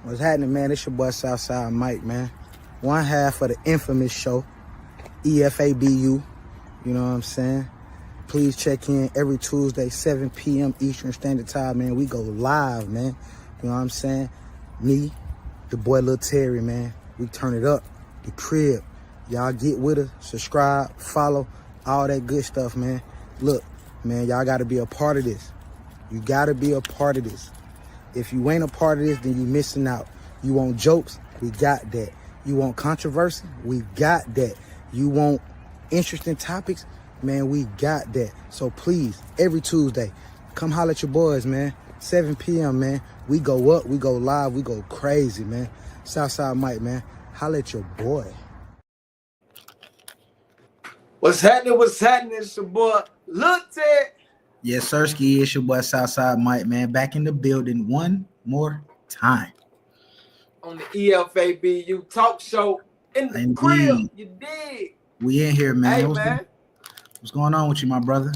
What's happening, man? It's your boy Southside Mike, man. One half of the infamous show, EFABU. You know what I'm saying? Please check in every Tuesday, 7 p.m. Eastern Standard Time, man. We go live, man. You know what I'm saying? Me, the boy Lil Terry, man. We turn it up. The crib. Y'all get with us, subscribe, follow, all that good stuff, man. Look, man, y'all got to be a part of this. You got to be a part of this. If you ain't a part of this, then you missing out. You want jokes? We got that. You want controversy? We got that. You want interesting topics? Man, we got that. So please, every Tuesday, come holler at your boys, man. 7 p.m., man. We go up, we go live, we go crazy, man. Southside Mike, man. Holler at your boy. What's happening? What's happening? It's your boy Lil Ted. Yes, Sirski, it's your boy Southside Mike, man. Back in the building one more time. On the EFABU Talk Show in the Indeed. crib. You dig? We in here, man. Hey, man. What's going on with you, my brother?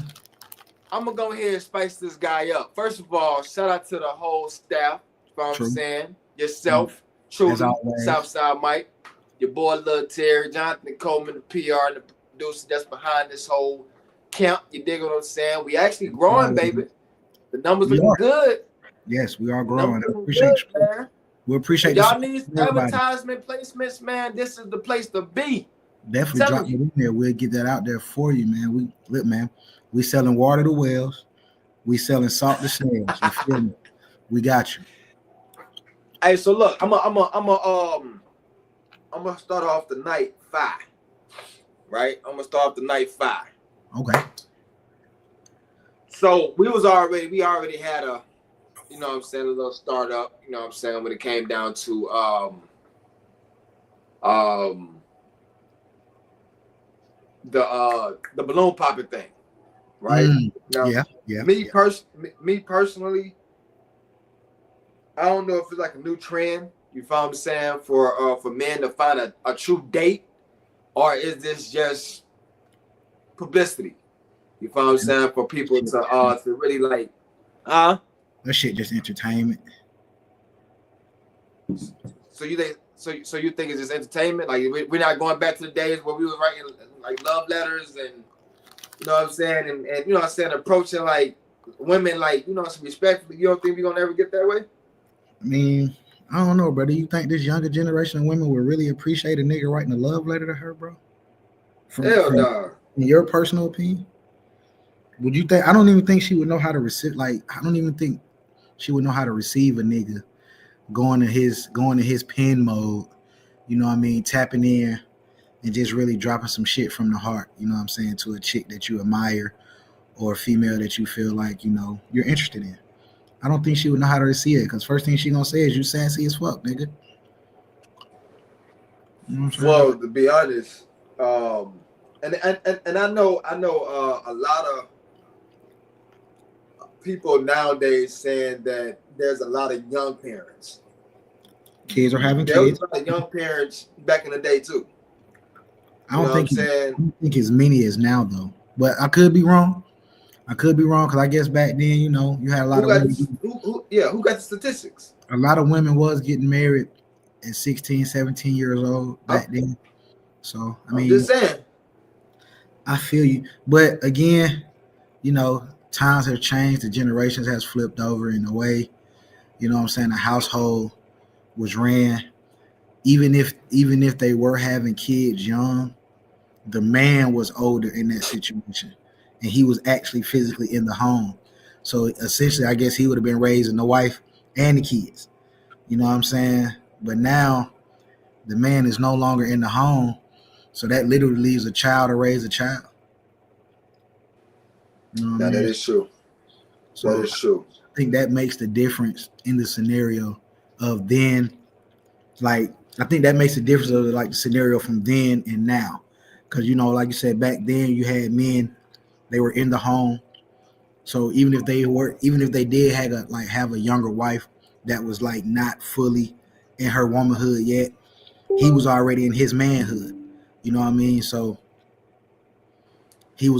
I'm going to go ahead and spice this guy up. First of all, shout out to the whole staff. You know what I'm saying? Yourself, truly, Southside Mike, your boy Lil Terry, Jonathan Coleman, the PR and the producer that's behind this whole camp. You dig what I'm saying? We actually growing, baby. The numbers looking good. Yes, we are growing. I appreciate you, man. We appreciate y'all need advertisement placements, man. This is the place to be. Definitely drop it in there. We'll get that out there for you, man. Look, man. We selling water to wells. We selling salt to snails. You feel me? We got you. Hey, so look, I'm gonna start off the night 5. Right? I'm gonna start off the night 5. Okay. So we already had a, you know what I'm saying, a little startup, you know what I'm saying, when it came down to the balloon popping thing. Right? Now, yeah. Me personally, I don't know if it's like a new trend, you feel what I'm saying, for men to find a true date, or is this just publicity? You feel what I'm saying? For people to really like, that shit just entertainment. So you think it's just entertainment? Like we're not going back to the days where we were writing like love letters and, you know what I'm saying, and you know what I'm saying, approaching like women like, you know, respectfully. You don't think we're gonna ever get that way? I mean, I don't know, bro. Do you think this younger generation of women would really appreciate a nigga writing a love letter to her, bro? Hell no. In your personal opinion, would you think? I don't even think she would know how to receive. Like, I don't even think she would know how to receive a nigga going to his pen mode. You know what I mean? Tapping in and just really dropping some shit from the heart. You know what I'm saying? To a chick that you admire or a female that you feel like, you know, you're interested in. I don't think she would know how to receive it, because first thing she gonna say is, you sassy as fuck, nigga. You know well, to be honest, and I know a lot of people nowadays saying that there's a lot of young parents. Kids are having kids. There was a lot of young parents back in the day too. I don't think as many as now though, but I could be wrong. Because I guess back then, you know, you had a lot of women. Who got the statistics? A lot of women was getting married at 16, 17 years old back then. So, I mean, just saying. I feel you. But again, you know, times have changed. The generations has flipped over in a way. You know what I'm saying? The household was ran. Even if they were having kids young, the man was older in that situation. And he was actually physically in the home. So essentially, I guess he would have been raising the wife and the kids. You know what I'm saying? But now the man is no longer in the home. So that literally leaves a child to raise a child. You know what I mean? That is true. So that is true. I think that makes the difference in the scenario of then. Like, I think that makes the difference of like the scenario from then and now. Because, you know, like you said, back then you had men. They were in the home, so even if they did have a younger wife that was like not fully in her womanhood yet, he was already in his manhood. You know what I mean? So he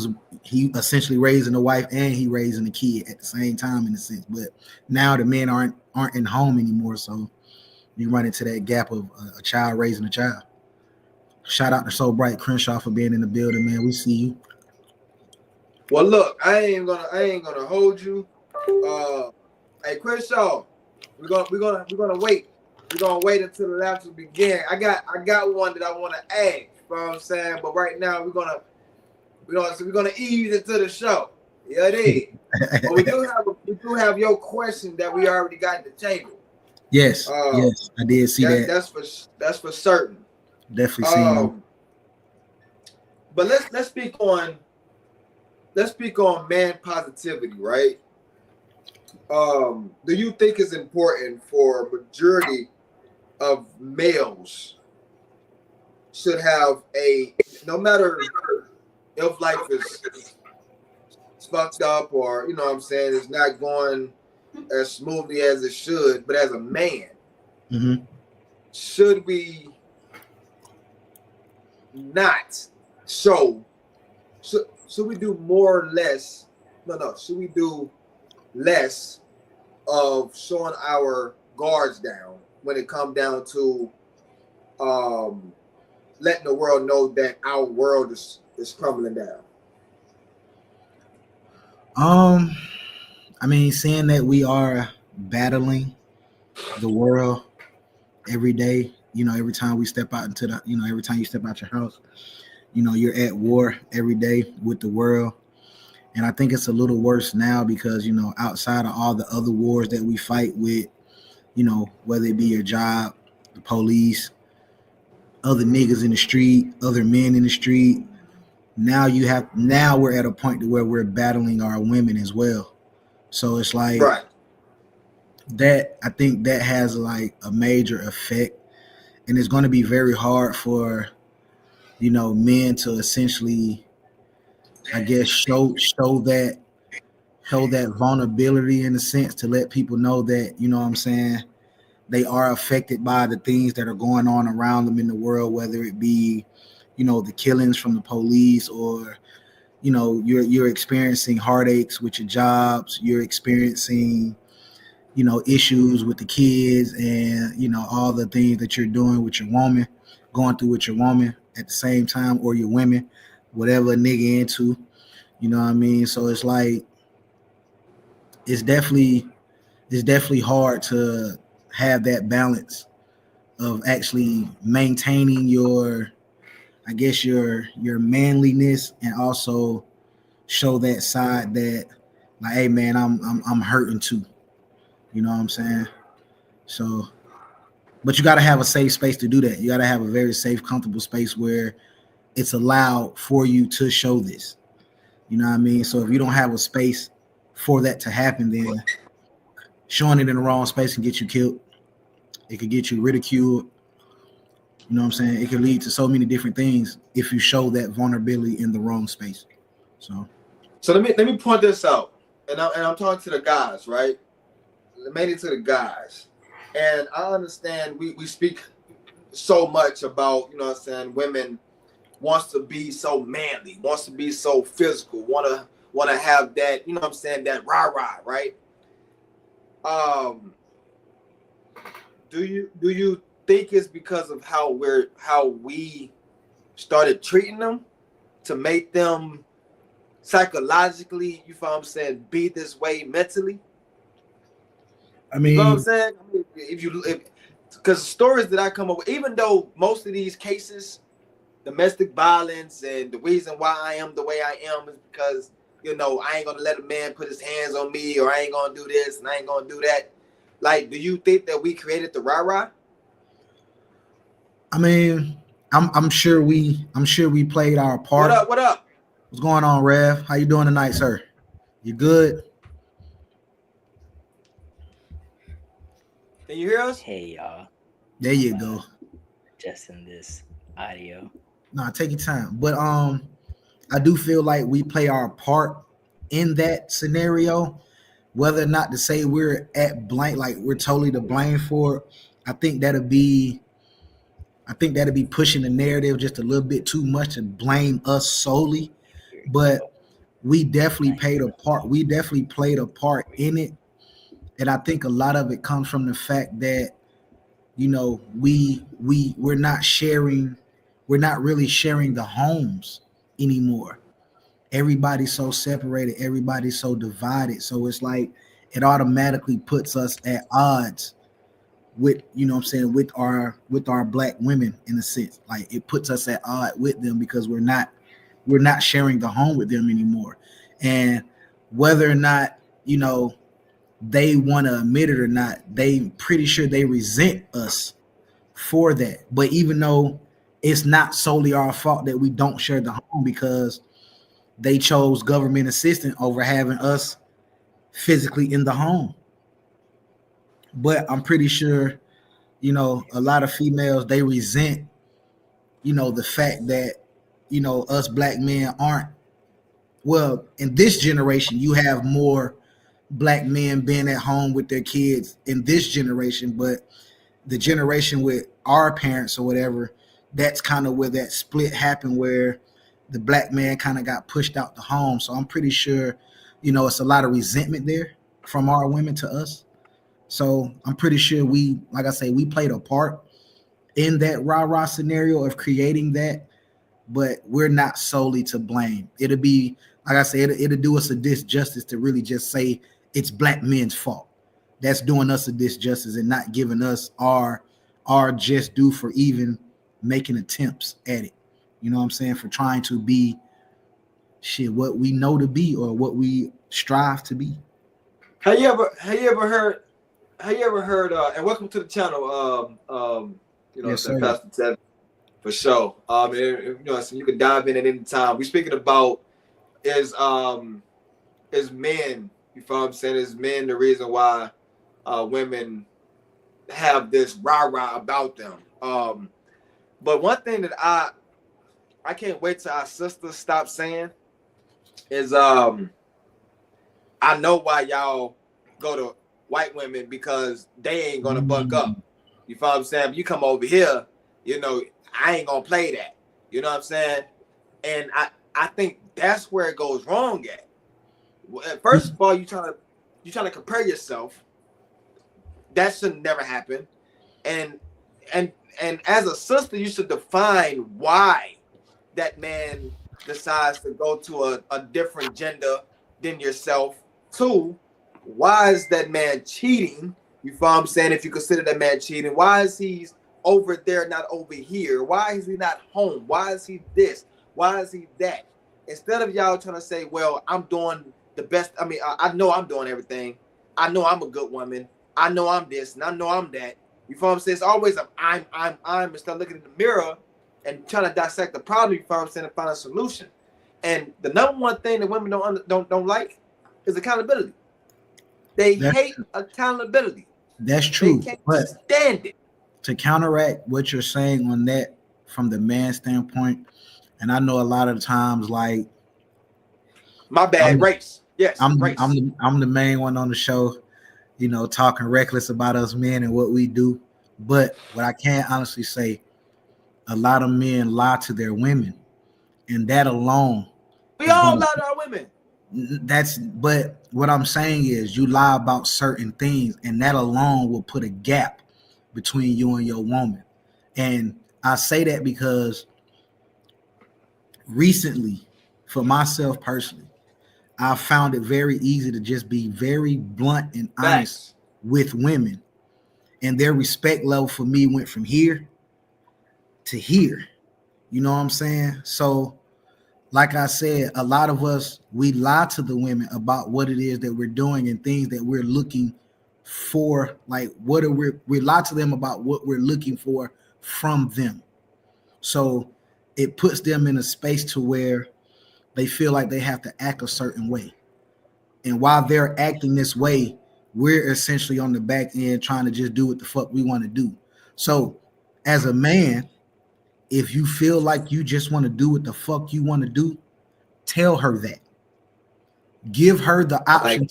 essentially raising the wife and he raising the kid at the same time in a sense. But now the men aren't in home anymore, so you run into that gap of a child raising a child. Shout out to So Bright Crenshaw for being in the building, man. We see you. Well, look, I ain't gonna hold you. Hey, Crenshaw, we're gonna wait. We're gonna wait until the laps begin. I got one that I want to ask. You know what I'm saying? But right now we're gonna ease into the show. Yeah, it is. But we do have your question that we already got at the table. Yes, yes, I did see that. That's for certain. Definitely seen. But let's speak on man positivity, right? Do you think it's important for majority of males should have no matter if life is fucked up or, you know what I'm saying, it's not going as smoothly as it should, but as a man, should we not show, should we do more or less, should we do less of showing our guards down when it comes down to letting the world know that our world is crumbling down? I mean, seeing that we are battling the world every day, every time we step out into every time you step out your house, you're at war every day with the world. And I think it's a little worse now because, outside of all the other wars that we fight with, whether it be your job, the police, other niggas in the street, other men in the street, now we're at a point to where we're battling our women as well. So it's like that. I think that has like a major effect, and it's going to be very hard for, men to essentially, I guess, show that vulnerability in a sense to let people know that, what I'm saying, they are affected by the things that are going on around them in the world, whether it be, the killings from the police or, you're experiencing heartaches with your jobs, you're experiencing, issues with the kids and, all the things that you're doing with your woman, going through with your woman at the same time, or your women, whatever a nigga into, you know what I mean? So it's like, it's definitely hard to have that balance of actually maintaining your, I guess, your manliness, and also show that side that, like, hey man, I'm hurting too. You know what I'm saying? So, but you got to have a safe space to do that. You got to have a very safe, comfortable space where it's allowed for you to show this. You know what I mean? So if you don't have a space for that to happen, then showing it in the wrong space can get you killed. It could get you ridiculed. You know what I'm saying? It can lead to so many different things if you show that vulnerability in the wrong space. So let me point this out, and I'm talking to the guys, right? Mainly to the guys, and I understand we speak so much about, you know what I'm saying, women wants to be so manly, wants to be so physical, want to have that, you know what I'm saying, that rah-rah, right? Do you think it's because of how we started treating them to make them psychologically, you know what I'm saying, be this way mentally? I mean, you know what I'm saying? Because the stories that I come up with, even though most of these cases, domestic violence, and the reason why I am the way I am is because, I ain't gonna let a man put his hands on me, or I ain't gonna do this and I ain't gonna do that. Like, do you think that we created the rah-rah? I mean, I'm sure we played our part. What up? What's going on, Rev? How you doing tonight, sir? You good? Can you hear us? Hey, y'all. There you go. Just in this audio. No, take your time. But I do feel like we play our part in that scenario. Whether or not to say we're at blank, like we're totally to blame for it, I think that'd be pushing the narrative just a little bit too much to blame us solely. But we definitely played a part. We definitely played a part in it. And I think a lot of it comes from the fact that you know, we're not sharing, we're not really sharing the homes anymore. Everybody's so separated, everybody's so divided. So it's like it automatically puts us at odds with, you know what I'm saying, with our black women in a sense. Like it puts us at odds with them because we're not sharing the home with them anymore. And whether or not, you know, they want to admit it or not, they pretty sure they resent us for that. But even though it's not solely our fault that we don't share the home, because they chose government assistance over having us physically in the home. But I'm pretty sure, you know, a lot of females, they resent, you know, the fact that, you know, us black men aren't, well, in this generation, you have more black men being at home with their kids in this generation, but the generation with our parents or whatever, that's kind of where that split happened, where the black man kind of got pushed out the home. So I'm pretty sure, you know, it's a lot of resentment there from our women to us. So I'm pretty sure we, like I say, we played a part in that rah-rah scenario of creating that, but we're not solely to blame. It'll be, like I said, it'll do us a disjustice to really just say it's black men's fault. That's doing us a disjustice and not giving us our just due for even making attempts at it. You know what I'm saying? For trying to be shit what we know to be or what we strive to be. Have you ever heard and welcome to the channel, you know, yes, Pastor Ted, for sure. You know, so you can dive in at any time. We're speaking about is men, you feel what I'm saying? Is men the reason why women have this rah-rah about them? But one thing that I can't wait till our sisters stop saying is I know why y'all go to white women, because they ain't gonna buck up. You feel what I'm saying? But you come over here, you know, I ain't gonna play that. You know what I'm saying? And I think that's where it goes wrong at. First of all, you trying to compare yourself. That should never happen. And as a sister, you should define why that man decides to go to a different gender than yourself. Two, why is that man cheating? You feel what I'm saying? If you consider that man cheating, why is he over there, not over here? Why is he not home? Why is he this? Why is he that? Instead of y'all trying to say, well, I'm doing the best. I mean, I know I'm doing everything. I know I'm a good woman. I know I'm this and I know I'm that. You feel what I'm saying? It's always I'm instead of looking in the mirror and trying to dissect the problem, you feel what I'm saying, and find a solution. And the number one thing that women don't like is accountability. They hate accountability. That's true. They can't stand it. To counteract what you're saying on that from the man standpoint, and I know a lot of times, like, my bad, race. Yes, race. I'm the main one on the show, you know, talking reckless about us men and what we do. But what I can honestly say, a lot of men lie to their women, and that alone, we all lie to our women. But what I'm saying is, you lie about certain things, and that alone will put a gap between you and your woman. And I say that because recently, for myself personally, I found it very easy to just be very blunt and honest with women, and their respect level for me went from here to here. You know what I'm saying? So, like I said, a lot of us, we lie to the women about what it is that we're doing and things that we're looking for. Like, we lie to them about what we're looking for from them. So it puts them in a space to where they feel like they have to act a certain way. And while they're acting this way, we're essentially on the back end trying to just do what the fuck we want to do. So as a man, if you feel like you just want to do what the fuck you want to do, tell her that. Give her the option.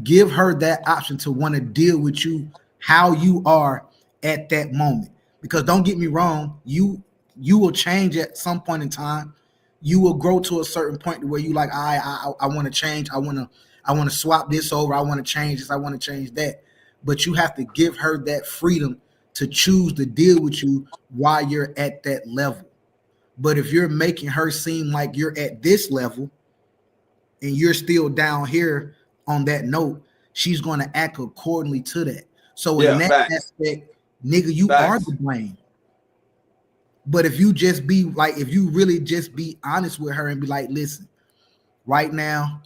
Give her that option to want to deal with you how you are at that moment. Because don't get me wrong, you will change at some point in time. You will grow to a certain point where you like, I want to change. I want to swap this over. I want to change this. I want to change that. But you have to give her that freedom to choose to deal with you while you're at that level. But if you're making her seem like you're at this level and you're still down here on that note, she's going to act accordingly to that. So in that aspect, nigga, you are the blame. But if you just be like, if you really just be honest with her and be like, listen, right now,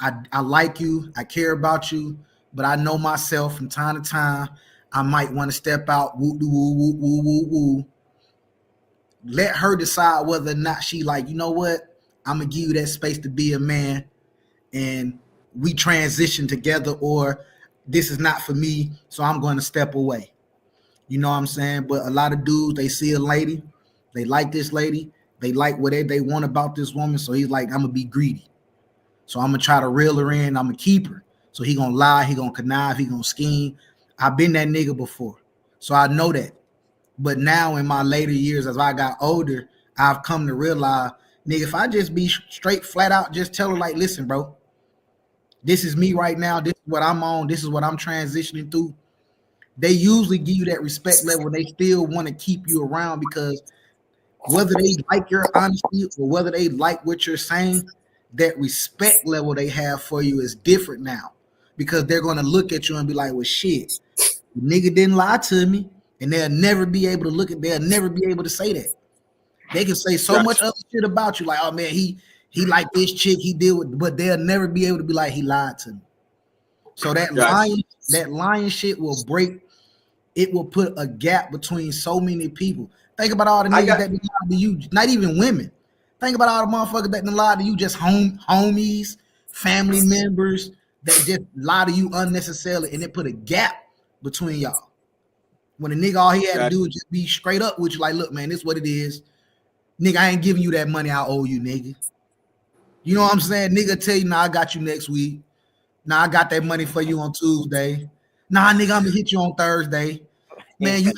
I like you, I care about you, but I know myself from time to time, I might want to step out, woo, woo, woo, woo, woo, woo. Let her decide whether or not she like, you know what, I'm gonna give you that space to be a man and we transition together, or this is not for me, so I'm going to step away. You know what I'm saying? But a lot of dudes, they see a lady, they like this lady, they like what they want about this woman, so he's like, I'm gonna be greedy. So I'm gonna try to reel her in, I'm gonna keep her. So he gonna lie, he gonna connive, he gonna scheme. I've been that nigga before, so I know that. But now in my later years, as I got older, I've come to realize, nigga, if I just be straight, flat out, just tell her like, listen, bro, this is me right now. This is what I'm on. This is what I'm transitioning through. They usually give you that respect level. They still want to keep you around because whether they like your honesty or whether they like what you're saying, that respect level they have for you is different now because they're going to look at you and be like, well, shit, the nigga didn't lie to me. And they'll never be able to they'll never be able to say that. They can say so much other shit about you, like, oh man, he like this chick, he deal with, but they'll never be able to be like, he lied to me. So that lying shit will break, it will put a gap between so many people. Think about all the niggas that lied to you, not even women. Think about all the motherfuckers that lied to you, just homies, family members that just lie to you unnecessarily, and it put a gap between y'all. When a nigga, all he had to do was just be straight up with you, like, look, man, this is what it is. Nigga, I ain't giving you that money I owe you, nigga. You know what I'm saying? Nigga tell you, nah, I got you next week. Nah, I got that money for you on Tuesday. Nah, nigga, I'm gonna hit you on Thursday. Man, you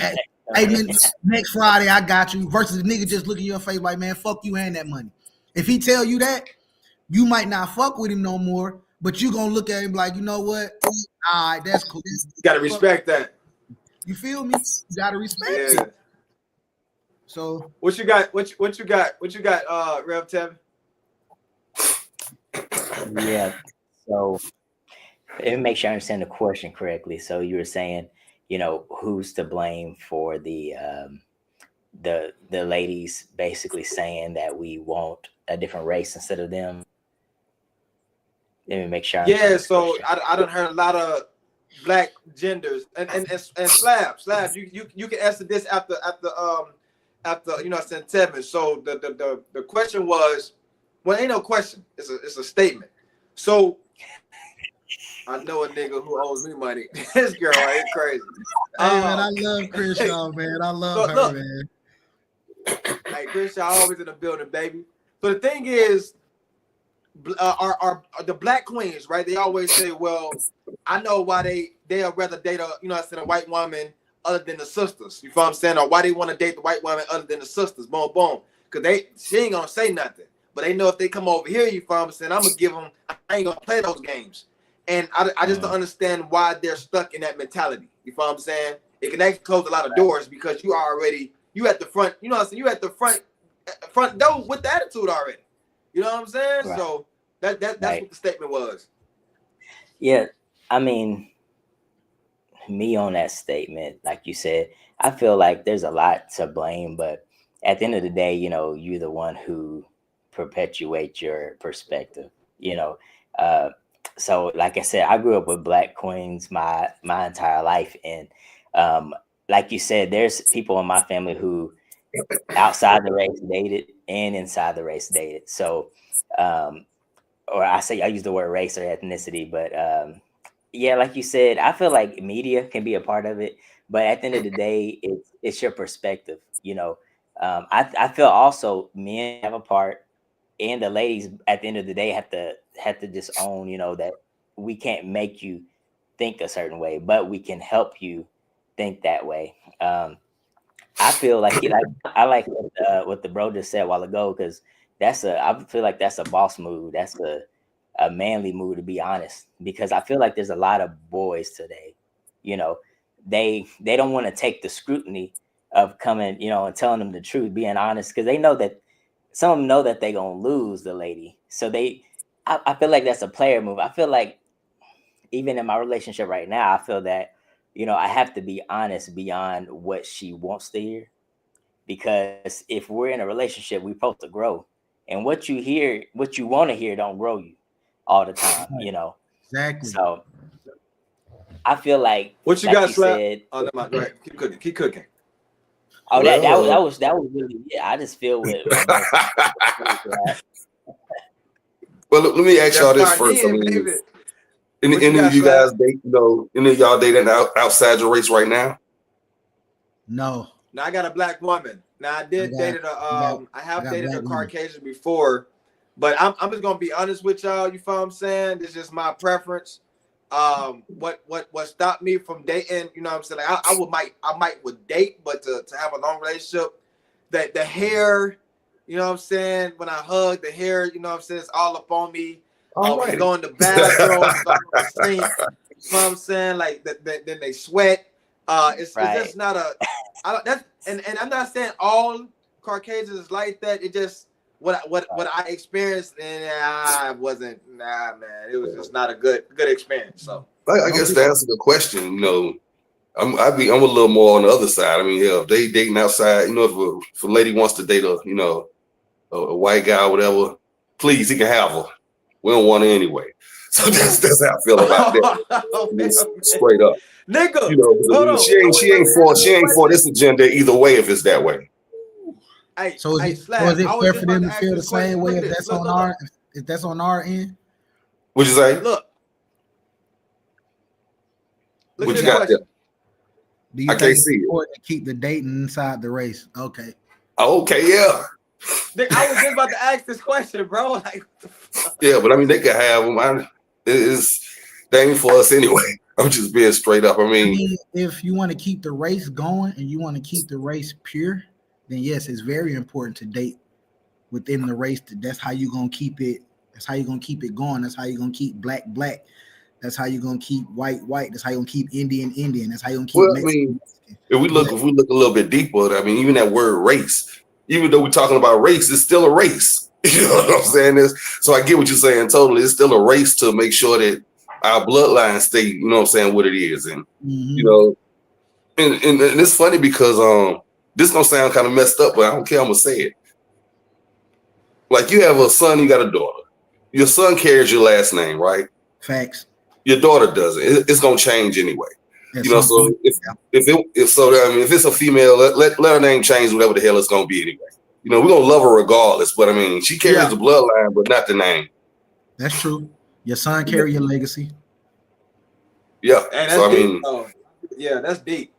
hey, man, next Friday, I got you. Versus the nigga just looking in your face like, man, fuck you and that money. If he tell you that, you might not fuck with him no more, but you gonna look at him like, you know what? All right, that's cool. You gotta respect that. You feel me? You gotta respect it. So what you got? What you got? Rev Tevin? Yeah. So let me make sure I understand the question correctly. So you were saying, you know, who's to blame for the ladies basically saying that we want a different race instead of them? Let me make sure. Yeah. So I done heard a lot of black genders and slabs. You can answer this after you know, I said Tevin. So the question was, well, ain't no question. It's a statement. So I know a nigga who owes me money. This girl ain't crazy. Hey man, I love Crenshaw, man. I love her, man. Hey, Crenshaw always in the building, baby. So the thing is, are the black queens, right? They always say, well, I know why they'll rather date a white woman other than the sisters. You feel what I'm saying? Or why they want to date the white woman other than the sisters. Boom, boom. Because she ain't gonna say nothing. But they know if they come over here, you feel what I'm saying, I'm gonna give them, I ain't gonna play those games. And I just don't understand why they're stuck in that mentality. You feel what I'm saying? It can actually close a lot of doors because you at the front, you know what I'm saying? You at the front door with the attitude already. You know what I'm saying? Right. So that's what the statement was. Yeah, I mean, me on that statement, like you said, I feel like there's a lot to blame, but at the end of the day, you know, you're the one who perpetuates your perspective, you know. So like I said, I grew up with black queens my entire life, and like you said, there's people in my family who outside the race dated and inside the race dated. So or I use the word race or ethnicity, but yeah, like you said, I feel like media can be a part of it, but at the end of the day, it's your perspective. You know, I feel also men have a part, and the ladies at the end of the day have to just own, you know, that we can't make you think a certain way, but we can help you think that way. I feel like I like what the bro just said a while ago, because I feel like that's a boss move. That's a manly move, to be honest, because I feel like there's a lot of boys today, you know, they don't want to take the scrutiny of coming, you know, and telling them the truth, being honest, because they know that some of them know that they're gonna lose the lady. So I feel like that's a player move. I feel like even in my relationship right now, I feel that, you know, I have to be honest beyond what she wants to hear. Because if we're in a relationship, we're supposed to grow. And what you hear, what you want to hear, don't grow you all the time, you know. Exactly. So I feel like what you like got, you Slap? said, Oh, never mind. Go ahead. Keep cooking. oh, that was really it. I just feel with most. Well, let me ask y'all this first. I mean, any of you guys date, you know, any of y'all dating outside your race right now? No. Now I got a black woman. Now I dated I have dated a Caucasian before, but I'm just gonna be honest with y'all. You feel what I'm saying? This is just my preference. What stopped me from dating? You know what I'm saying? Like I might would date, but to have a long relationship, that the hair, you know what I'm saying? When I hug, the hair, you know what I'm saying? It's all up on me. We go in the bathroom, it's all on the sink. You know what I'm saying? Like then they sweat. It's just not a. And I'm not saying all Caucasians is like that. It just what I experienced, and I wasn't. Nah, man, it was just not a good experience. So I guess to answer the question, you know, I'm a little more on the other side. I mean, yeah, if they dating outside, you know, if a lady wants to date a white guy or whatever, please, he can have her. We don't want her anyway. So that's how I feel about that. Straight up. Nigga, you know, she ain't for this agenda either way if it's that way. Hey, so is it fair for them to feel the same way if that's on our end? What'd you say? Look what you got there? Do you think it's important to keep the dating inside the race? Okay. Okay, yeah. I was just about to ask this question, bro. Like, yeah, but I mean, they can have them. They ain't for us anyway. I'm just being straight up. I mean, if you want to keep the race going and you want to keep the race pure, then yes, it's very important to date within the race. That's how you're gonna keep it. That's how you're gonna keep it going. That's how you're gonna keep black. That's how you're gonna keep white. That's how you're gonna keep Indian. That's how you're gonna keep Mexican. If we look a little bit deeper, I mean, even that word race, even though we're talking about race, it's still a race. You know what I'm saying? So I get what you're saying totally. It's still a race to make sure that our bloodline stay, you know what I'm saying, what it is. And you know, and it's funny because this gonna sound kind of messed up, but I don't care, I'm gonna say it. Like, you have a son, you got a daughter. Your son carries your last name, right? Facts. Your daughter doesn't. It's gonna change anyway. You know, so if it's a female, let her name change, whatever the hell it's gonna be anyway. You know, we're gonna love her regardless, but I mean, she carries the bloodline, but not the name. That's true. Your son carry your legacy. Yeah. And that's deep. Yeah, that's deep.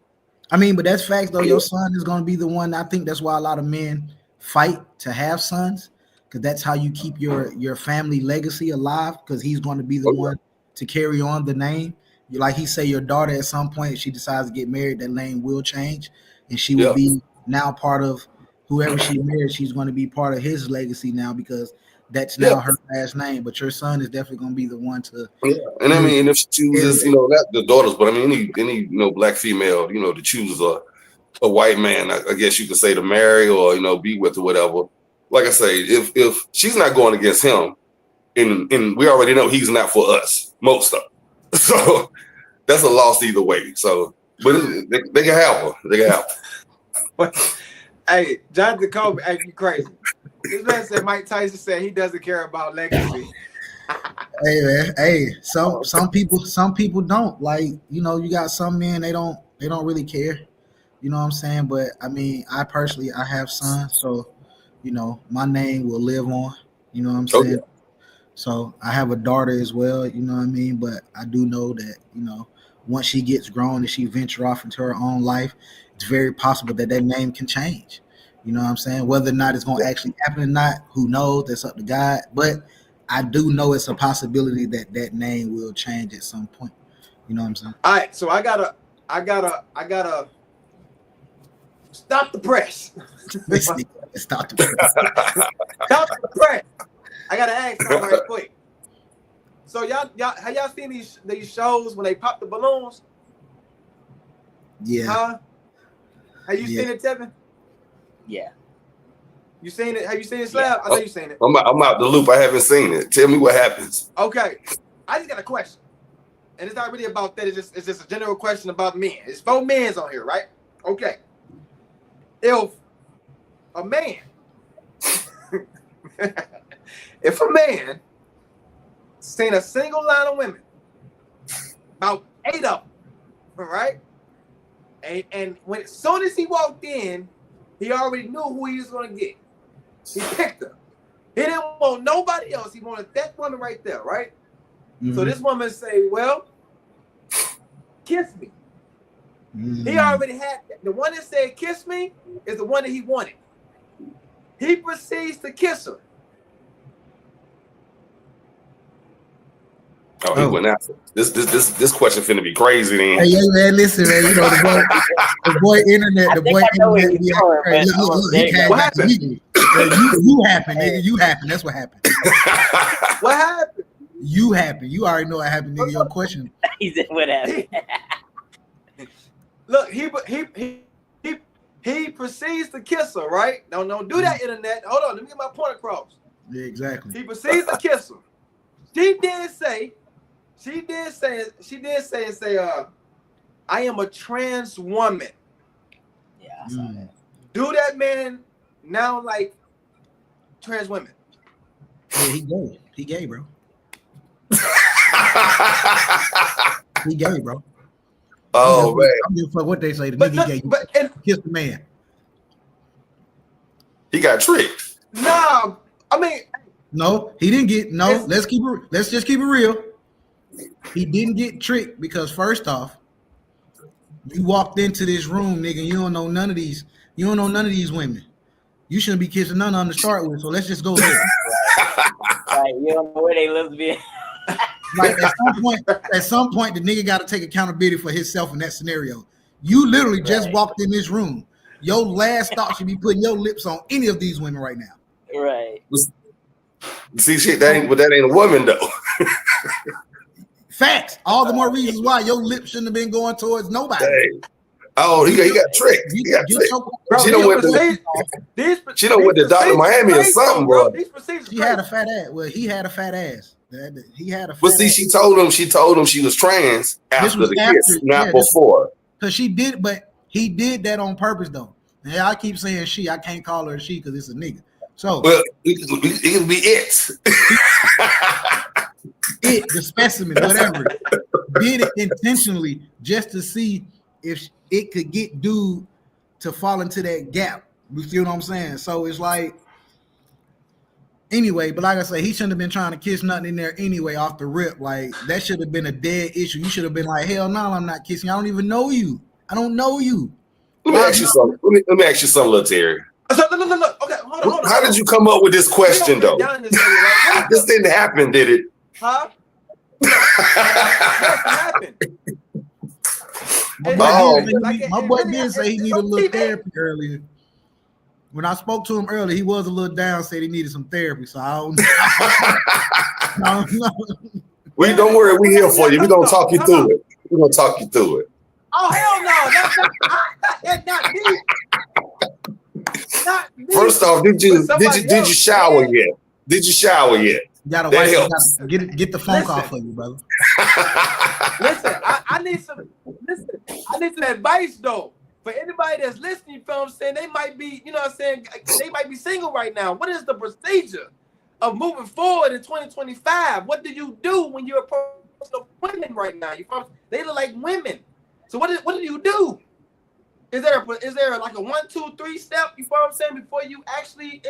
I mean, but that's facts though. Your son is gonna be the one. I think that's why a lot of men fight to have sons, because that's how you keep your family legacy alive, because he's going to be the one to carry on the name. Like he say, your daughter at some point, if she decides to get married, that name will change, and she will be now part of whoever she marries. She's going to be part of his legacy now, because that's now her last name. But your son is definitely going to be the one to. Yeah, and I mean, if she chooses, you know, not the daughters, but I mean, any you know, black female, you know, to choose a white man, I guess you could say, to marry or, you know, be with or whatever. Like I say, if she's not going against him, and we already know he's not for us, most of them. So that's a loss either way. So, but they can have her. They can have her. Hey, Jonathan Kobe, hey, you crazy. This man said Mike Tyson said he doesn't care about legacy. Hey man, hey, some people don't. Like, you know, you got some men, they don't really care. You know what I'm saying? But I mean, I personally have sons, so you know, my name will live on. You know what I'm saying? So I have a daughter as well, you know what I mean? But I do know that, you know, once she gets grown and she venture off into her own life, it's very possible that name can change. You know what I'm saying? Whether or not it's going to actually happen or not, who knows? That's up to God. But I do know it's a possibility that name will change at some point. You know what I'm saying? All right, so I gotta stop the press. Stop the press. Stop the press. I gotta ask something right quick. So y'all have y'all seen these shows when they pop the balloons? Yeah. Huh? Have you seen it, Tevin? Yeah. You seen it? Have you seen it, Slab? I know you seen it. I'm out the loop. I haven't seen it. Tell me what happens. Okay. I just got a question. And it's not really about that. It's just a general question about men. It's 4 men's on here, right? Okay. If a man seen a single line of women, about 8 of them, right? And as soon as he walked in, he already knew who he was going to get. He picked her. He didn't want nobody else. He wanted that woman right there, right? Mm-hmm. So this woman say, well, kiss me. Mm-hmm. He already had the one that said kiss me is the one that he wanted. He proceeds to kiss her. Oh, he went after this question finna be crazy then. Hey, man, listen, man. You know the boy internet. What happened? You happened, nigga. You happened. That's what happened. What happened? You happened. You already know what happened, nigga. Your question. He said what happened. Look, he proceeds to kiss her, right? Don't do that, internet. Hold on, let me get my point across. Yeah, exactly. He proceeds to kiss her. She did say, I am a trans woman. Yeah, I saw that. Do that man now like trans women? Yeah, he gay, bro. He gay, bro. Oh man, I'm gonna fuck what they say. The nigga gay. Kiss the man. He got tricked. No, I mean, no, he didn't get. No, let's just keep it real. He didn't get tricked because first off, you walked into this room, nigga. You don't know none of these. You don't know none of these women. You shouldn't be kissing none of them to start with. So let's just go there. Right, you don't know where they live be. Like at some point, the nigga got to take accountability for himself in that scenario. You literally just walked in this room. Your last thought should be putting your lips on any of these women right now. Right. See, shit, that ain't a woman though. Facts. All the more reasons why your lips shouldn't have been going towards nobody. Dang. Oh, he got tricked. He got tricked. She done went to Dr. Miami or something, bro. She had a fat ass. Well, he had a fat ass. He had a fat But see, ass. she told him she was trans after the kiss, not before. Because she did, but he did that on purpose though. And I keep saying she. I can't call her she because it's a nigga. So well, it can be it. It, the specimen, whatever, did it intentionally just to see if it could get dude to fall into that gap. You see what I'm saying? So it's like, anyway, but like I say, he shouldn't have been trying to kiss nothing in there anyway off the rip. Like, that should have been a dead issue. You should have been like, hell no, I'm not kissing you. I don't even know you. I don't know you. Let me ask you something. Let me ask you something, little Terry. Look. Okay, hold on. How did you come up with this question, though? This didn't happen, did it? Huh? My boy did say he needed a little therapy earlier. When I spoke to him earlier, he was a little down, said he needed some therapy. So I don't know. Don't worry, we're here for you. We're gonna talk you through it. We're gonna talk you through it. Oh hell no! That's not me. Not me. First off, did you shower yet? Did you shower yet? You gotta get the phone call for you, brother. Listen, I need some advice though. For anybody that's listening, you feel what I'm saying? They might be, you know what I'm saying, they might be single right now. What is the procedure of moving forward in 2025? What do you do when you're approaching women right now? You feel they look like women. So what do you do? Is there like a 1, 2, 3 step, you feel what I'm saying, before you actually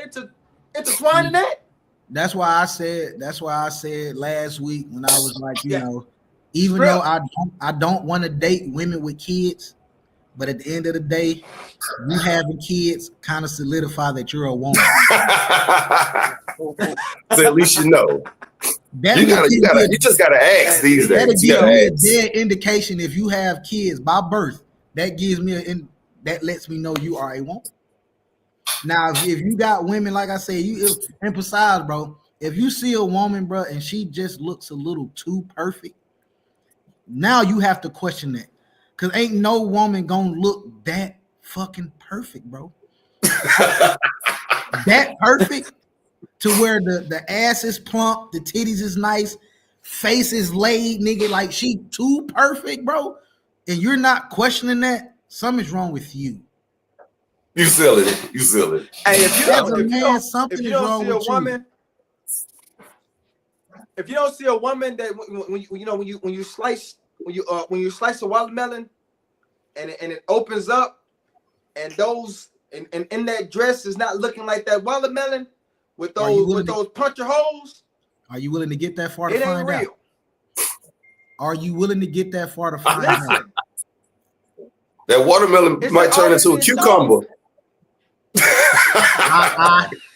intertwine in that? That's why I said last week when I was like, you know, even though I don't want to date women with kids, but at the end of the day, you having kids kind of solidify that you're a woman. So at least you know. You just gotta ask these days. That'll give me a dead indication if you have kids by birth. That gives me that lets me know you are a woman. Now, if you got women, like I said, and besides, bro, if you see a woman, bro, and she just looks a little too perfect, now you have to question that. Cause ain't no woman gonna look that fucking perfect, bro. That perfect to where the ass is plump, the titties is nice, face is laid, nigga. Like she too perfect, bro. And you're not questioning that. Something's wrong with you. You silly. You silly. Hey, if you something is wrong with you. If you don't see a woman that when you slice a watermelon and it opens up and those and in that dress is not looking like that watermelon with those puncher holes. Are you willing to get that far to find out? Are you willing to get that far to find out? That watermelon might turn into a cucumber.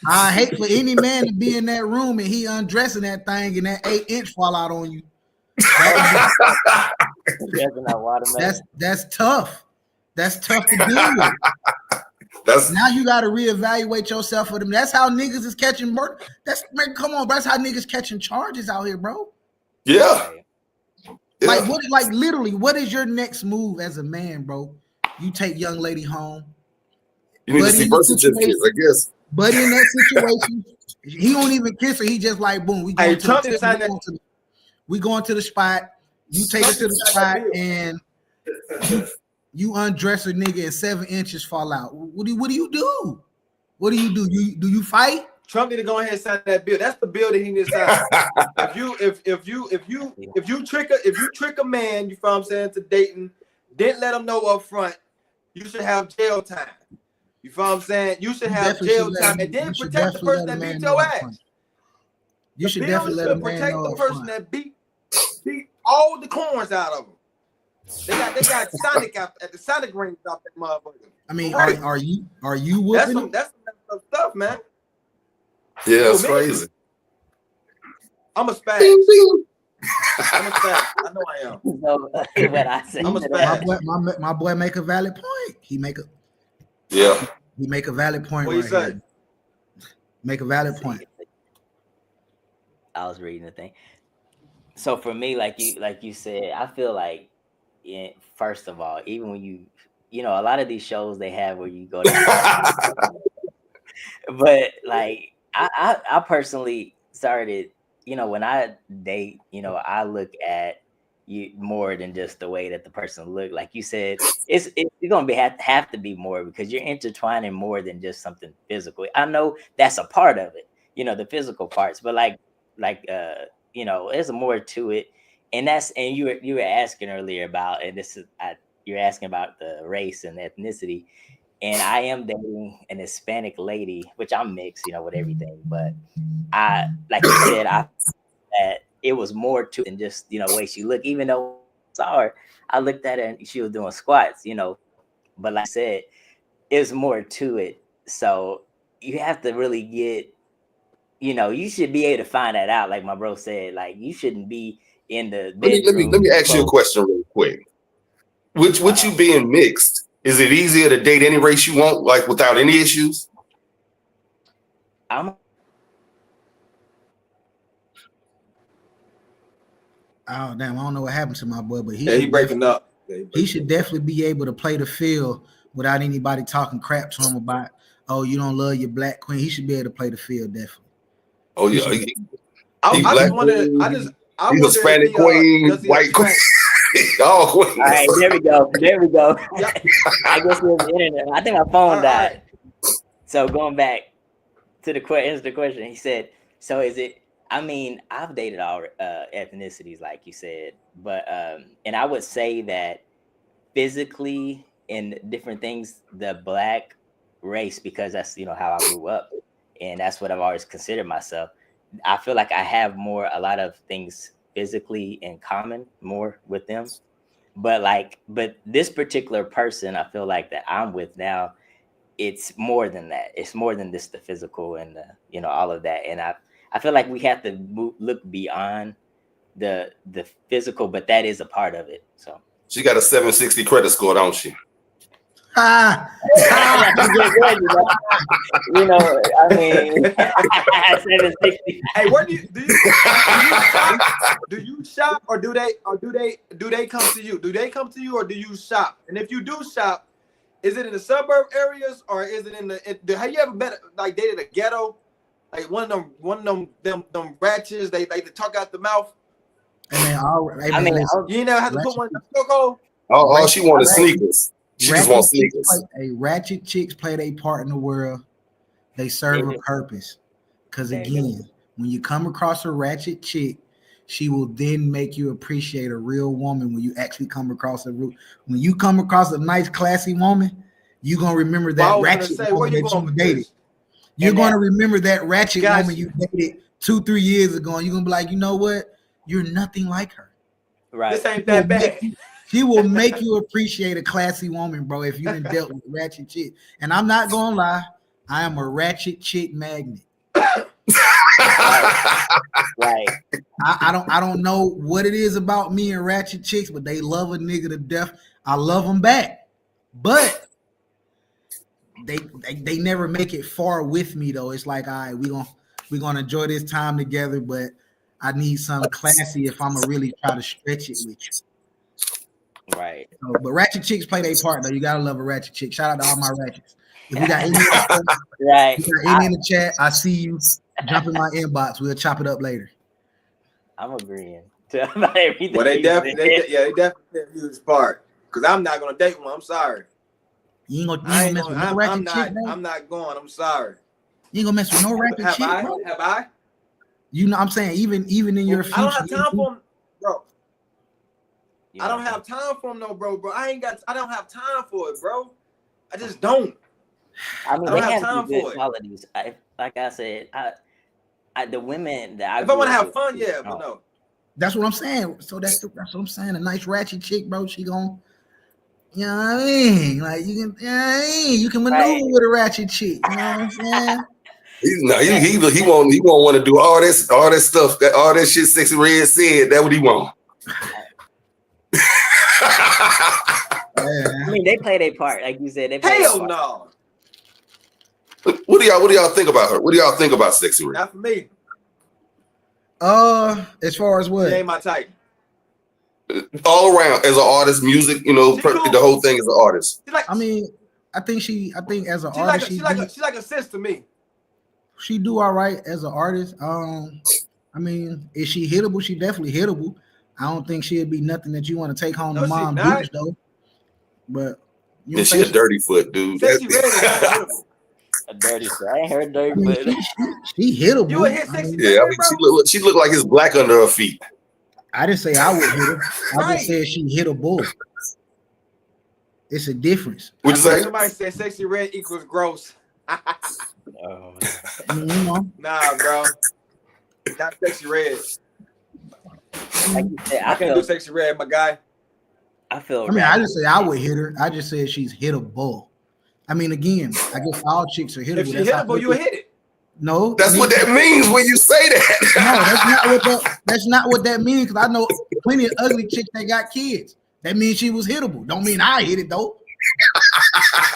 I hate for any man to be in that room and he undressing that thing and that 8-inch fall out on you. That's tough. That's tough to deal with. Now you got to reevaluate yourself for them. That's how niggas is catching murder. Come on, bro. That's how niggas catching charges out here, bro. Yeah. Like literally, what is your next move as a man, bro? You take young lady home. You need to see birth certificates, I guess. But in that situation, he don't even kiss her. He just like, boom, we going to the spot. You take her to the spot and you undress a nigga and 7 inches fall out. What do you do? What do you do? Do you fight? Trump need to go ahead and sign that bill. That's the bill that he needs to sign. If you trick a man, you feel what I'm saying, to dating, didn't let him know up front, you should have jail time. You feel what I'm saying? You should have jail time and then protect the person that beat your ass. You should definitely let him protect the person that beat all the corns out of them. They got Sonic at the Sonic rings off that motherfucker. I mean, are you whooping? That's some stuff, man. Yeah, it's crazy. I'm a spaz. I'm a spaz. I know I am. No, what I say. I'm a spaz. My boy make a valid point. He make a valid point. What you say? Make a valid point. I was reading the thing. So for me, like you said, I feel like, first of all, even when you know, a lot of these shows they have where you go to, but like I personally started, you know, when I date, you know, I look at you more than just the way that the person look. Like you said, it's gonna have to be more because you're intertwining more than just something physical. I know that's a part of it, you know, the physical parts, but like you know, there's more to it. And you were asking earlier about, and you're asking about the race and ethnicity. And I am dating an Hispanic lady, which I'm mixed, you know, with everything. But I, like you said, that it was more to than just, you know, the way she looked. Even though I saw her, I looked at her and she was doing squats, you know. But like I said, there's more to it. So you have to really get, you know, you should be able to find that out. Like my bro said, like you shouldn't be in the bedroom. Let me ask you a question real quick. With you being mixed, is it easier to date any race you want, like without any issues? Oh damn! I don't know what happened to my boy, but he breaking up. He should definitely be able to play the field without anybody talking crap to him about, oh, you don't love your black queen. He should be able to play the field definitely. Oh yeah, he's a Hispanic queen, white queen. Oh, queen. All right, there we go. Yep. I guess it was the internet. I think my phone died. Right. So going back to the question, he said, so is it, I mean, I've dated all ethnicities, like you said, but and I would say that physically in different things, the black race, because that's, you know, how I grew up, and that's what I've always considered myself. I feel like I have a lot of things physically in common more with them, but this particular person, I feel like that I'm with now, it's more than that. It's more than just the physical and the, you know, all of that. And I feel like we have to look beyond the physical, but that is a part of it. So she got a 760 credit score, don't she? You know, I mean, 760. Hey, where do you shop or do they come to you? Do they come to you or do you shop? And if you do shop, is it in the suburb areas or is it in the? Have you ever been like dated a ghetto? Like one of them ratchets they talk out the mouth. You never have to put one in the cocoa. All she wanted sneakers. She just wants sneakers. Ratchet chicks play their part in the world. They serve a purpose. Because again, when you come across a ratchet chick, she will then make you appreciate a real woman. When you actually come across when you come across a nice, classy woman, you're gonna remember that ratchet woman that you dated. You're gonna remember that ratchet woman you dated 2-3 years ago, and you're gonna be like, you know what? You're nothing like her. Right. This ain't that bad. She will make you appreciate a classy woman, bro, if you done dealt with ratchet chick. And I'm not gonna lie, I am a ratchet chick magnet. Right. I don't know what it is about me and ratchet chicks, but they love a nigga to death. I love them back, but they never make it far with me though. It's like, all right, we're gonna enjoy this time together, but I need something classy if I'm gonna really try to stretch it with you. Right. So, but ratchet chicks play their part though. You gotta love a ratchet chick. Shout out to all my ratchets. If you got any, in the chat, I see you. Jump in my inbox. We'll chop it up later. I'm agreeing about everything. Well, they definitely play a huge part. Cause I'm not gonna date one. I'm sorry. You ain't gonna mess with no ratchet chick, bro? I'm not going. I'm sorry. You ain't gonna mess with no ratchet chick, bro? Have I? You know, I'm saying even in your future. I don't have time for them, bro. I don't have time for them, no, bro. I don't have time for it, bro. I just don't. I mean, they have some good qualities. Like I said, the women that if I want to have fun, yeah, but no. That's what I'm saying. So that's what I'm saying. A nice ratchet chick, bro. She gon', you know what I mean? Like you can maneuver with a ratchet chick. You know what I'm saying? He won't want to do all that stuff, all that shit Sexy Red said. That's what he want. I mean, they play their part, like you said. They play hell no. What do y'all think about her? What do y'all think about Sexy Red? Not for me. As far as what? She ain't my type. All around, as an artist, music, you know, the whole thing as an artist. I think as an artist, she's like a sis to me. She do all right as an artist. I mean, is she hittable? She definitely hittable. I don't think she'd be nothing that you want to take home to mom beach though. But you know, she a dirty foot, dude. A dirty foot. I ain't heard dirty foot. She hittable. You would hit Sexy Red, she looked like it's black under her feet. I didn't say I would hit her. I just said she hittable. It's a difference. What'd you say? Somebody said Sexy Red equals gross. Nah, bro. Not Sexy Red. Like you said, I can't do Sexy Red, my guy. I just say I would hit her. I just said she's hittable. I mean, again, I guess all chicks are hittable. If she's hittable, you would hit it. No, that's what that means when you say that. No, that's not what that means. Because I know plenty of ugly chicks that got kids. That means she was hittable. Don't mean I hit it though.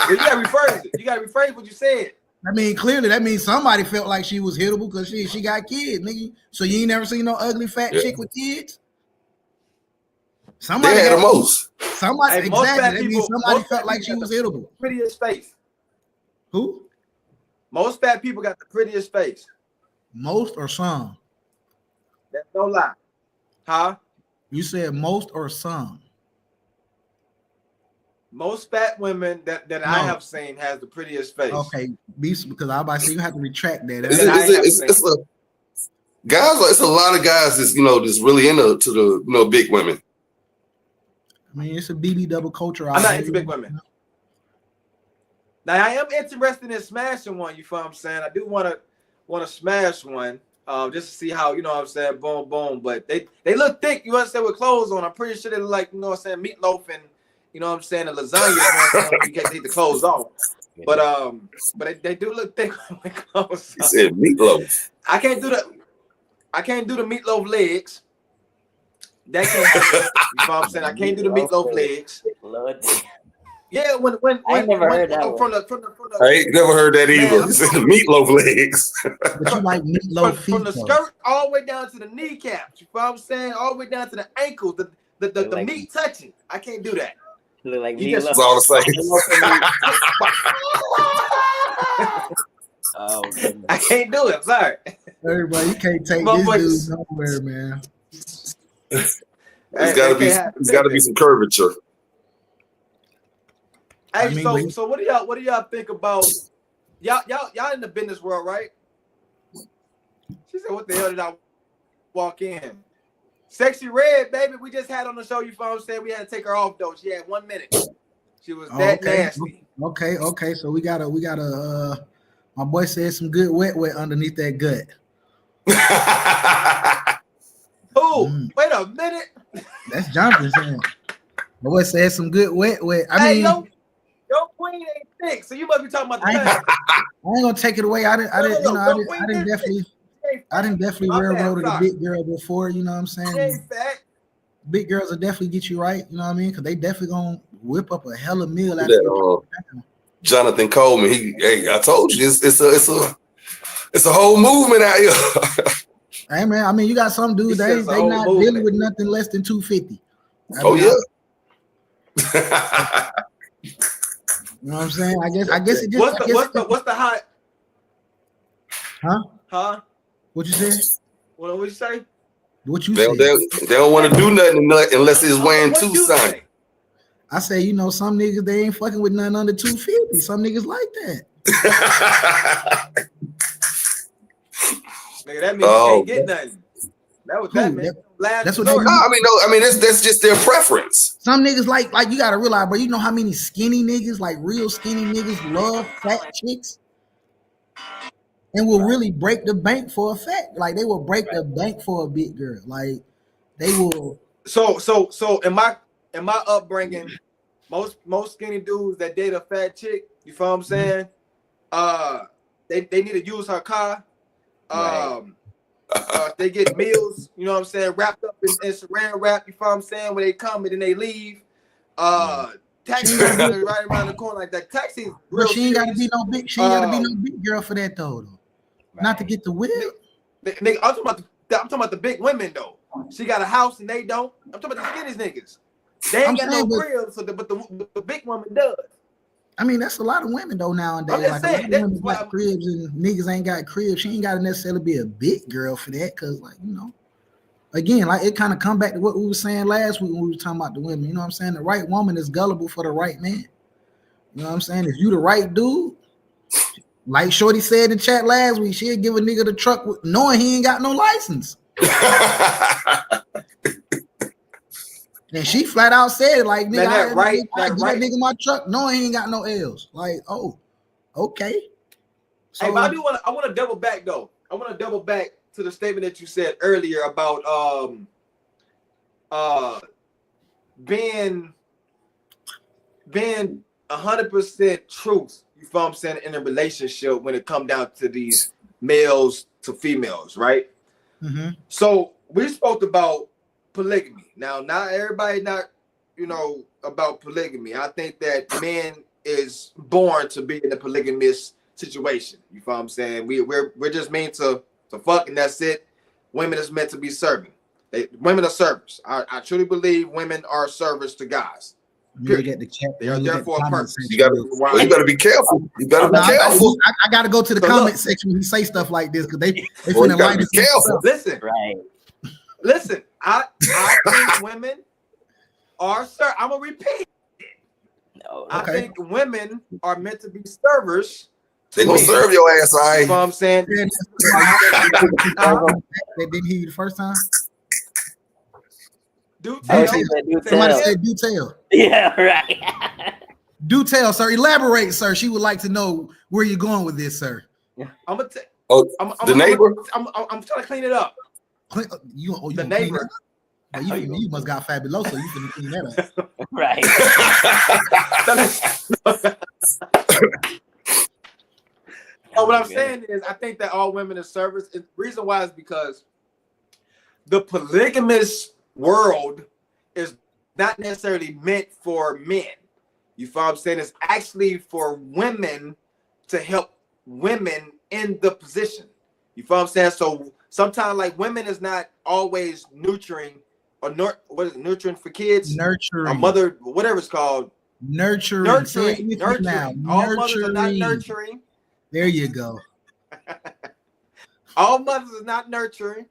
Well, you gotta rephrase it. You gotta rephrase what you said. I mean, clearly that means somebody felt like she was hittable because she got kids, nigga. So you ain't never seen no ugly fat chick with kids. Somebody had the most. Somebody exactly. That means somebody felt like she was hittable. Prettiest face. Who? Most fat people got the prettiest face. Most or some? That's no lie. Huh? You said most or some? Most fat women that I have seen has the prettiest face. Okay, because I was about to say you have to retract that. It's a lot of guys that's that's really into the big women. I mean, it's a BB double culture. I'm not into big women. Now I am interested in smashing one. You feel what I'm saying? I do want to smash one, just to see how what I'm saying. Boom, boom. But they look thick. You understand with clothes on? I'm pretty sure they look like what I'm saying, meatloaf and what I'm saying, the lasagna. You can't take the clothes off. But they do look thick with clothes. He said meatloaf. I can't do the meatloaf legs. That can't happen. You know what I'm saying? I can't do the meatloaf legs. Yeah, when I never heard that from one. the I ain't never heard that either. It's the meatloaf legs. But you like meatloaf feet from the though. skirt all the way down to the kneecaps. You know what I'm saying? All the way down to the ankles, the Like, meat touching. I can't do that. look like You just- meatloaf. It's all the same. Oh, goodness. I can't do it. I'm sorry. Everybody, you can't take this dude nowhere, man. There's got to be some curvature. Hey, I mean, so what do y'all think about y'all in the business world, right? She said, "What the hell did I walk in?" Sexy Red, baby, we just had on the show. You know what I'm saying? We had to take her off though. She had 1 minute. She was that nasty. Okay. So we gotta. My boy said some good wet underneath that gut. Who? Wait a minute. That's Jonathan saying. My boy said some good wet. I mean, your queen ain't thick, so you must be talking about the I ain't gonna take it away. I didn't definitely railroaded a big girl before. You know what I'm saying? Big girls will definitely get you right. You know what I mean? Because they definitely gonna whip up a hella meal out of Jonathan Coleman. I told you, it's a whole movement out here. Hey man, I mean, you got some dudes they not dealing with nothing less than 250. Yeah. You know what I'm saying? I guess it just. What's the high? Huh? What you say? What you say? What you they don't want to do nothing unless it's weighing 200. I say, you know, some niggas they ain't fucking with nothing under 250. Some niggas like that. Nigga, that means you can't get nothing. That was that man. That's what I mean, that's just their preference. Some niggas like you gotta realize, bro. You know how many skinny niggas, like real skinny niggas, love fat chicks, and will really break the bank for a fat. Like they will break the bank for a big girl. Like they will. So in my upbringing, most skinny dudes that date a fat chick, you feel what I'm saying? They need to use her car. They get meals, you know what I'm saying, wrapped up in saran wrap, you feel what I'm saying, when they come and then they leave. Taxi right around the corner like that. Taxi, but she ain't gotta be no big. She ain't gotta be no big girl for that though. Right. Not to get the whip. Nigga, I'm talking about the big women though. She got a house and they don't. I'm talking about the skinny niggas. They ain't got no crib, but the big woman does. I mean, that's a lot of women though nowadays. I'm just saying, a lot of women got cribs and niggas ain't got cribs. She ain't got to necessarily be a big girl for that, cause like you know, again, like it kind of come back to what we were saying last week when we were talking about the women. You know what I'm saying? The right woman is gullible for the right man. You know what I'm saying? If you the right dude, like Shorty said in chat last week, she'll give a nigga the truck knowing he ain't got no license. And she flat out said, like, nigga, I give that nigga my truck knowing he ain't got no L's. Like, oh, okay. So, hey, but I want to double back though. I want to double back to the statement that you said earlier about being 100% truth. You feel what I'm saying, in a relationship when it come down to these males to females, right? Mm-hmm. So we spoke about polygamy. Now, not everybody about polygamy. I think that man is born to be in a polygamous situation. You feel what I'm saying? We're just meant to fuck and that's it. Women is meant to be serving. Women are servers. I truly believe women are servers to guys. They are there for a purpose. You better be careful. You better be careful. I gotta go to the comment section and say stuff like this because they finna line this careful. Listen, listen. I think women are servers. I'm gonna repeat it. No, I think women are meant to be servers. They gonna serve your ass, all right. You know what I'm saying? They didn't hear you the first time. Do tell. Somebody said do tell. Yeah, right. Do tell, sir. Elaborate, sir. She would like to know where you're going with this, sir. I'm gonna the neighbor. I'm trying to clean it up. You the neighbor. You must got fabulous, so you can clean that up. Right. What I'm saying is, I think that all women are servers. The reason why is because the polygamous world is not necessarily meant for men. You feel what I'm saying? It's actually for women to help women in the position. You feel what I'm saying? So sometimes like women is not always nurturing or what is it, nurturing for kids? Nurturing. A mother, whatever it's called. Nurturing. Nurturing. All mothers are not nurturing. There you go. All mothers are not nurturing.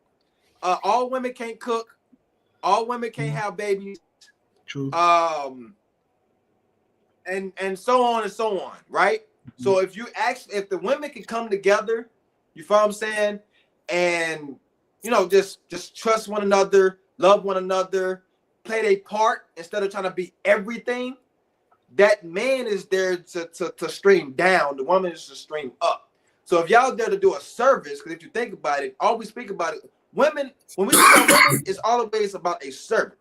All women can't cook. All women can't have babies. True. And so on and so on, right? So if the women can come together, you feel what I'm saying, and just trust one another, love one another, play their part instead of trying to be everything. That man is there to stream down. The woman is to stream up. So if y'all there to do a service, because if you think about it, always speak about it. Women, when we speak about women, it's always about a servant.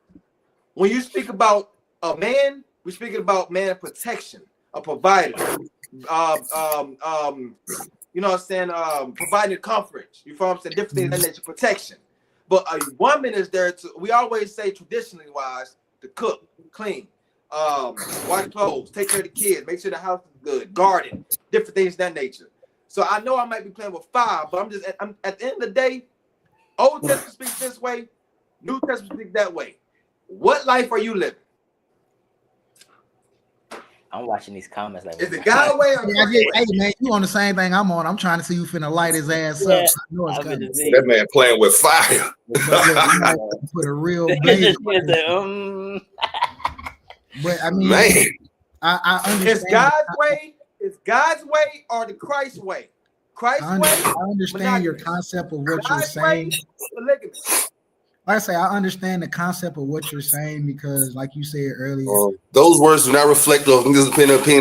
When you speak about a man, we're speaking about man protection, a provider. You know what I'm saying? Providing comfort. You feel what I'm saying? Different things in that nature, protection. But a woman is there to, we always say traditionally wise, to cook, clean, wash clothes, take care of the kids, make sure the house is good, garden, different things of that nature. So I know I might be playing with fire, but I'm at the end of the day, Old Testament speaks this way, New Testament speaks that way. What life are you living? I'm watching these comments like, is it God way or hey man, you on the same thing I'm on. I'm trying to see who finna light his ass up. So I know it's coming. That man playing with fire. Put a real blaze. But I mean, man, I understand. It's God's way. It's God's way or the Christ way. Christ's way. I understand your concept of what you're saying. Polygamy. Like I say, I understand the concept of what you're saying because, like you said earlier, those words do not reflect of a helpmate to a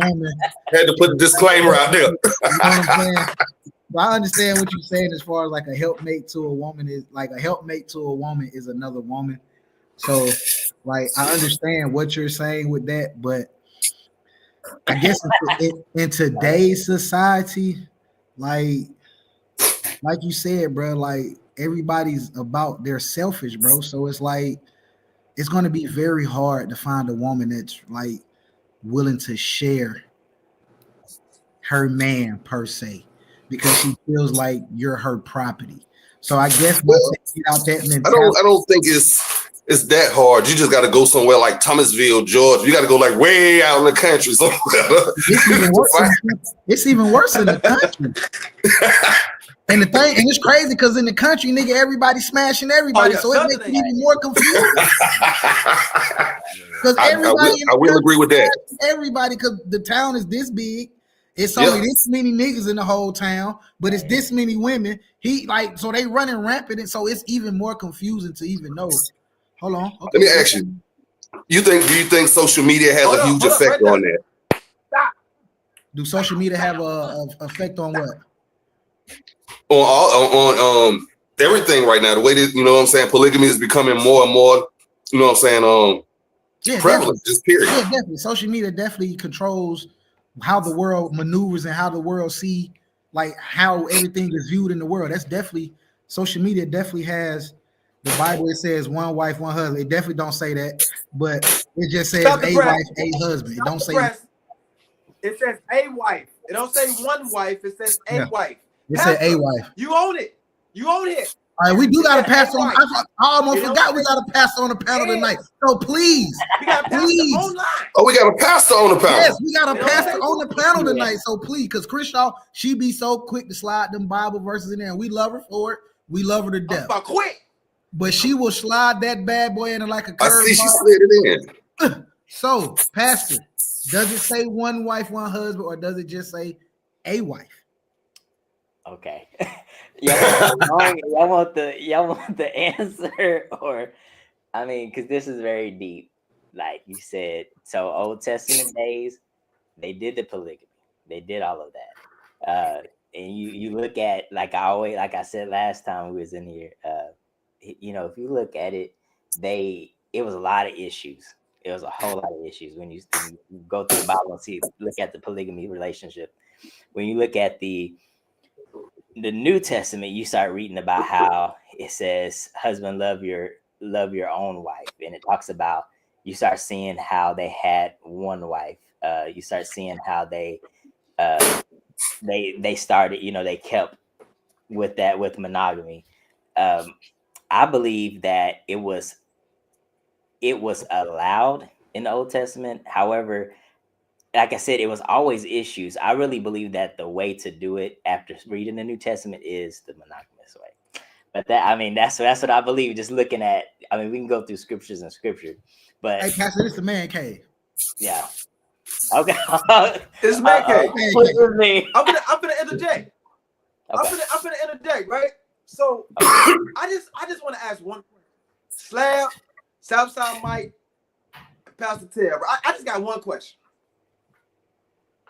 woman. Had to put a disclaimer out there. You know what I'm saying? But I understand what you're saying as far as like a helpmate to a woman is like a helpmate to a woman is another woman. So, like, I understand what you're saying with that, but I guess in today's society, like you said, bro, like everybody's about they're selfish, bro. So it's like it's going to be very hard to find a woman that's like willing to share her man per se because she feels like you're her property. So I guess once they get out that mentality, I don't think it's that hard. You just got to go somewhere like Thomasville, Georgia. You got to go like way out in the country. It's even worse in the country. And the thing, and it's crazy because in the country, nigga, everybody's smashing everybody, so it makes it even more confusing. Because everybody, I will agree with that. Everybody, because the town is this big, it's only this many niggas in the whole town, but it's this many women. So they running rampant, and so it's even more confusing to even know. Hold on. Okay. Let me ask you. Do you think social media has a huge effect on that? Stop. Do social media have a effect on what? On everything right now. The way that, you know what I'm saying, polygamy is becoming more and more, you know what I'm saying, prevalent, just period. Yeah, definitely. Social media definitely controls how the world maneuvers and how the world see, like how everything is viewed in the world. That's definitely, social media definitely has. The Bible, it says one wife, one husband. It definitely don't say that, but it just says a wife, a husband. It don't say. It says a wife. It don't say one wife. It says a wife. It says a wife. You own it. You own it. All right, we do got to pass on. I almost forgot we got to pass on the panel tonight. So please, we got to pass online. Oh, we got a pastor on the panel. Yes, we got a pastor on the panel tonight. So please, because Crenshaw, she be so quick to slide them Bible verses in there, and we love her for it. We love her to death. But quick. But she will slide that bad boy in like a curve. I see she slid it in. So, pastor, does it say one wife, one husband, or does it just say a wife? Okay. y'all want the answer, or I mean, because this is very deep. Like you said, so Old Testament days, they did the polygamy, they did all of that. And you look at, like I said last time we was in here. If you look at it, it was a lot of issues. It was a whole lot of issues when you go through the Bible and look at the polygamy relationship. When you look at the New Testament, you start reading about how it says, "Husband, love your love your own wife. And it talks about, you start seeing how they had one wife. You start seeing how they started, they kept with monogamy. I believe that it was allowed in the Old Testament. However, like I said, it was always issues. I really believe that the way to do it after reading the New Testament is the monogamous way. But that's what I believe. Just looking at, we can go through scriptures and scripture, but hey, Pastor, this is the man cave. Yeah. Okay. This man cave. What do you mean? I'm gonna interject. Okay. I'm gonna interject, right? So I just want to ask one question. Slab, Southside Mike, Pastor Ted. I just got one question.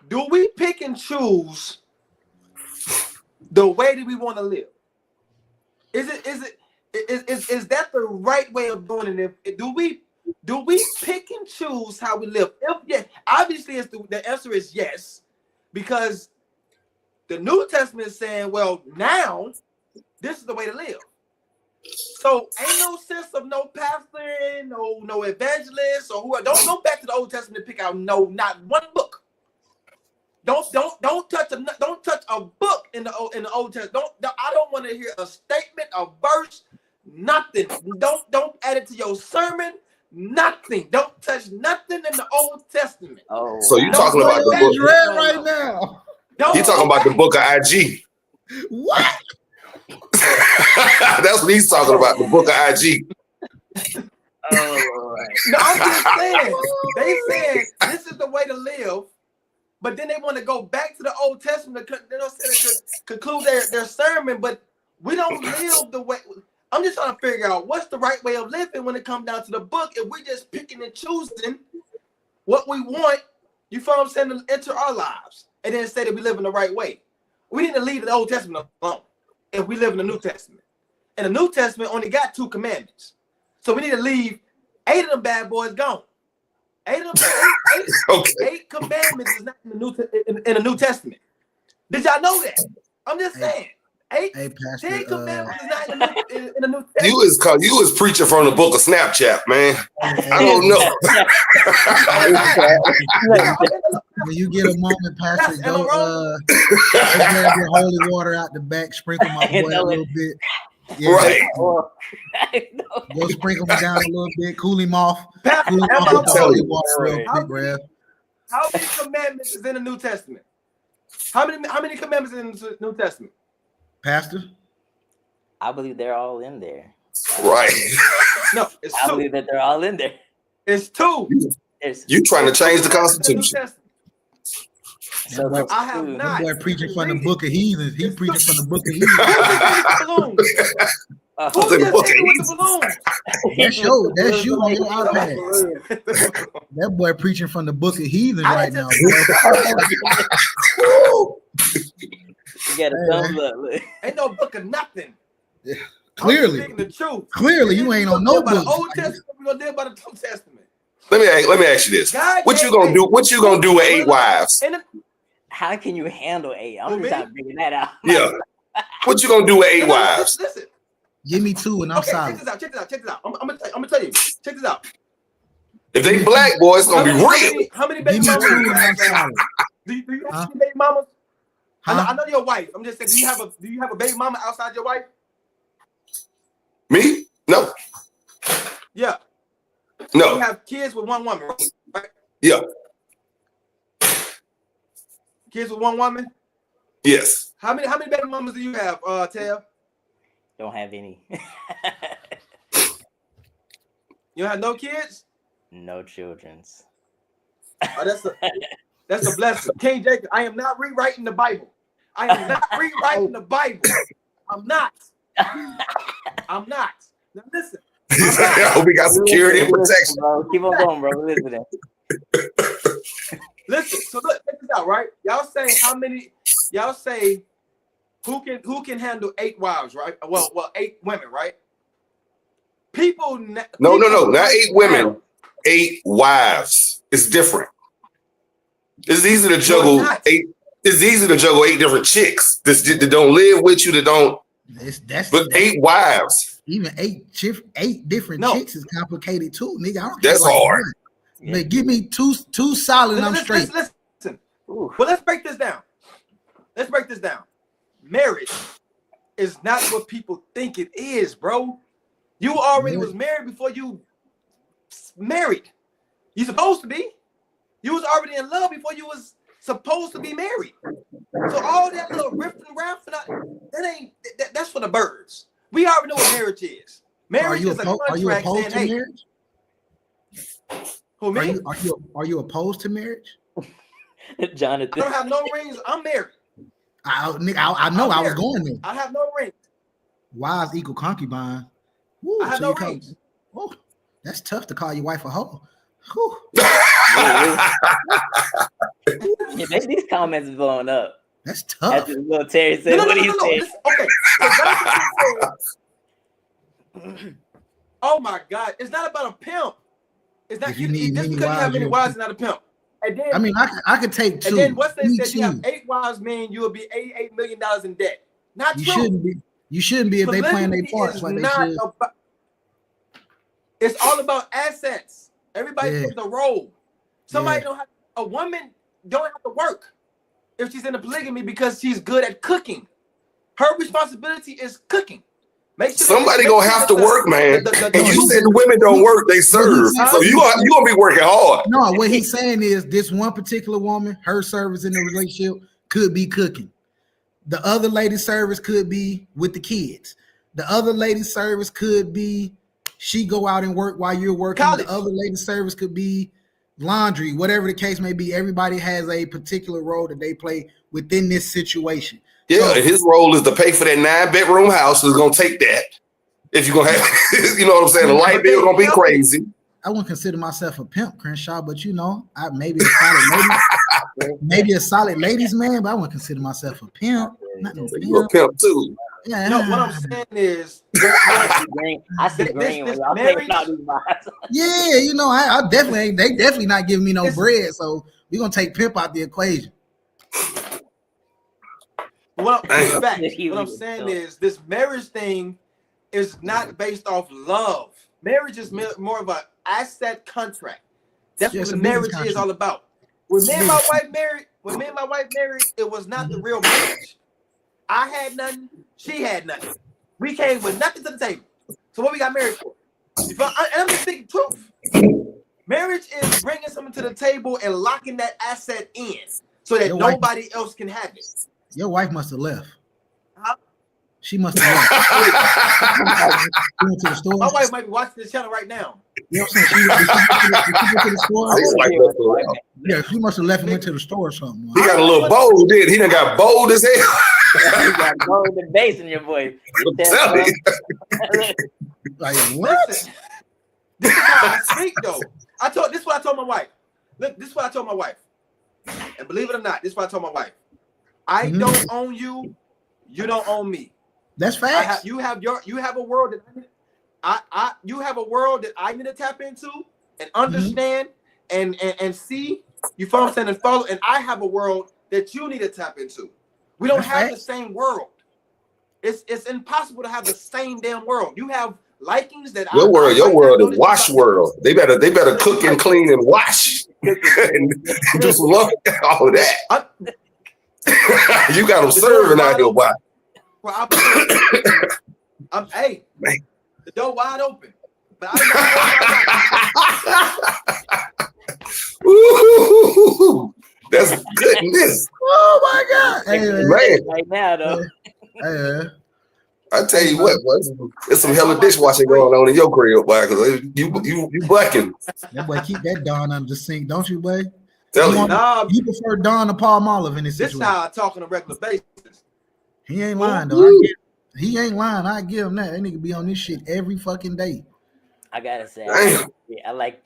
Do we pick and choose the way that we want to live? Is that the right way of doing it? Do we pick and choose how we live? If yeah, obviously the answer is yes, because the New Testament is saying, well, now this is the way to live. So ain't no sense of no pastor, no evangelist, or who. Don't go back to the Old Testament and pick out not one book. Don't touch a book in the Old Testament. I don't want to hear a statement, a verse, nothing. Don't add it to your sermon. Nothing. Don't touch nothing in the Old Testament. Oh, so you talking about the book right now? You talking about the book of IG? What? That's what he's talking about. The book of IG. Oh, no, I'm just saying. They said this is the way to live, but then they want to go back to the Old Testament to conclude their sermon. But we don't live the way. I'm just trying to figure out what's the right way of living when it comes down to the book. If we just picking and choosing what we want, you feel what I'm saying, to enter our lives, and then say that we live in the right way. We need to leave the Old Testament alone if we live in the New Testament. And the New Testament only got 2 commandments. So we need to leave 8 of them bad boys gone. 8 of them, eight commandments is not in the New Testament. Did y'all know that? I'm just saying. 10 commandments is not in the New Testament. You was preaching from the book of Snapchat, man. I don't know. When you get a moment, Pastor, go grab your holy water out the back, sprinkle my boy a little bit. Yeah, right. Go sprinkle him down a little bit, cool him off. Pastor, Cool him off with the holy water real quick, Rev. How many commandments is in the New Testament? How many commandments in the New Testament? Pastor? I believe they're all in there. Right. No, it's 2. I believe that they're all in there. It's 2. You trying to change the Constitution? So I have not. Boy preaching from the book of heathens. He preaching from the book of heathens. Who's just hitting with the balloon? That's you on your iPad. That boy preaching from the book of heathens right now. You got a thumbs up. Look. Ain't no book of nothing. Yeah. Clearly, the truth. Clearly, you ain't on no book. The Old Testament, we're gonna live by the New Testament. Let me ask you this: What you gonna do? What you gonna do with 8 wives? How can you handle 8? I'm just trying to figure that out. Yeah. What you gonna do with 8 wives? Listen. Give me 2 and I'm silent. Check this out. I'm gonna tell you. Check this out. If they black boys, it's gonna be real. How many baby mamas do you have? Do you have any baby mamas? I know your wife. I'm just saying, do you have a baby mama outside your wife? Me? No. Yeah. No. You have kids with one woman, right? Yeah. Kids with one woman? Yes. How many baby mamas do you have, Tab? Don't have any. You have no kids? No children's. Oh, that's a blessing. King Jacob, I am not rewriting the Bible. I am not rewriting the Bible. I'm not. Now listen. We got security and protection. Bro. Keep on going, bro. Listen. Listen. So look, check this out, right? Y'all say how many? Y'all say who can handle 8 wives, right? Well, 8 women, right? People. No, not 8 women. 8 wives. It's different. It's easy to juggle 8. It's easy to juggle 8 different chicks that don't live with you. That don't. But 8 wives. Even eight different chicks is complicated too, nigga. I don't That's care hard. Yeah. But give me two solid and I'm straight. Listen. Well, let's break this down. Marriage is not what people think it is, bro. You already was married before you married. You supposed to be. You was already in love before you was supposed to be married. So all that little riff and raff, that's for the birds. We already know what marriage is. Marriage is a contract. Are you opposed to marriage? Who, me? Are you opposed to marriage? Jonathan. I don't have no rings. I'm married. I know I was going there. I have no rings. Wives equal concubine. Woo, I have no rings. Oh, that's tough to call your wife a hoe. Yeah, these comments is blowing up. That's tough. That's what little Terry said. No. Said. Okay. Oh my God! It's not about a pimp. It's not. If you Just need because many you have many wives, wives, it's not a pimp. And then, I mean, I could take two. And then once they said two. you have 8 wives, man, you will be $88 million in debt. Not You true. shouldn't be. You shouldn't be if they playing their Polygamy parts is like they not should. It's all about assets. Everybody plays a role. Somebody Yeah. don't have. A woman don't have to work if she's in a polygamy because she's good at cooking. Her responsibility is cooking. Make sure Somebody gonna have to work, man. And you said the women don't work; they serve. So you gonna be working hard. No, what he's saying is this one particular woman, her service in the relationship could be cooking. The other lady's service could be with the kids. The other lady's service could be she go out and work while you're working. College. The other lady's service could be laundry, whatever the case may be. Everybody has a particular role that they play within this situation. Yeah, his role is to pay for that 9-bedroom house. So he's gonna take that. If you're gonna have, you know what I'm saying, the light bill gonna be crazy. I wouldn't consider myself a pimp, Crenshaw, but you know, I maybe a solid ladies man, but I wouldn't consider myself a pimp. Not no pimp. You're a pimp too. Yeah. No, what I'm saying is, I see green when y'all think about these vibes. Yeah, you know, I definitely ain't. They definitely not giving me no bread, so we're gonna take pimp out the equation. what I'm saying is, this marriage thing is not based off love. Marriage is more of an asset contract. That's what marriage is all about. When me and my wife married, it was not the real marriage. I had nothing, she had nothing. We came with nothing to the table. So what we got married for? And I'm just speaking truth. Marriage is bringing something to the table and locking that asset in so that nobody else can have it. Your wife must have left. Huh? She must have left. She went to the store. My wife might be watching this channel right now. You know what I'm saying? She went to the store. Yeah, she must have left and went to the store or something. He got a little bold, did he? Done got bold as hell. You got bold and bass in your voice. Like what? Listen, this is how I speak though. This is what I told my wife. Look, this is what I told my wife. And believe it or not, this is what I told my wife. I don't own you. You don't own me. That's facts. You have a world that you have a world that I need to tap into and understand and see. You follow what I'm saying, and follow. And I have a world that you need to tap into. We don't have the same world. It's impossible to have the same damn world. You have likings that your world is wash world. They better cook and clean and wash and do some love, all of that. You got them serving out here, boy. The door wide open. But Ooh, that's goodness. Oh my God. Hey, man. Right now, though. Hey, I tell you what, boy, there's some hella dishwashing going on in your crib, boy, because you bucking. That boy keep that Dawn under the sink, don't you, boy? you prefer Dawn to Paul Olive in this situation. This is how I talk on a regular basis. He ain't lying though. He ain't lying. I give him that. That nigga be on this shit every fucking day. I gotta say, I like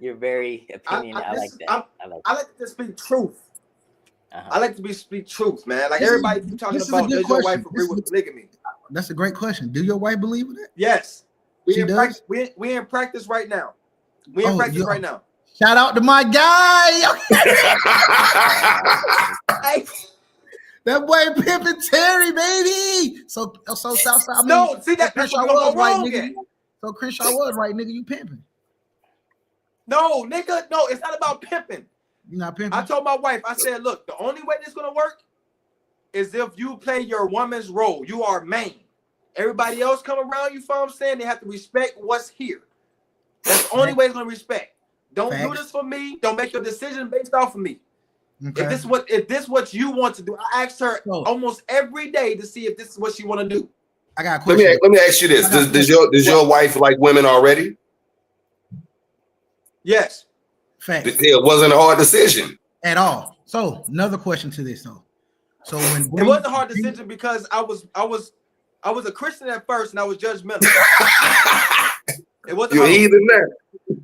your very opinion. I like that. I like to speak truth. I like to speak truth, man. Like everybody keep talking about, does your wife agree with polygamy? That's a great question. Do your wife believe in it? Yes. We in practice right now. Right now. Shout out to my guy. That boy pimping Terry, baby. So Southside. I mean, no, see that's Crenshaw what was right, wrong nigga. at. So Crenshaw was right, nigga. You pimping? No, nigga. No, it's not about pimping. You not pimping? I told my wife. I said, look, the only way this is gonna work is if you play your woman's role. You are main. Everybody else come around you. Feel what I'm saying? They have to respect what's here. That's the only way it's gonna respect. Don't do this for me. Don't make your decision based off of me. Okay. If this what you want to do, I asked her almost every day to see if this is what she want to do. I got a question. Let me ask you this: Does your wife like women already? Yes. Fact. It wasn't a hard decision at all. So another question to this though. So when it wasn't a hard decision because I was a Christian at first and I was judgmental. It wasn't. You heathen there.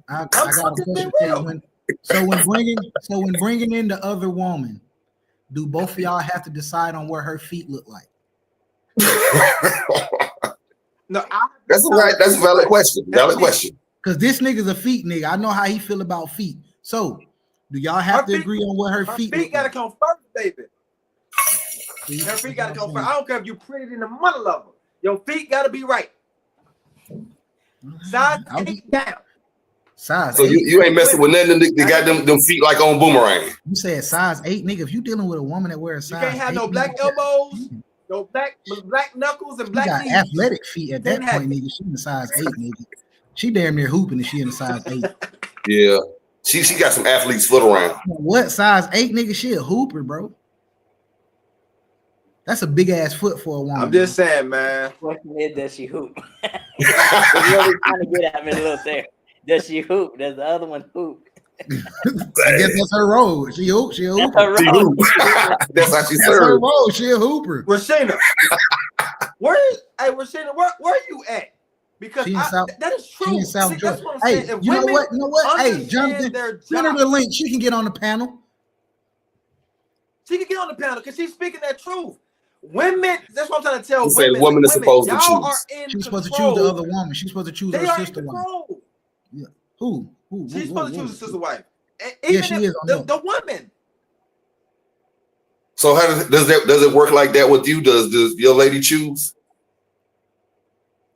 I got a question for you. So when bringing in the other woman, do both of y'all have to decide on where her feet look like? No, that's a valid question. Valid question. Because this nigga's a feet nigga. I know how he feel about feet. So do y'all have to agree on what her feet? Her feet gotta come first, baby. Her feet gotta come first. I don't care if you pretty in the mother lover. Your feet gotta be right. Size 8 down. Size so 8. You ain't messing with nothing. They got them feet like on Boomerang. You said size 8, nigga. If you dealing with a woman that wears size 8, you can't have no black elbows, no black knuckles, and black knees. She got athletic feet at that point, nigga. She in the size 8, nigga. She damn near hooping and she in the size 8. Yeah. She got some athlete's foot around. What size 8, nigga? She a hooper, bro. That's a big ass foot for a woman. I'm just saying, man. Question is, does she hoop? That's what we're trying to get at, little there. Does she hoop? Does the other one hoop? I guess that's her role. She hoop. She a hooper. That's her role. That's how she serves. Her role. She a hooper. Rashina, where are you at? Because that is true. She in South Georgia. Hey, you know what? Hey, Jonathan, send her the link. She can get on the panel. She can get on the panel because she's speaking that truth. Women, that's what I'm trying to tell women. Women are supposed to choose. She's supposed to choose the other woman. She's supposed to choose her sister wife. Yeah. Who? She's supposed to choose the sister wife. Even she is the woman. So how does it work like that with you? Does your lady choose?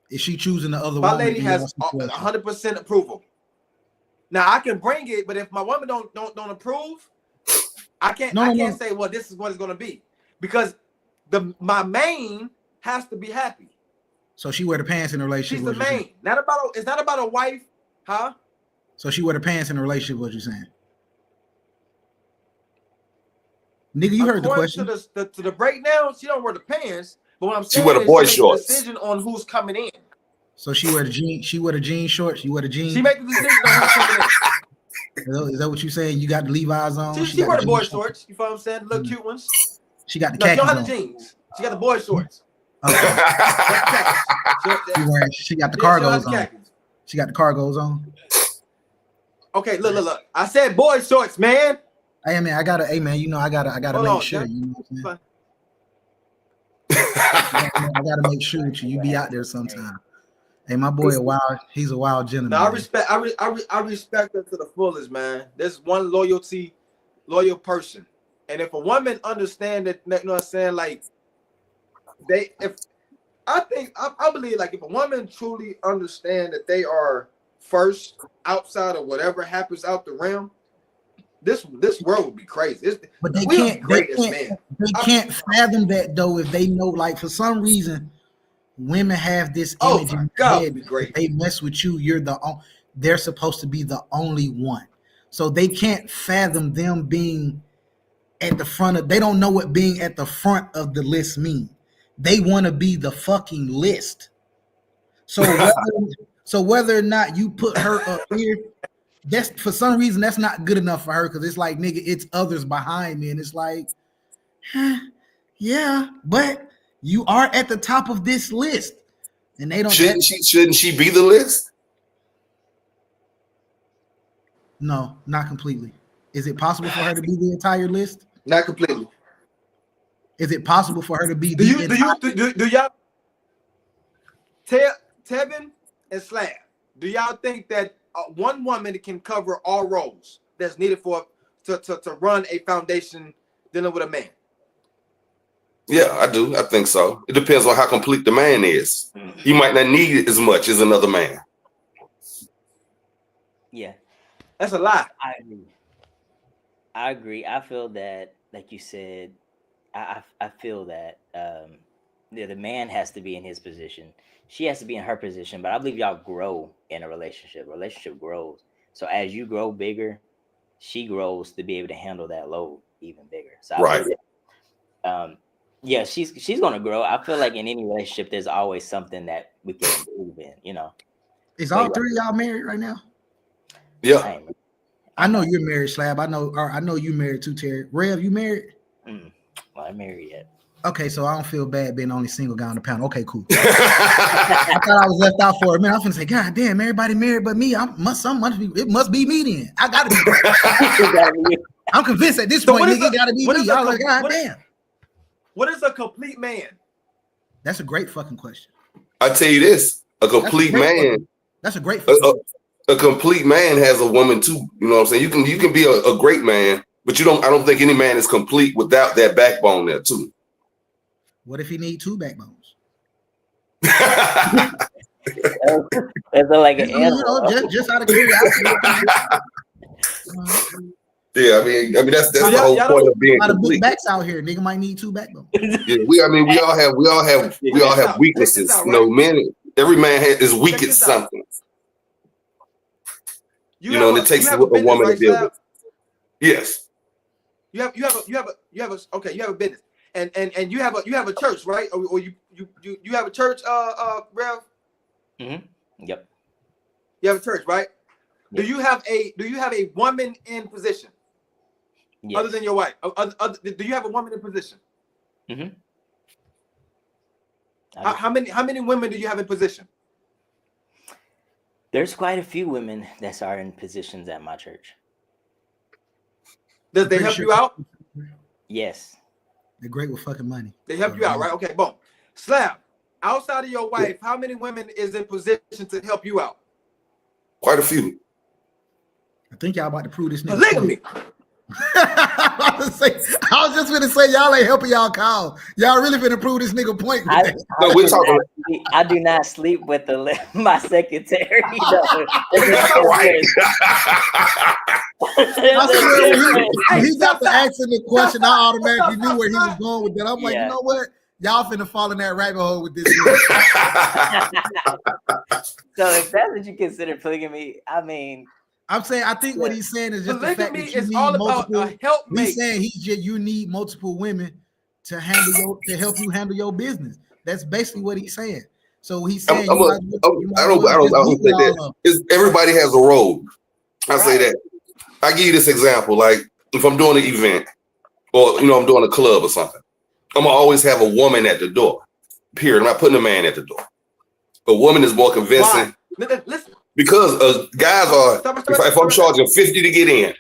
Is she choosing the other woman? My lady has 100% approval. Now I can bring it, but if my woman don't approve, I can't say, well, this is what it's gonna be. Because my main has to be happy. So she wear the pants in a relationship. She's the main. It's not about a wife, huh? So she wear the pants in a relationship, what you saying? Nigga, you heard the question. To the breakdown, she don't wear the pants, but what I'm saying she wear the boy shorts. Decision on who's coming in. So she wear the jean shorts, she wear the jeans. She make the decision on who's coming in. Is that what you saying? You got the Levi's on? She wear the boy shorts. You know what I'm saying? Little cute ones. She got the khakis on. She don't have the jeans. She got the boy shorts. Okay. She got the cargos on. She got the cargos on. Okay, look. I said boy shorts, man. Hey man, I gotta make sure. You know what I'm saying? I gotta make sure that you be out there sometime. Hey, my boy, he's a wild gentleman. No, I respect her to the fullest, man. There's one loyal person. And if a woman understand that, you know what I'm saying, like I believe like if a woman truly understand that they are first outside of whatever happens out the realm, this world would be crazy. But they can't fathom that though if they know, like, for some reason women have this image in their head. They mess with you, they're supposed to be the only one. So they can't fathom them being at the front they don't know what being at the front of the list means. They want to be the fucking list. So whether or not you put her up here, that's for some reason that's not good enough for her, because it's like, nigga, it's others behind me, and it's like, yeah, but you are at the top of this list, and they don't. Shouldn't she be the list? No, not completely. Is it possible for her to be the entire list? Not completely. Is it possible for her to be? Do y'all Tevin and Slab? Do y'all think that one woman can cover all roles that's needed to run a foundation dealing with a man? Yeah, I do. I think so. It depends on how complete the man is. He might not need it as much as another man. Yeah, that's a lie. I agree. I feel that, like you said, I feel that the man has to be in his position. She has to be in her position. But I believe y'all grow in a relationship. Relationship grows. So as you grow bigger, she grows to be able to handle that load even bigger. So I believe that, yeah, she's gonna grow. I feel like in any relationship, there's always something that we can improve in. You know. Is all three of y'all married right now? Yeah. I know you're married, Slab. I know you married too, Terry. Rev, you married? Well, I'm married yet. Okay, so I don't feel bad being the only single guy on the panel. Okay, cool. I thought I was left out for a minute. I was gonna say, God damn, everybody married but me. It must be me then. I gotta be. I'm convinced at this point, nigga, it gotta be me. Y'all like, God damn. What is a complete man? That's a great fucking question. I tell you this, a complete man. That's a great question. A complete man has a woman too. You know what I'm saying? You can be a great man, but I don't think any man is complete without that backbone there too. What if he need two backbones? That's like an animal. Just out of curiosity. Yeah, I mean that's the whole point of being complete. A lot of big backs out here, nigga might need two backbones. Yeah, we all have weaknesses. Out, right? You know, every man is weak at something. And it takes a woman to deal with. Yes. You have a business, and you have a church, right? Or you have a church, Rev? Mm-hmm. Yep. You have a church, right? Yep. Do you have a woman in position? Yes. Other than your wife? Do you have a woman in position? Mm-hmm. How many women do you have in position? There's quite a few women that are in positions at my church. Does they help you out? Yes. They're great with fucking money. They help you out, right? Okay, boom. Slab, outside of your wife, how many women is in position to help you out? Quite a few. I think y'all about to prove this nigga. Polygamy. I was just gonna say y'all ain't helping y'all call. Y'all really finna prove this nigga point. I do not sleep with my secretary. He got to asking the question. I automatically knew where he was going with that. I'm like, you know what? Y'all finna fall in that rabbit hole with this. So if that's what you consider polygamy, I mean. I'm saying, I think what he's saying is just polygamy the fact that is all about a helpmate. He's saying you need multiple women to help you handle your business. That's basically what he's saying. So he's saying, I don't say that. Everybody has a role. I say that. I give you this example. Like if I'm doing an event or I'm doing a club or something, I'm gonna always have a woman at the door. Period. I'm not putting a man at the door. A woman is more convincing. Why? Listen. Because guys are, if I'm charging $50 to get in,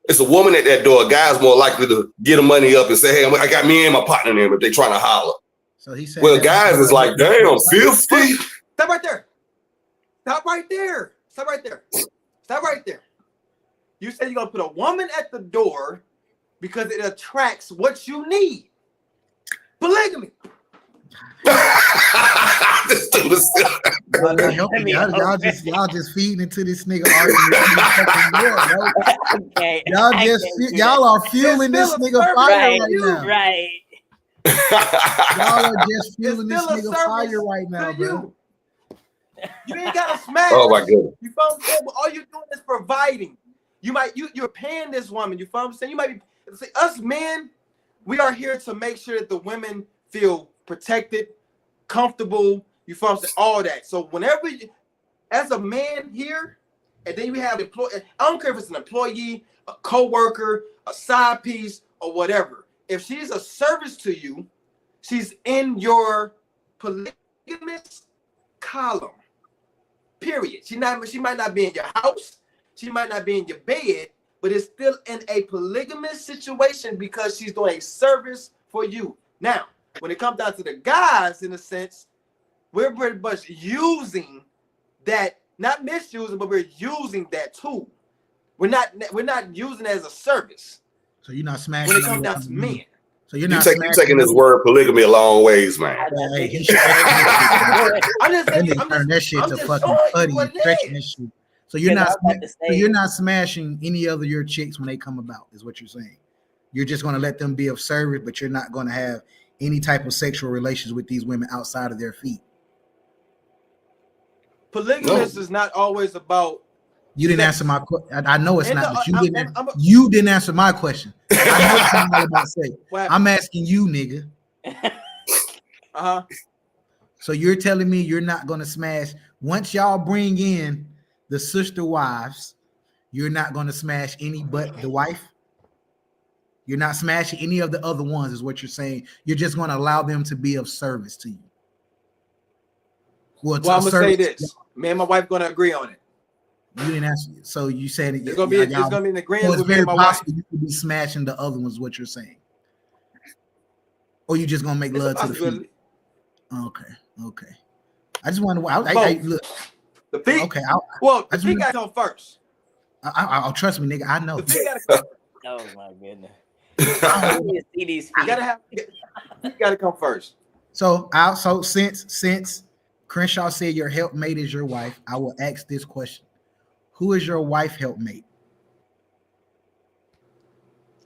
it's a woman at that door. A guy's more likely to get the money up and say, "Hey, I got me and my partner in there," but they trying to holler. So he said, "Well, guys is like, damn, 50." Stop right there. Stop right there. Stop right there. Stop right there. You said you're gonna put a woman at the door because it attracts what you need. Polygamy. Y'all just feeding into this nigga argument. Y'all are fueling this nigga fire right now. Right. Y'all are just fueling this nigga fire right now, bro. You ain't got to smash. Oh my goodness. You feel what I'm saying? All you're doing is providing. You're paying this woman. You feel what I'm saying? You might be. See, us men, we are here to make sure that the women feel protected, comfortable, you feel what I'm saying? All that. So whenever, as a man here, and then you have I don't care if it's an employee, a co-worker, a side piece, or whatever. If she's a service to you, she's in your polygamous column. Period. She might not be in your house, she might not be in your bed, but it's still in a polygamous situation because she's doing a service for you. Now, when it comes down to the guys, in a sense, we're pretty much using that, not misusing, but we're using that tool. We're not using it as a service. So you're not smashing when it comes down to men. So you're not you taking this word polygamy a long ways, man. Hey, he should turn that shit to fucking putty, stretching this shit. So you're not smashing any other your chicks when they come about, is what you're saying. You're just going to let them be of service, but you're not going to have any type of sexual relations with these women outside of their feet. Polygamous is not always about. You didn't answer my question. I know it's not, but you didn't answer my question. I know it's not all about sex. I'm asking you, nigga. So you're telling me you're not going to smash once y'all bring in the sister wives? You're not going to smash any but the wife. You're not smashing any of the other ones, is what you're saying. You're just going to allow them to be of service to you. Well, I'm going to say this. Me and my wife going to agree on it. You didn't answer it. So you said it's going to be an agreement with me and my wife. You could be smashing the other ones, what you're saying. Or you just going to make love to the feet. Okay. I just want to look. The feet. Okay. The feet got to come first. I'll trust me, nigga. I know. The feet got to come. Oh my goodness. You gotta come first. So since Crenshaw said your helpmate is your wife, I will ask this question: who is your wife helpmate?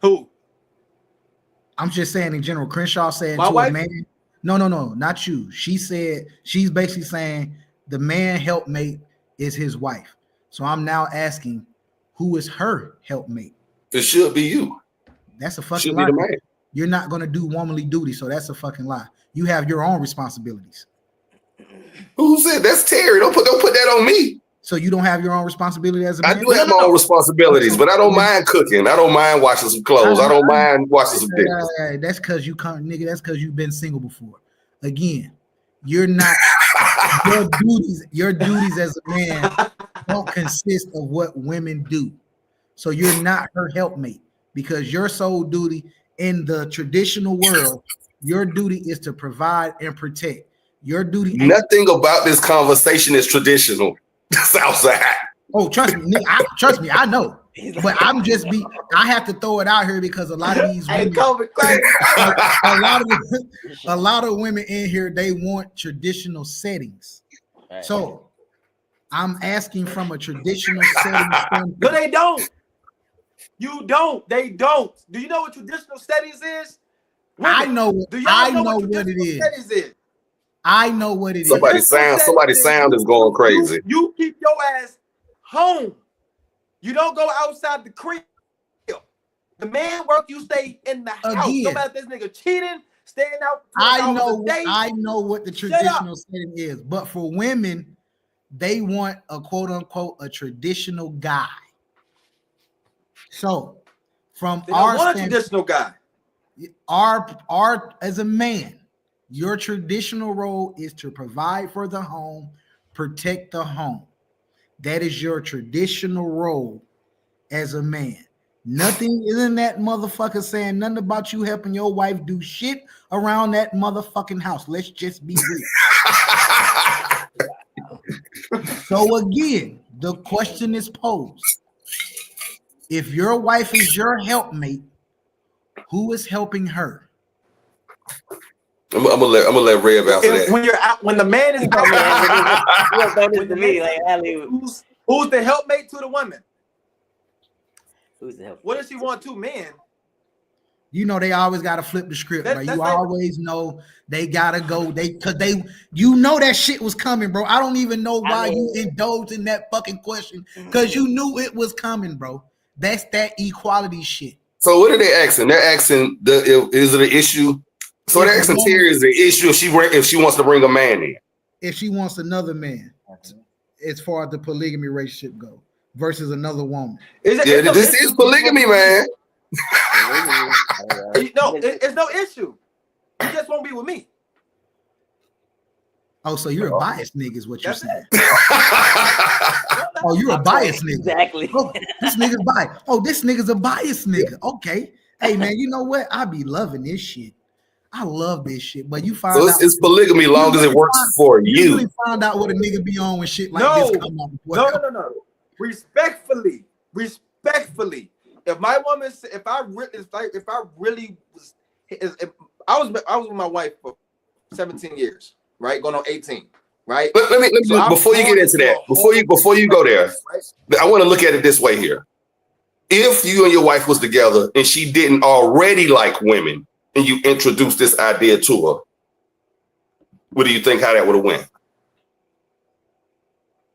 Who? I'm just saying in general. Crenshaw said my to wife? a man. No, not you. She said she's basically saying the man helpmate is his wife. So I'm now asking, who is her helpmate? It should be you. That's a fucking lie. You're not going to do womanly duty, so that's a fucking lie. You have your own responsibilities. Who said that's Terry? Don't put that on me. So you don't have your own responsibility as a man? I do have my own responsibilities, but I don't mind cooking. I don't mind washing some clothes. I don't mind washing some dishes. That's because you can't, nigga. That's because you've been single before. Again, you're not. Your duties as a man don't consist of what women do. So you're not her helpmate, because your sole duty in the traditional world, your duty is to provide and protect. Your duty. Nothing about this conversation is traditional. Southside. Oh, trust me, I know. But I have to throw it out here because a lot of these women, a lot of women in here, they want traditional settings. Right. So I'm asking from a traditional setting. No, they don't. You don't. They don't. Do you know what traditional settings is? Women, I know. I know what it is. I know what it is. Somebody's sound is going crazy. You keep your ass home. You don't go outside the crib. The man work, you stay in the house. No matter if this nigga cheating, staying out. I know what the traditional setting is. But for women, they want a quote unquote a traditional guy. So from our traditional guy, our as a man, your traditional role is to provide for the home, protect the home. That is your traditional role as a man. Nothing is in that motherfucker saying nothing about you helping your wife do shit around that motherfucking house. Let's just be real. So again, the question is posed. If your wife is your helpmate, who is helping her? I'm gonna let Rev answer that. When the man is who's the helpmate to the woman? Who's the helpmate? What does she want? Two men. You know they always gotta flip the script, bro. You always know they gotta go. You know that shit was coming, bro. I don't even know why you indulged in that fucking question, because you knew it was coming, bro. That's that equality shit. So what are they asking? They're asking is it an issue? So they're asking Terry is the issue if she wants to bring a man in. If she wants another man, as far as the polygamy relationship go, versus another woman. This is polygamy, man. No, it's no issue. You just won't be with me. Oh, so you're a biased nigga is what you're saying. Oh, you're a biased nigga. Exactly. Oh, this nigga's biased. Oh, this nigga's a biased nigga. Okay. Hey, man, you know what? I be loving this shit. I love this shit. But you find out. It's polygamy long as it works for you. You really find out what a nigga be on when shit like this come on. No. Respectfully. If my woman, if I really was I was with my wife for 17 years, right? Going on 18, right? Let me So before you get into that, before you go there, I want to look at it this way here. If you and your wife was together and she didn't already like women and you introduced this idea to her, what do you think how that would have went?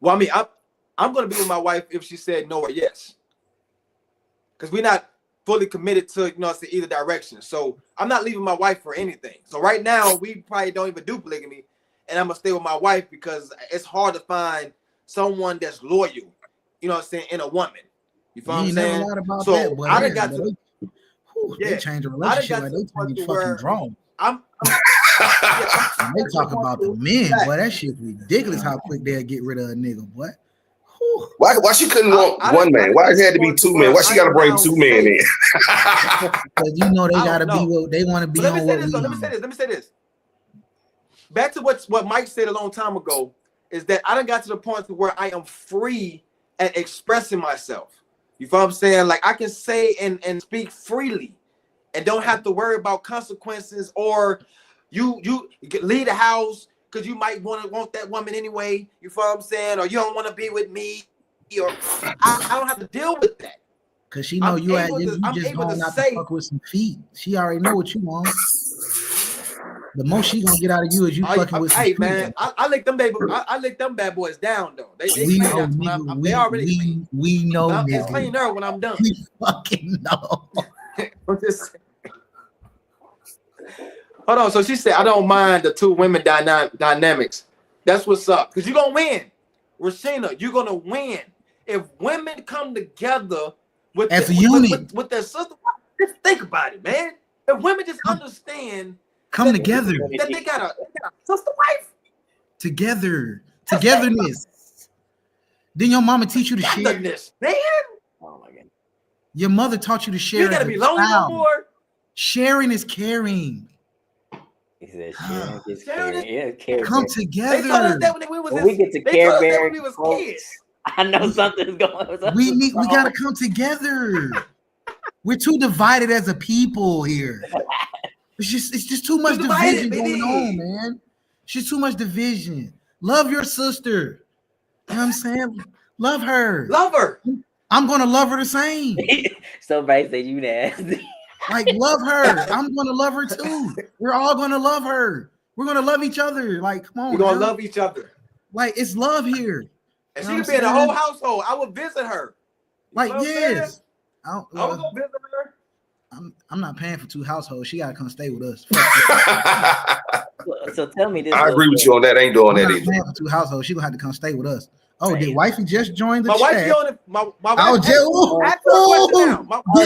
Well, I mean, I'm going to be with my wife if she said no or yes. Because we're not fully committed to, either direction. So I'm not leaving my wife for anything. So right now, we probably don't even do polygamy. And I'm going to stay with my wife because it's hard to find someone that's loyal, in a woman. You feel what I'm saying? So that, I done got to... They change a relationship like they change fucking drone. They talk about the men, boy. That shit's ridiculous how quick they'll get rid of a nigga, boy. Why she couldn't want one man? Why it had to be two men? Why she got to bring two men in? Because they gotta be what they want to be. Let me say this. Back to what Mike said a long time ago is that I done got to the point where I am free at expressing myself. You feel what I'm saying? Like I can say and speak freely and don't have to worry about consequences or you leave the house because you might want that woman anyway. You feel what I'm saying? Or you don't want to be with me. Or I don't have to deal with that. Because she know you just going out to fuck with some feet. She already know what you want. The most she gonna get out of you is you fucking with some feet. Hey man, I lick them bad boys down though. We know. It's clean there when I'm done. We fucking know. Hold on. So she said, I don't mind the two women dynamics. That's what's up. Because you're going to win. Rashina, you're going to win. If women come together with as a unit with their sister, just think about it, man. If women just understand together that they got a sister wife. Togetherness. Then your mama teach you to share. Man. Oh my God. Your mother taught you to share. You gotta be lonely no more. Sharing is caring. He said sharing is caring. Yeah, care. Come together. They told us that when we get to Care Bear, we was kids. I know something's going on. We gotta come together. We're too divided as a people here. It's just too much division going on, man. It's just too much division. Love your sister. You know what I'm saying? Love her. Love her. I'm gonna love her the same. Somebody said you nasty. Like, love her. I'm gonna love her too. We're all gonna love her. We're gonna love each other. Like, come on. We're gonna love each other. Like, it's love here. And she could be in the whole household. I would visit her. Like, yes. I would go visit her. I'm not paying for two households. She gotta come stay with us. So tell me this. I agree with you on that. I ain't doing that either. Paying for two households. She gonna have to come stay with us. Oh, did wifey just join the chat? My wife did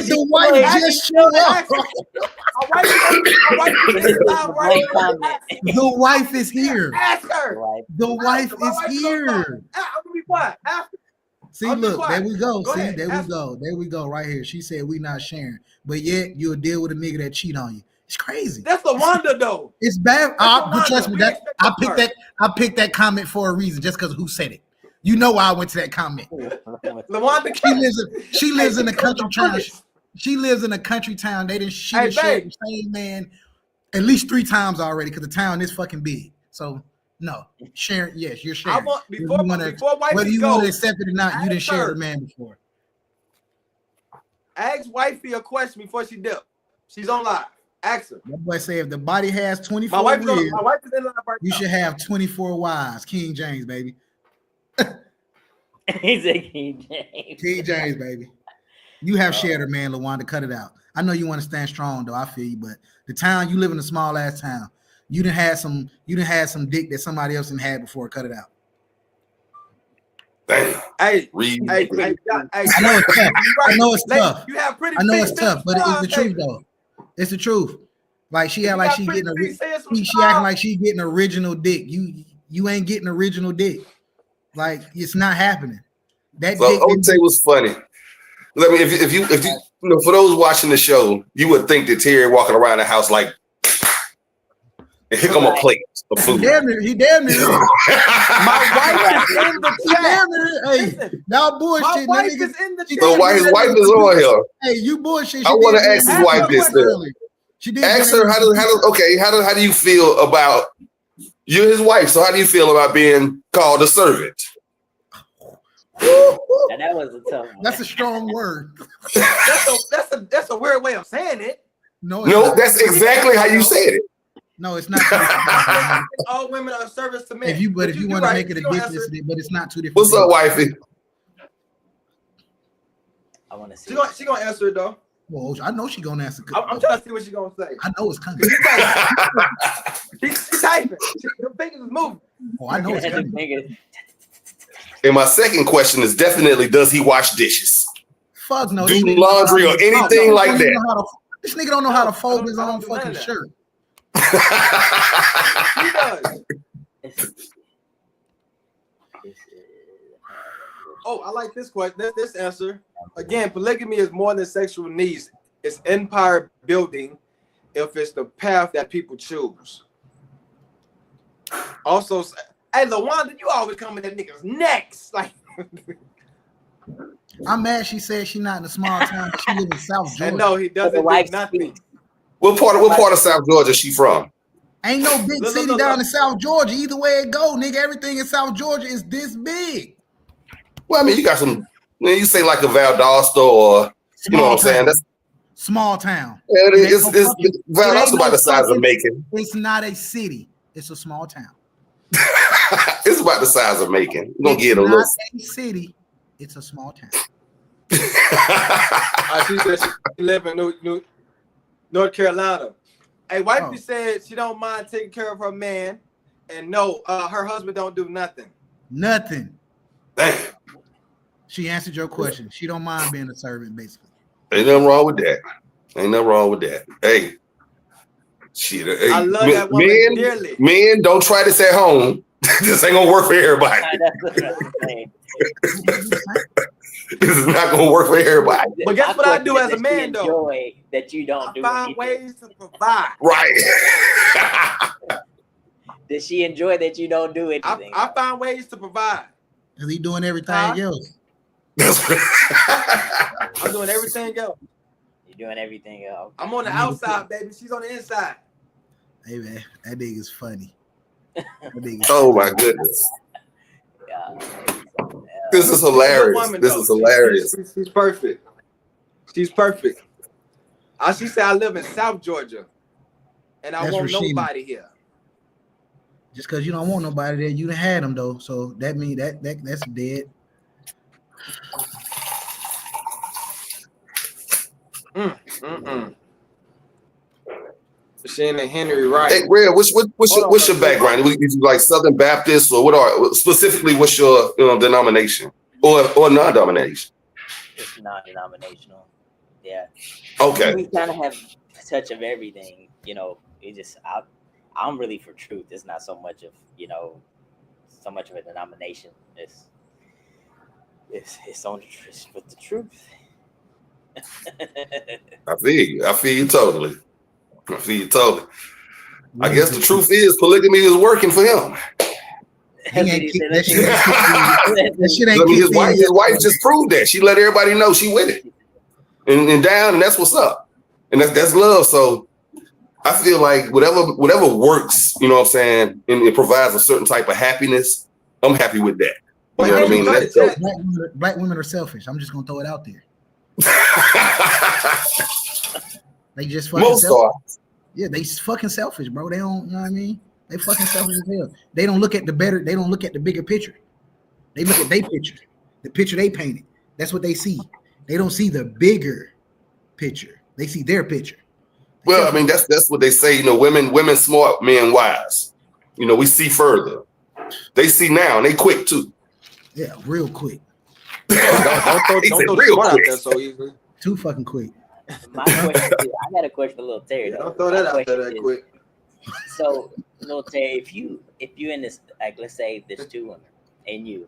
the wife just show up? The wife is here. Ask her. The wife is here. I'm gonna be quiet. See, look, there we go. See, there we go. There we go. Right here. She said we not sharing, but yet you'll deal with a nigga that cheat on you. It's crazy. That's LaWanda though. It's bad. But trust me, I picked that comment for a reason, just because who said it. You know why I went to that comment. LaWanda, she lives in a country town. She lives in a country town. She done shared the same man at least 3 times already because the town is fucking big. So no, sharing. Yes, you're sharing. Whether you want to accept it or not, you didn't share the man before. Ask wifey a question before she dip. She's on live. Ask her. That boy say if the body has 24 my wife ribs, is in live right you now. should have 24 wives. King James, baby. He said King James. King James, baby. You have shared her, man, LaWanda. Cut it out. I know you want to stand strong, though. I feel you, but the town you live in, a small ass town. You done had some dick that somebody else didn't have before. Cut it out. Damn. Hey, I know it's tough. I know it's tough. You have pretty. I know it's tough, but it's the truth, though. It's the truth. Like she act like she getting she acting like she getting original dick. You ain't getting original dick. Like it's not happening. That so I would say what's funny. Let me if you for those watching the show, you would think that Terry walking around the house like, and here come a plate of food. He damn near. My wife is in the chat. Hey, y'all bullshit. My wife is in the chat. So his wife is on here. Hey, you bullshit. I want to ask his wife this. She did. Ask her how do you feel about you're his wife? So how do you feel about being called a servant? And that was a tough one. That's a strong word. That's a weird way of saying it. No, that's exactly how you said it. No, it's not. All women are service to men. If you want to make it a difference, but it's not two different. What's up, wifey? I want to see. She gonna answer it though. Well, I know she gonna answer. I'm trying to see what she gonna say. I know it's coming. She's typing. Her fingers is moving. Oh, I know it's coming. And my second question is definitely: does he wash dishes? Fuck no. Do laundry or anything like that? This nigga don't know how to fold his own fucking shirt. He does. Oh, I like this question. This answer. Again, polygamy is more than sexual needs. It's empire building if it's the path that people choose. Also, hey, LaWanda, you always coming at niggas next. Like, I'm mad she said she not in a small town. She lives in South Georgia. no, he doesn't do nothing. What part of South Georgia is she from? Ain't no big city down in South Georgia. Either way it go, nigga, everything in South Georgia is this big. Well, I mean, you got some. You say like a Valdosta or you know what I'm saying? That's small town. Yeah, it's Valdosta about the size of Macon. It's not a city. It's a small town. It's about the size of Macon. You're gonna get a look. little a city. It's a small town. She said she live in North Carolina. Hey, wifey said she don't mind taking care of her man, and no, her husband don't do nothing. Nothing. Damn. She answered your question. She don't mind being a servant, basically. Ain't nothing wrong with that. Hey, shit. Hey, I love that woman dearly. Men, don't try this at home. This ain't gonna work for everybody. This is not gonna work for everybody. But guess what I do as a man, though? That you don't do. Find ways to provide. Right. Does she enjoy that you don't do anything? I find ways to provide. Is he doing everything else? I'm doing everything else. You're doing everything else. I'm on the outside, baby. She's on the inside. Hey man, that nigga's funny. Oh my goodness. This is hilarious. This is hilarious. She's perfect. She's perfect. She said I live in South Georgia, and I want nobody here. Just because you don't want nobody there, you done had them though. So that means that's dead. Shannon Henry, right? Hey, Red, what's your background? Is you like Southern Baptist, or what's your denomination or non-denomination? It's non-denominational. Yeah. Okay. We kind of have a touch of everything. I'm really for truth. It's not so much of so much of a denomination. It's on with the truth. I feel you totally. I guess the truth is polygamy is working for him. His wife just proved that. She let everybody know she with it. And down, and that's what's up. And that's love. So I feel like whatever works, you know what I'm saying, and it provides a certain type of happiness, I'm happy with that. You know what I mean? Black women are selfish. I'm just gonna throw it out there. They just fucking selfish. Yeah, they fucking selfish, bro. They don't, you know what I mean? They fucking selfish as hell. They don't look at the bigger picture. They look at their picture, the picture they painted. That's what they see. They don't see the bigger picture. They see their picture. Well, I mean, that's what they say. Women smart, men wise. We see further. They see now, and they quick too. Yeah, real quick. Don't throw real quick. Out there so easily. Too fucking quick. My question is, I got a question for Lil Terry. Don't throw that out there that quick. So, Lil Terry, if you in this, like, let's say there's two women and you,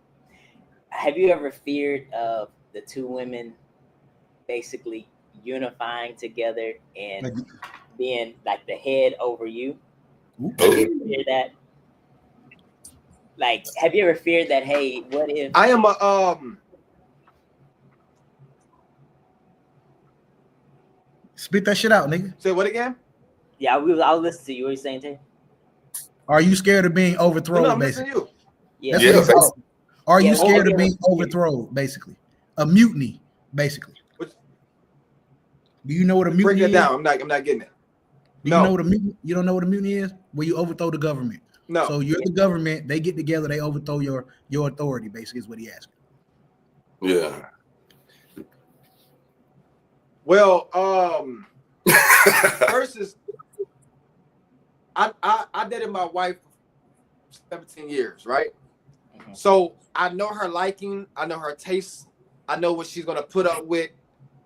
have you ever feared of the two women basically unifying together and being like the head over you? Have you ever feared that? Like, have you ever feared that? Hey, what if I am a spit that shit out, nigga. Say what again? Yeah, I'll listen to you. What are you saying, Tay? Are you scared of being overthrown? No, I'm basically, listening to you. Yeah. That's what he's asking. Are you scared of okay. being overthrown? Basically, a mutiny. Basically, do you know what a mutiny Break that is? down. I'm not getting it. Do you know what a mutiny? You don't know what a mutiny is? Where you overthrow the government. No. So you're the government. They get together. They overthrow your authority. Basically, is what he asked. Yeah. Well, first is I dated my wife for 17 years, right? Mm-hmm. So I know her liking, I know her taste, I know what she's gonna put up with.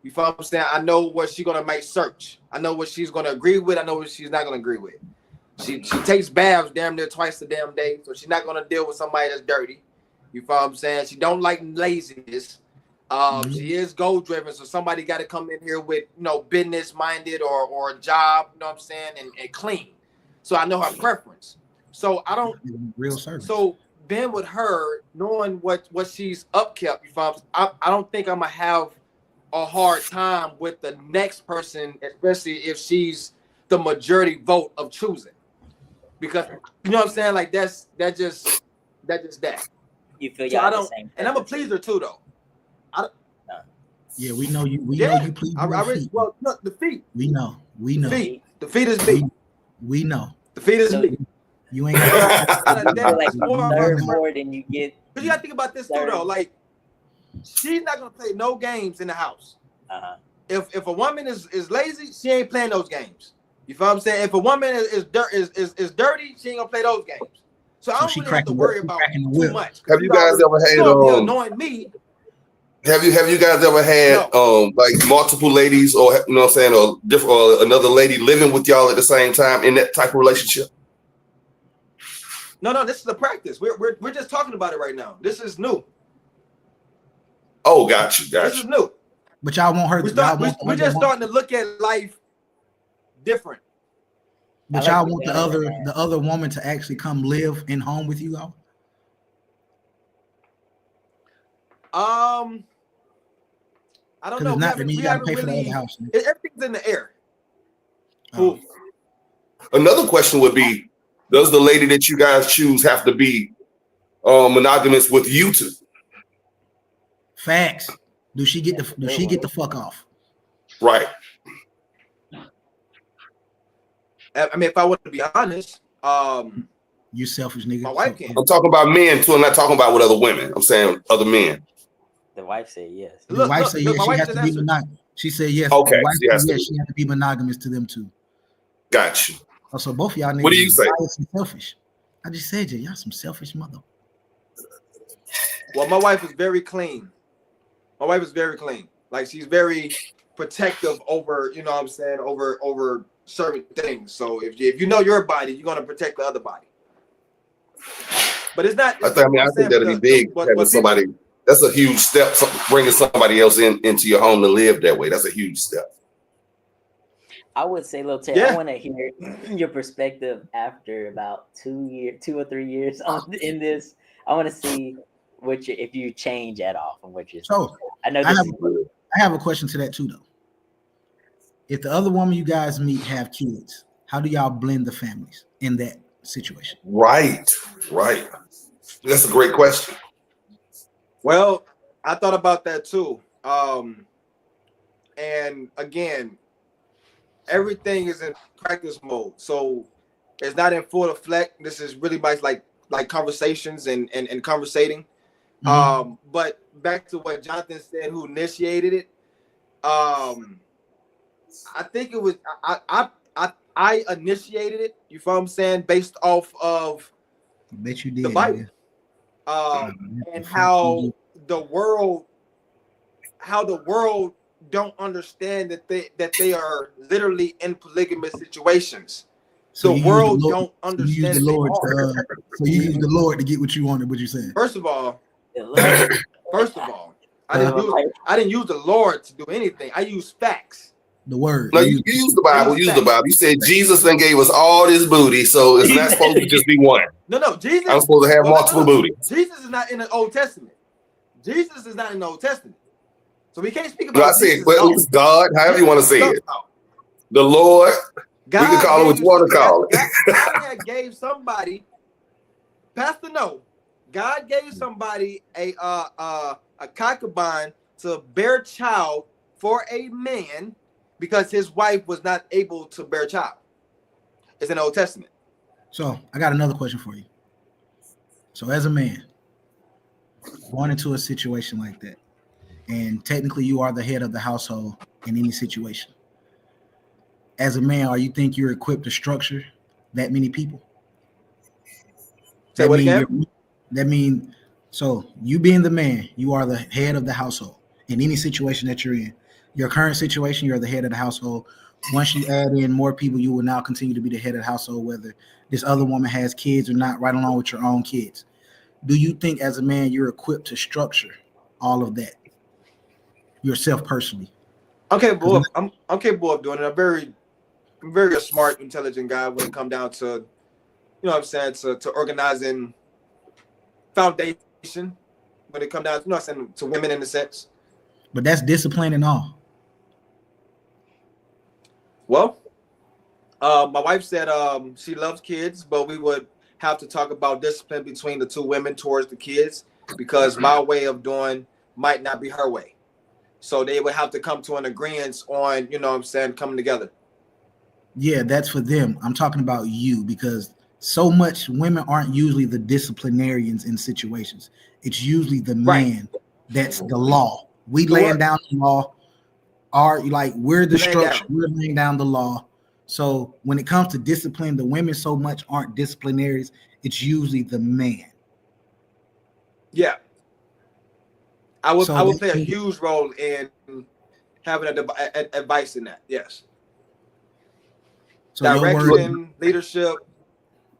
You feel what I'm saying? I know what she's gonna make search. I know what she's gonna agree with. I know what she's not gonna agree with. She takes baths damn near twice a damn day, so she's not gonna deal with somebody that's dirty. You feel what I'm saying? She don't like laziness. She is goal driven, so somebody got to come in here with business minded or a job, you know what I'm saying, and clean. So I know her preference. So I don't real service. So being with her, knowing what she's upkept, you feel I don't think I'm gonna have a hard time with the next person, especially if she's the majority vote of choosing. Because you know what I'm saying, like that's just that. You feel so I don't, and I'm a pleaser too, though. Yeah, we know you. We know you please. Well, look, the feet. We know. The feet is big. We know. The feet is big. You ain't got like more than you get. But you got to think about this too, though. Like, she's not gonna play no games in the house. If a woman is lazy, she ain't playing those games. You feel what I'm saying? If a woman is dirty, she ain't gonna play those games. So I don't really have to worry about too much. Have you guys ever had annoying me? Have you guys ever had like multiple ladies, or you know what I'm saying, or different, or another lady living with y'all at the same time in that type of relationship? No, this is a practice. We're just talking about it right now. This is new. Oh, got you. This is new. But y'all won't hurt. We're just starting to look at life different. But y'all want the other woman to actually come live in home with you all? I don't know. You gotta pay for the other house. Everything's in the air. Another question would be: does the lady that you guys choose have to be monogamous with you two? Facts. Does she get the fuck off? Right. I mean, if I want to be honest, you selfish nigga. My wife can. I'm talking about men too. I'm not talking about with other women. I'm saying other men. The wife said yes. The wife said yes. She has to be monogamous. She said yes. Okay. She has to be monogamous to them too. Got you. Oh, so both of y'all niggas. What do you say? Selfish. I just said y'all some selfish mother. Well, my wife is very clean. My wife is very clean. Like, she's very protective over, you know what I'm saying, over certain things. So if you know your body, you're gonna protect the other body. But it's not. I think that'd be big. Having somebody. That's a huge step. Bringing somebody else into your home to live that way. That's a huge step. I would say, Lil Terry, I want to hear your perspective after about 2 or 3 years in this. I want to see if you change at all from what you're saying. So I have a question to that too, though. If the other woman you guys meet have kids, how do y'all blend the families in that situation? Right. That's a great question. Well, I thought about that too. And again, everything is in practice mode. So it's not in full effect. This is really much like conversations and conversating. Mm-hmm. But back to what Jonathan said, who initiated it. I think it was I initiated it. You feel what I'm saying? Based off of the Bible. And how the world don't understand that they are literally in polygamous situations. So the world don't understand. So you use the Lord to get what you wanted. What you saying? First of all, I didn't use the Lord to do anything. I used facts. The word. No, you use the Bible. Use the Bible. You said Jesus then gave us all this booty, so it's not supposed to just be one. No, Jesus. I'm supposed to have multiple booty. Jesus is not in the Old Testament. Jesus is not in the Old Testament, so we can't speak about. I said, well, it's God. However you want to say it. The Lord God, we can call it what you want to call it. God had gave somebody, Pastor No, God gave somebody a concubine to bear child for a man because his wife was not able to bear child. It's in the Old Testament. So I got another question for you. So as a man, going into a situation like that, and technically you are the head of the household in any situation. As a man, are you think you're equipped to structure that many people? Say what again? That means, so you being the man, you are the head of the household in any situation that you're in. Your current situation, you're the head of the household. Once you add in more people, you will now continue to be the head of the household, whether this other woman has kids or not, right along with your own kids. Do you think as a man, you're equipped to structure all of that yourself personally? I'm capable of doing it. I'm very smart, intelligent guy when it comes down to, you know what I'm saying, to organizing foundation when it comes down, you know what I'm saying, to women in a sense. But that's discipline and all. Well, my wife said she loves kids, but we would have to talk about discipline between the two women towards the kids because my way of doing might not be her way. So they would have to come to an agreement on, you know what I'm saying, coming together. Yeah, that's for them. I'm talking about you because so much women aren't usually the disciplinarians in situations. It's usually the man that's the law. We laying down the law. We're the structure. We're laying down the law. So when it comes to discipline, the women so much aren't disciplinaries. It's usually the man. Yeah. I would play a huge role in having advice in that. Yes. So direction, leadership.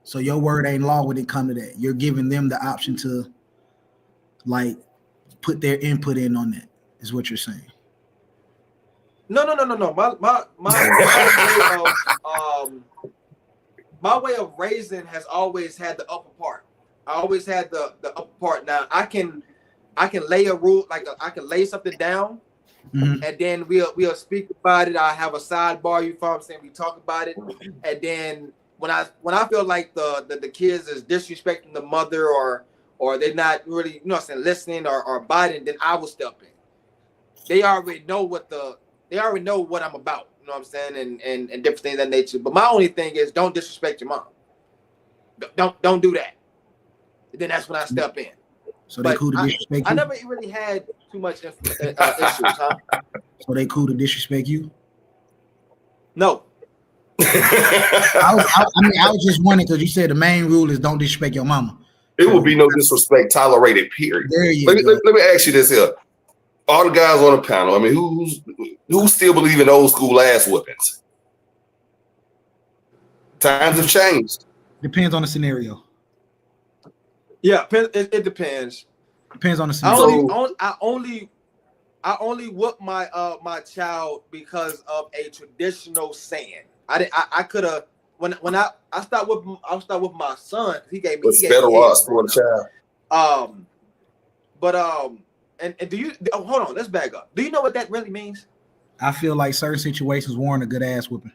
So your word ain't law when it comes to that. You're giving them the option to put their input in on that, is what you're saying. No. My way of raising has always had the upper part. I always had the upper part. Now I can lay a rule, I can lay something down, and then we'll speak about it. I have a sidebar, you know what I'm saying? We talk about it, and then when I feel like the kids is disrespecting the mother or they're not really, you know what I'm saying, listening or abiding, then I will step in. They already know what I'm about, you know what I'm saying, and different things of that nature. But my only thing is don't disrespect your mom. Don't do that. And then that's when I step in. So they cool to disrespect you? I never really had too much issues, huh? So they cool to disrespect you? No. I was just wondering because you said the main rule is don't disrespect your mama. It will be no disrespect tolerated, period. Let me ask you this here. All the guys on the panel, I mean, who still believe in old school ass whippings? Times have changed. Depends on the scenario. Yeah, it depends. Depends on the scenario. I only whoop my child because of a traditional saying. I could have when I start with my son. He gave me. What's better odds for the child? And do you hold on? Let's back up. Do you know what that really means? I feel like certain situations warrant a good ass whooping.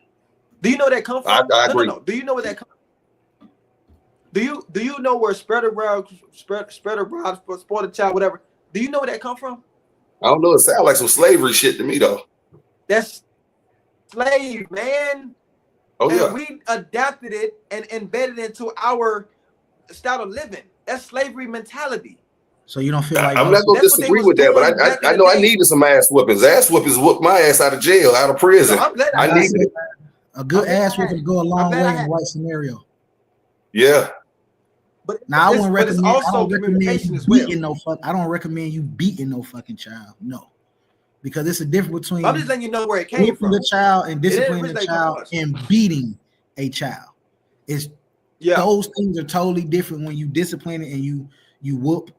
Do you know where that come from? I agree. No. Do you know where that comes? Do you know where spread around sport a child, whatever? Do you know where that come from? I don't know. It sounds like some slavery shit to me, though. That's slave, man. Oh, yeah. And we adapted it and embedded it into our style of living. That's slavery mentality. So you don't feel like I'm not gonna disagree with that, but I know I needed some ass whoopings. Ass whoopings whooped my ass out of jail, out of prison. So I needed it. A good ass whooping go a long way in the right scenario. Yeah. But now I wouldn't recommend. I don't recommend you beating no fucking child. No, because it's a difference between. I'm just letting you know where it came from. The child and disciplining the child and beating a child. Those things are totally different when you discipline it and you whoop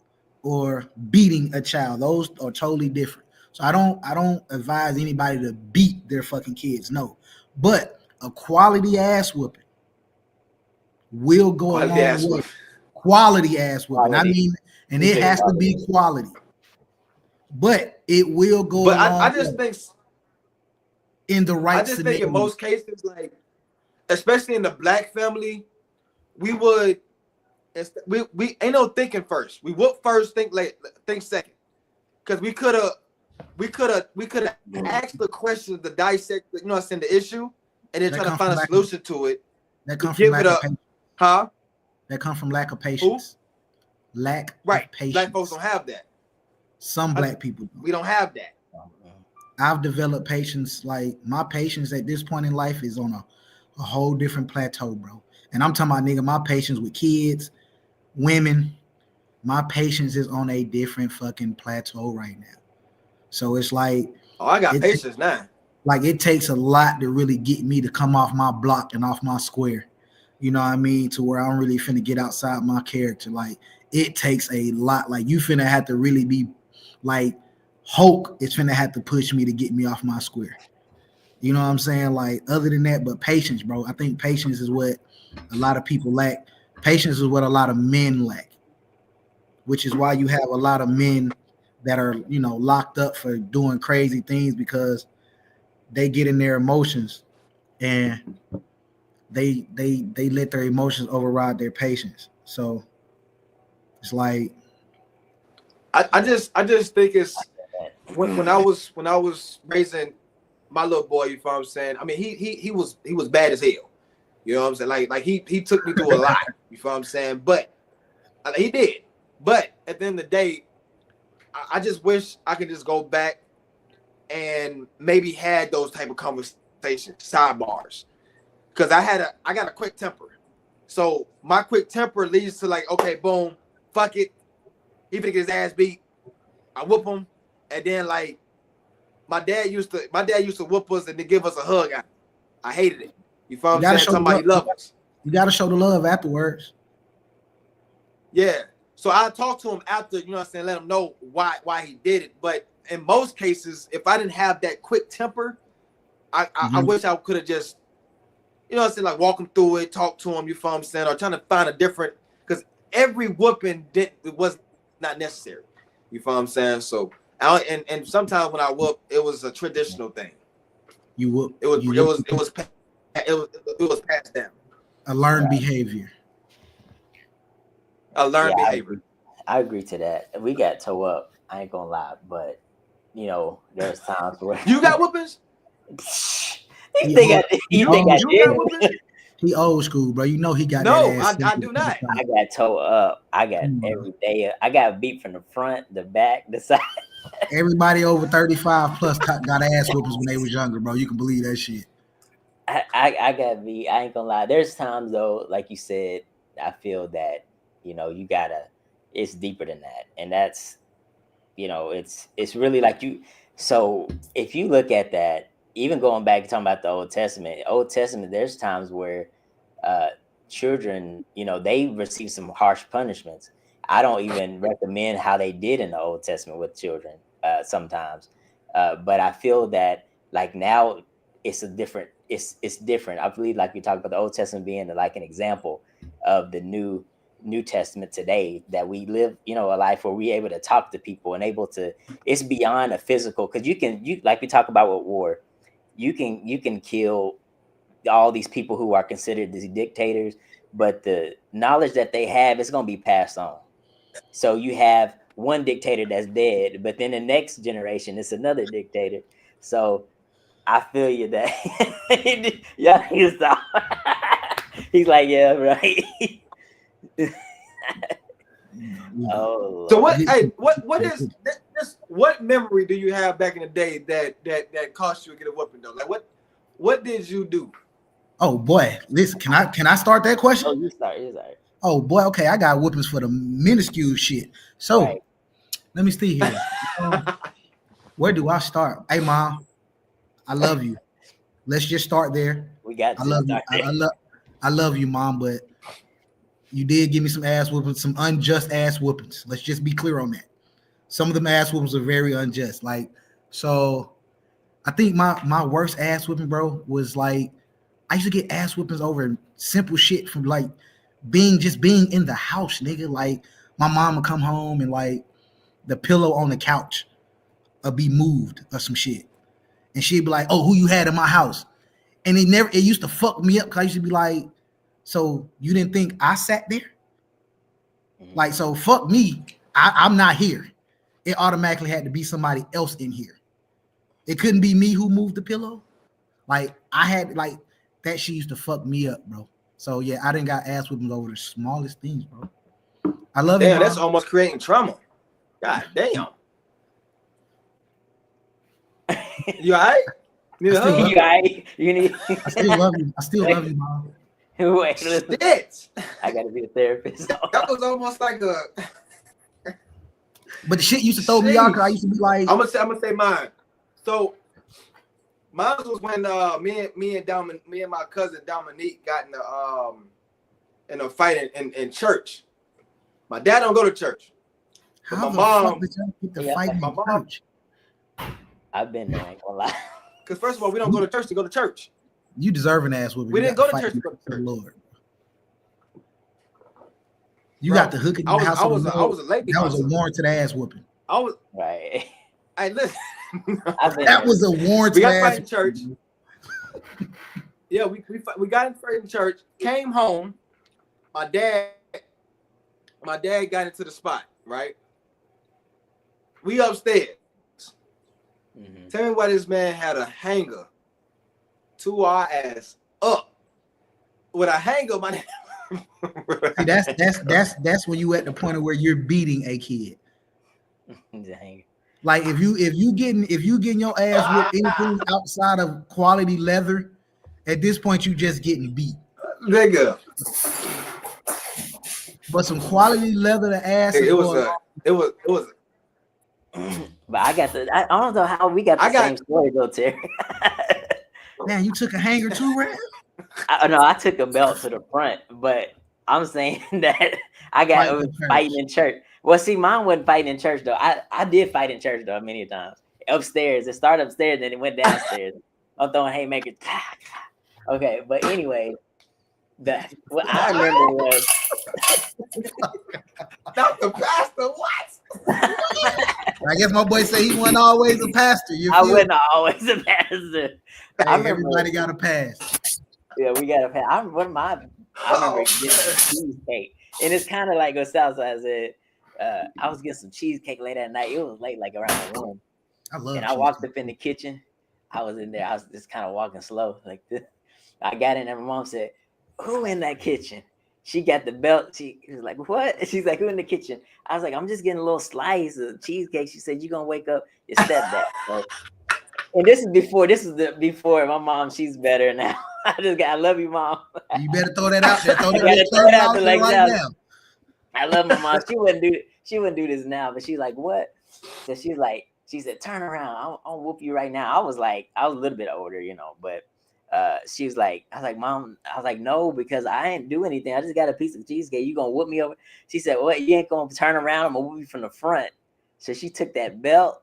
or beating a child. Those are totally different. So I don't advise anybody to beat their fucking kids. No, but a quality ass whooping will go a long way. Quality ass whooping. I mean, and it has to be quality, but it will go. But I just think in the right. I just think in most cases, like especially in the black family, we would we ain't no thinking first. We would first, think second, because we could have asked the questions to dissect, you know, what's in the issue, and then try to find a solution to it. That comes from lack of patience. Huh? That comes from lack of patience. Who? Lack of patience. Black folks don't have that. Some black people don't. We don't have that. I've developed patience. Like, my patience at this point in life is on a whole different plateau, bro. And I'm talking about, nigga, my patience with kids, women, my patience is on a different fucking plateau right now. So it's like, oh, I got patience now. Like, it takes a lot to really get me to come off my block and off my square. You know what I mean? To where I'm really finna get outside my character. Like, it takes a lot. Like, you finna have to really be like, Hulk is finna have to push me to get me off my square. You know what I'm saying? Like, other than that, but patience, bro. I think patience is what a lot of people lack. Patience is what a lot of men lack, which is why you have a lot of men that are, you know, locked up for doing crazy things, because they get in their emotions and they let their emotions override their patience. So it's like, I just think it's when I was raising my little boy, you know what I'm saying? I mean, he was bad as hell. You know what I'm saying? Like he took me through a lot, you know what I'm saying? But he did. But at the end of the day, I just wish I could just go back and maybe had those type of conversations, sidebars. Because I got a quick temper. So my quick temper leads to, like, okay, boom, fuck it. He finna get his ass beat. I whoop him. And then, like, my dad used to whoop us and then give us a hug. I hated it. You feel what I'm saying? Somebody love us. You gotta show the love afterwards. Yeah. So I talked to him after, you know what I'm saying, let him know why he did it. But in most cases, if I didn't have that quick temper, I wish I could have just, you know what I'm saying, like, walk him through it, talk to him, you feel what I'm saying, or trying to find a different, because every whooping it was not necessary. You feel what I'm saying? So, and sometimes when I whoop, it was a traditional thing. You whoop. It was passed down. A learned behavior. A learned behavior. I agree to that. We got toe up. I ain't gonna lie, but you know, there's times where you got whoopings. You think I did? He old school, bro. You know he got. No, that ass I do not. I got toe up. I got every day. I got beat from the front, the back, the side. Everybody over 35 plus got ass whoopings when they was younger, bro. You can believe that shit. I got beat. I ain't gonna lie. There's times though, like you said, I feel that, you know, you gotta. It's deeper than that, and that's, you know, it's really like you. So if you look at that. Even going back talking about the Old Testament, there's times where children, you know, they receive some harsh punishments. I don't even recommend how they did in the Old Testament with children sometimes. But I feel that, like, now it's different. I believe, like we talked about the Old Testament being like an example of the New Testament today, that we live, you know, a life where we're able to talk to people and able to, it's beyond a physical, because you like we talk about with war. You can kill all these people who are considered these dictators, but the knowledge that they have is going to be passed on. So you have one dictator that's dead, but then the next generation it's another dictator. So I feel you that yeah, he's like, yeah, right. Oh, so what? Hey, what is this? What memory do you have back in the day that cost you to get a whooping though? Like, what did you do? Oh boy, listen, can I start that question? Oh, you start. Oh boy, okay, I got whoopings for the minuscule shit. So let me see here. Where do I start? Hey mom, I love you. Let's just start there. I love you. I love you, mom, but you did give me some ass whoopings, some unjust ass whoopings. Let's just be clear on that. Some of them ass whoopings are very unjust. Like, so I think my worst ass whooping, bro, was like, I used to get ass whoopings over simple shit from like being in the house, nigga. Like, my mom would come home and like the pillow on the couch would be moved or some shit. And she'd be like, oh, who you had in my house? And it used to fuck me up because I used to be like, so you didn't think I sat there? Like, so fuck me. I'm not here. It automatically had to be somebody else in here. It couldn't be me who moved the pillow. Like, I had, like, that shit used to fuck me up, bro. So, yeah, I didn't got ass whippings over the smallest things, bro. I love it. Damn, that's almost creating trauma. God damn. You all right? You all right? I still love you. I still love you, Mom. Wait, shit. I gotta be a therapist. That was almost like a. But the shit used to throw me out because I used to be like, I'm gonna say mine. So mine was when me and my cousin Dominique got in a fight in church. My dad don't go to church. how my the mom fuck did y'all get the fight in my mom, church? I've been there, I ain't gonna lie. Because first of all, we don't go to church to go to church. You deserve an ass whooping. We didn't go to fight church to in go to the church. Lord. You Bro, got the hook in the house. I was a lady. That was a warranted ass whooping. I was Right. Hey, listen. That was a warranted We got ass fight in church. Yeah, we got in fight in church. Came home. My dad got into the spot. Right. We upstairs. Mm-hmm. Tell me why this man had a hanger to our ass up with a hanger, my. See, that's when you at the point of where you're beating a kid. Like if you getting your ass with anything outside of quality leather, at this point you just getting beat. Nigga. But some quality leather to ass. It was. But I don't know how we got the same story though, Terry. Man, you took a hanger too, Red? I took a belt to the front, but I'm saying that I got fighting in church. Well, see, mine wasn't fighting in church though. I did fight in church though many times. Upstairs, it started upstairs, then it went downstairs. I'm throwing haymakers. Okay, but anyway, what I remember was not the pastor. What? I guess my boy said he wasn't always a pastor. I wasn't always a pastor. Hey, everybody got a pass. Yeah, we got a pass. I remember getting cheesecake, and it's kind of like what Southside said. I was getting some cheesecake late at night. It was late, like around 1. I walked up in the kitchen. I was in there. I was just kind of walking slow, like this. I got in there. My mom said, "Who in that kitchen?" She got the belt. She was like, "What?" She's like, "Who in the kitchen?" I was like, "I'm just getting a little slice of cheesecake." She said, "You're gonna wake up your stepdad." So, and this is before my mom. She's better now. I love you, Mom. You better throw that out there. Throw that out there right now. I love my mom. She wouldn't do this now, but she's like, "What?" So she said, "Turn around. I'll whoop you right now." I was a little bit older, but she was like, I was like, "Mom," I was like, "No, because I ain't do anything. I just got a piece of cheesecake. You gonna whoop me over?" She said, "What? You ain't gonna turn around? I'm gonna whoop you from the front." So she took that belt.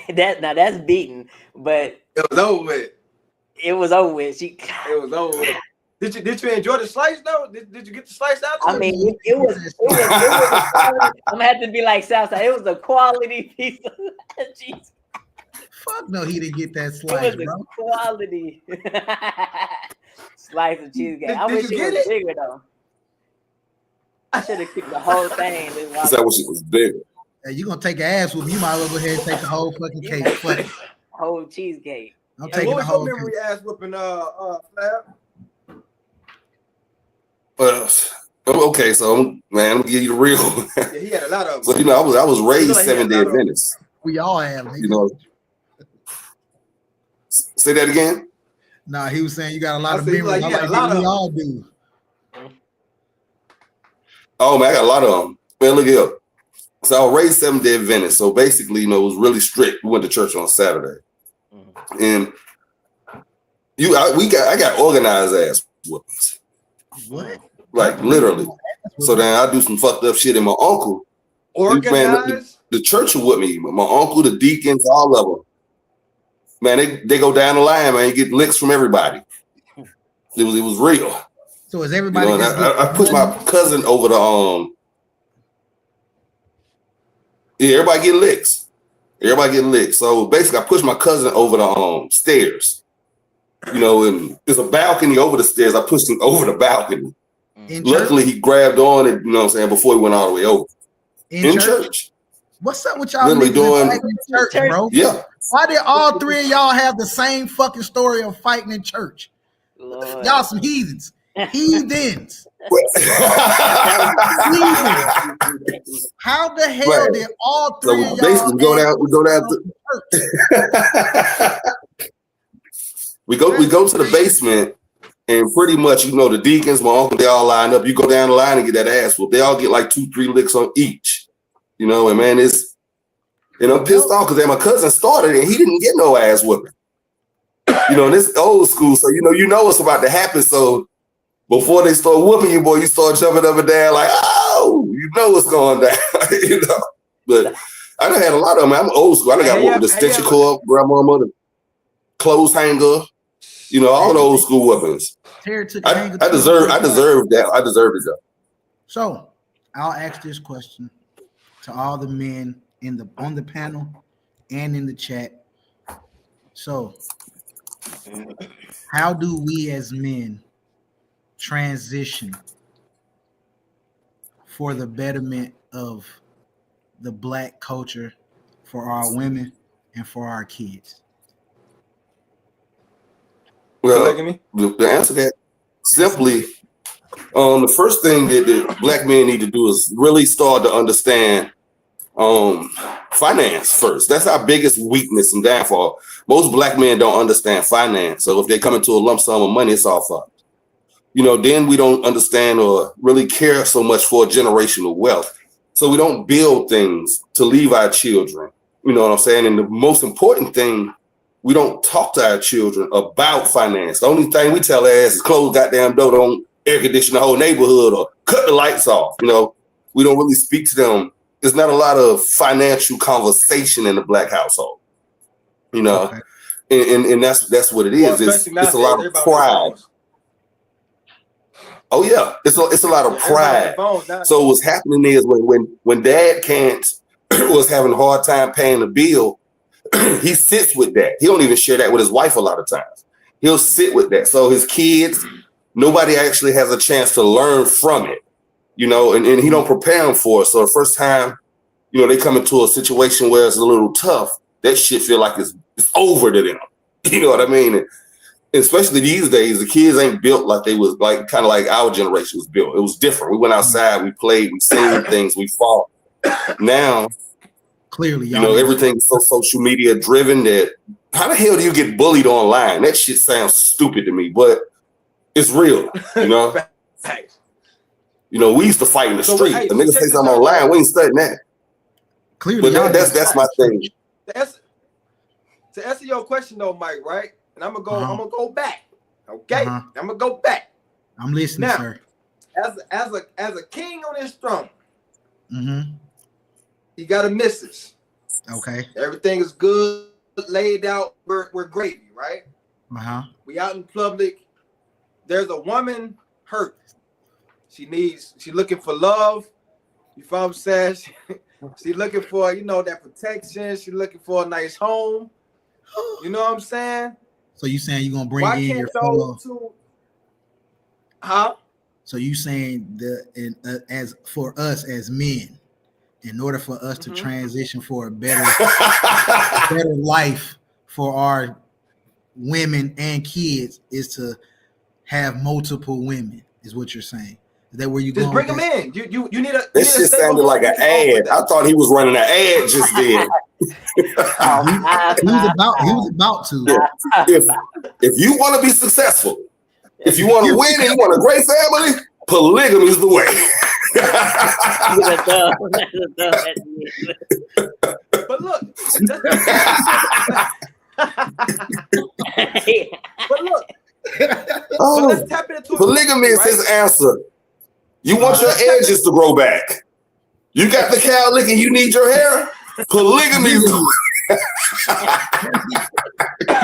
That's beaten, but it was over with. It was over with. It was over with. Did you enjoy the slice though? Did you get the slice out? I mean, it was I'm gonna have to be like Southside. It was a quality piece of cheese. Fuck no, he didn't get that slice, bro. Quality slice of cheesecake. I wish it was bigger though. I should have kicked the whole thing. Is that what it was bigger? Hey, you gonna take an ass whoop? You might as well go ahead and take the whole fucking cake. Fuck. Whole cheesecake. I'm taking the whole. What was your memory ass whooping? Flab? Okay, so I'm gonna give you the real. Yeah, he had a lot of them. So I was raised Seventh-day Adventist. We all have. Say that again. Nah, he was saying you got a lot of memories. We all do. Oh man, I got a lot of them. Man, look here. So I was raised Seventh-day Adventist. So basically, it was really strict. We went to church on Saturday, and I got organized ass whoopings. What? Like literally. So then I do some fucked up shit, and my uncle, organized. The church will whip me. My uncle, the deacons, all of them. Man, they go down the line, man. You get licks from everybody. It was real. So is everybody? I put my cousin over the Yeah, everybody get licks. So basically, I pushed my cousin over the stairs. you know, and there's a balcony over the stairs. I pushed him over the balcony. Luckily, he grabbed on it, you know what I'm saying, before he went all the way over. In church. What's up with y'all niggas fighting in church, bro? Yeah. Why did all three of y'all have the same fucking story of fighting in church? Lord. Y'all some heathens. Heathens. How the hell did all three of y'all we go down to we go to the basement, and pretty much, you know, the deacons, my uncle, they all line up. You go down the line and get that ass whooped. They all get like 2-3 licks on each. You know, and man, it's, and I'm pissed off because my cousin started and he didn't get no ass whooping. You know, and it's old school, so you know what's about to happen. So before they start whooping you, boy, you start jumping up and down like, oh, you know what's going down. You know, but I done had a lot of them. I'm old school. I done got whooped with the extension cord, grandmama, the clothes hanger. You know, all the old school weapons. I deserve that. I deserve it though. So I'll ask this question to all the men on the panel and in the chat. So how do we as men transition for the betterment of the Black culture, for our women and for our kids? Well, the answer to that simply, the first thing that Black men need to do is really start to understand finance first. That's our biggest weakness and downfall. Most Black men don't understand finance. So if they come into a lump sum of money, it's all fun. You know, then we don't understand or really care so much for generational wealth. So we don't build things to leave our children. You know what I'm saying? And the most important thing, we don't talk to our children about finance. The only thing we tell their ass is close goddamn door, don't air condition the whole neighborhood or cut the lights off. You know, we don't really speak to them. There's not a lot of financial conversation in the Black household. You know, and that's what it is. It's a lot of pride. Oh yeah, it's a lot of pride. So what's happening is when dad was having a hard time paying the bill, he sits with that. He don't even share that with his wife a lot of times. He'll sit with that. So his kids, nobody actually has a chance to learn from it, you know, and he don't prepare them for it. So the first time, you know, they come into a situation where it's a little tough, that shit feel like it's over to them. You know what I mean? And especially these days, the kids ain't built like they was like kind of like our generation was built. It was different. We went outside, we played, we seen things, we fought. Now, clearly, you know, everything's so social media driven that how the hell do you get bullied online? That shit sounds stupid to me, but it's real, you know. You know, we used to fight in the street. The niggas say something online, we ain't studying that. Clearly, but that's my thing. To answer your question though, Mike, right? And I'm gonna go back. Okay, I'm gonna go back. I'm listening, now, sir. As a king on his throne, he got a missus. Okay, everything is good, laid out. We're gravy, right? We out in public. There's a woman hurt. She's looking for love. You feel what I'm saying? She's looking for, you know, that protection. She's looking for a nice home. You know what I'm saying? So you saying you're gonna bring in your fellow? So you saying as for us as men, in order for us to transition for a better life for our women and kids is to have multiple women, is what you're saying. Is that where you just bring them in? You need a. This shit sounded like an ad. I thought he was running an ad just then. he was about to. If you want to be successful, if you want to win and you want a great family, polygamy is the way. But look, let's tap into polygamy is his answer. You want your edges to grow back. You got the cow licking, you need your hair. Polygamy is the way.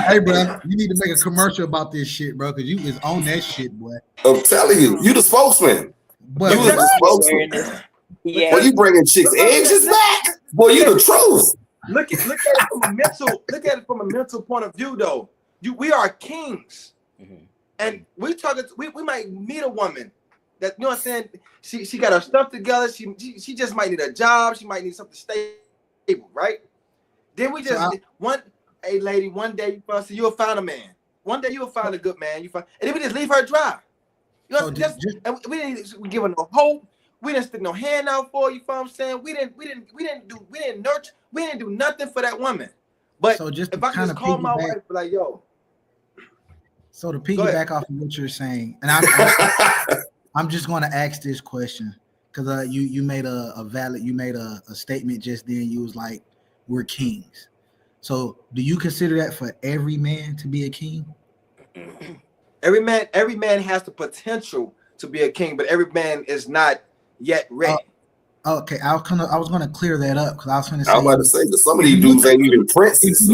Hey, bro, you need to make a commercial about this shit, bro, because you is on that shit, boy. I'm telling you the spokesman. But you the spokesman. Yeah. Boy, you bringing chicks' edges back? Boy, you the truth. Look at it from a mental point of view, though. we are kings. And we might meet a woman that, you know what I'm saying, she got her stuff together, she just might need a job, she might need something stable, right? Then we just one day you'll find a man. One day you'll find a good man. And then we just leave her dry. You know, and we didn't give her no hope. We didn't stick no hand out for you. What I'm saying, we didn't nurture. We didn't do nothing for that woman. But so if I can just call my wife, like, yo. So to piggyback off of what you're saying, and I'm just going to ask this question because you made a statement just then. You was like, we're kings. So do you consider that for every man to be a king? Every man has the potential to be a king, but every man is not yet ready. Okay, I was gonna clear that up because I was gonna say. I was about to say that some of these dudes ain't even princes. If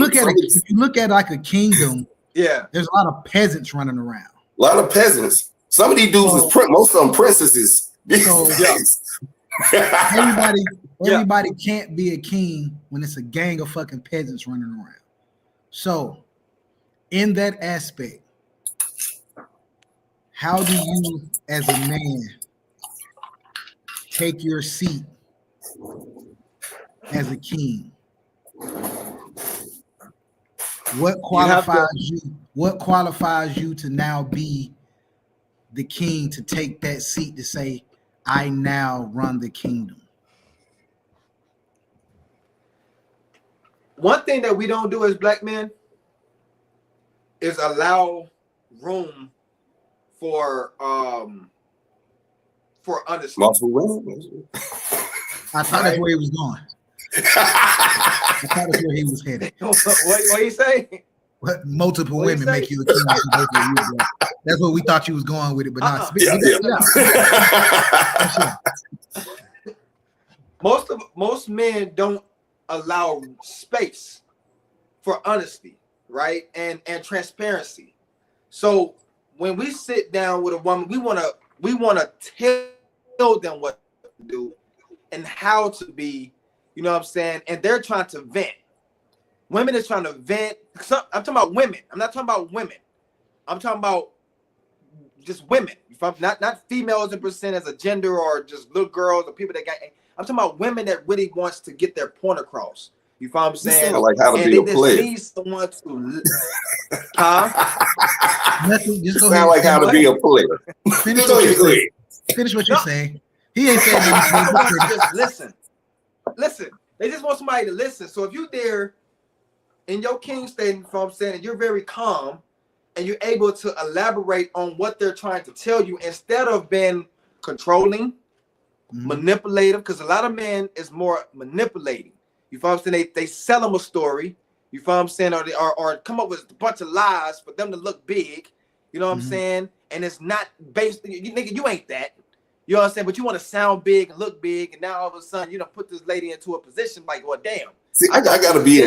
you look at like a kingdom, yeah, there's a lot of peasants running around. A lot of peasants. Some of these dudes is most of them princesses. So everybody can't be a king when it's a gang of fucking peasants running around. So, in that aspect, how do you, as a man, take your seat as a king? What qualifies you to now be the king, to take that seat, to say, I now run the kingdom? One thing that we don't do as black men is allow room for understanding. I thought that's where he was going. I thought that's where he was headed. What you say? What multiple women make you a king? That's what we thought you was going with it, but not. Most men don't allow space for honesty, right, and transparency. So when we sit down with a woman, we want to tell them what to do and how to be, you know what I'm saying? And they're trying to vent. Women are trying to vent. I'm talking about women. I'm not talking about women. I'm talking about just women. Not females in percent as a gender, or just little girls or people that got. I'm talking about women that really wants to get their point across. You follow what I'm saying? Like how to be a player. Need someone to, Nothing. Just go sound like how to be a player. Finish what you're saying. He ain't saying anything. Just listen. They just want somebody to listen. So if you're there in your king state, you know what I'm saying, and you're very calm and you're able to elaborate on what they're trying to tell you instead of being controlling, manipulative, because a lot of men is more manipulating. You follow what I'm saying? They sell them a story. You follow what I'm saying? Or come up with a bunch of lies for them to look big. You know what I'm saying? And it's not based, nigga, you ain't that. You know what I'm saying? But you want to sound big and look big, and now all of a sudden, you know, put this lady into a position like, well, damn. See, I gotta be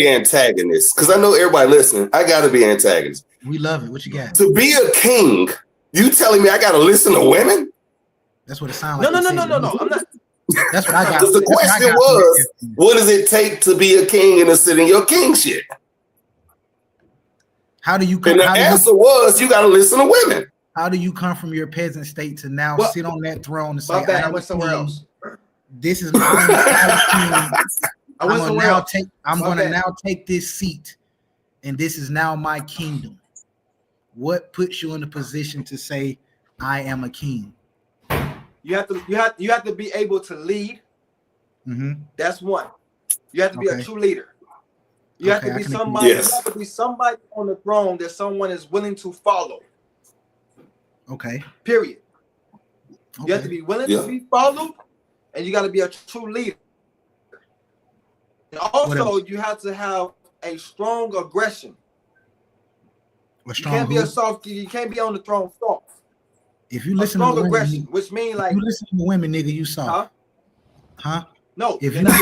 antagonist, because I know everybody listening. I gotta be antagonist. We love it. What you got? To be a king, you telling me I gotta listen to women? That's what it sounds like. No. I'm not. That's what I got. Because the question was, what does it take to be a king and to sit in your kingship? How do you? And the answer was, you gotta listen to women. How do you come from your peasant state to now sit on that throne and say, I went somewhere else. This is my I'm gonna now take this seat, and this is now my kingdom. What puts you in a position to say, I am a king? You have to be able to lead. That's one. You have to be a true leader. You have to be somebody. You have to be somebody on the throne that someone is willing to follow. Okay. Period. You have to be willing to be followed, and you got to be a true leader. And also, you have to have a strong aggression. You can't be a soft. You can't be on the throne soft. If you listen to women, aggression, which means like you listen to women, nigga, you soft. Huh? No. If you're not,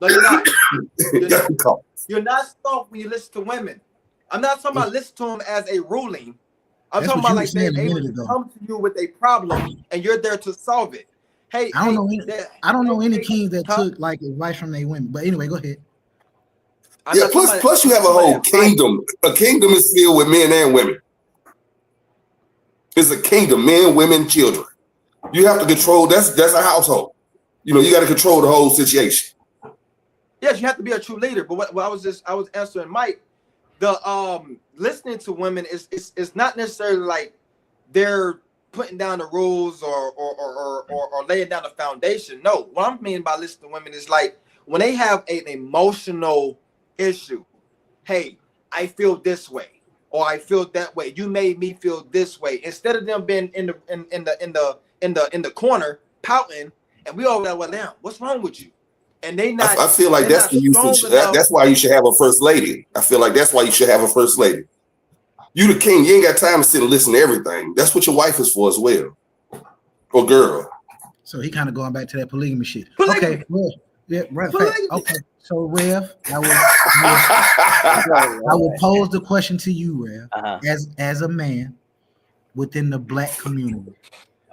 no, you're not. You're not soft when you listen to women. I'm not talking about listen to them as a ruling. I'm talking about like they're able to come to you with a problem and you're there to solve it. Hey, I don't know any kings that took like advice from their women. But anyway, go ahead. Yeah, plus you have a whole kingdom. A kingdom is filled with men and women. It's a kingdom, men, women, children. You have to control, that's a household. You know, you got to control the whole situation. Yes, you have to be a true leader. But what I was answering Mike, the listening to women is not necessarily like they're putting down the rules or laying down the foundation. No, what I mean by listening to women is like when they have an emotional issue. Hey, I feel this way, or I feel that way. You made me feel this way. Instead of them being in the corner pouting, and we all like, well, now what's wrong with you? And they not. I feel like that's that's why you should have a first lady. I feel like that's why you should have a first lady. You the king. You ain't got time to sit and listen to everything. That's what your wife is for as well, or girl. So he kind of going back to that polygamy shit. Polygamy. Okay, well, yeah, right. Okay, so Rev, I will pose the question to you, Rev, as a man within the Black community.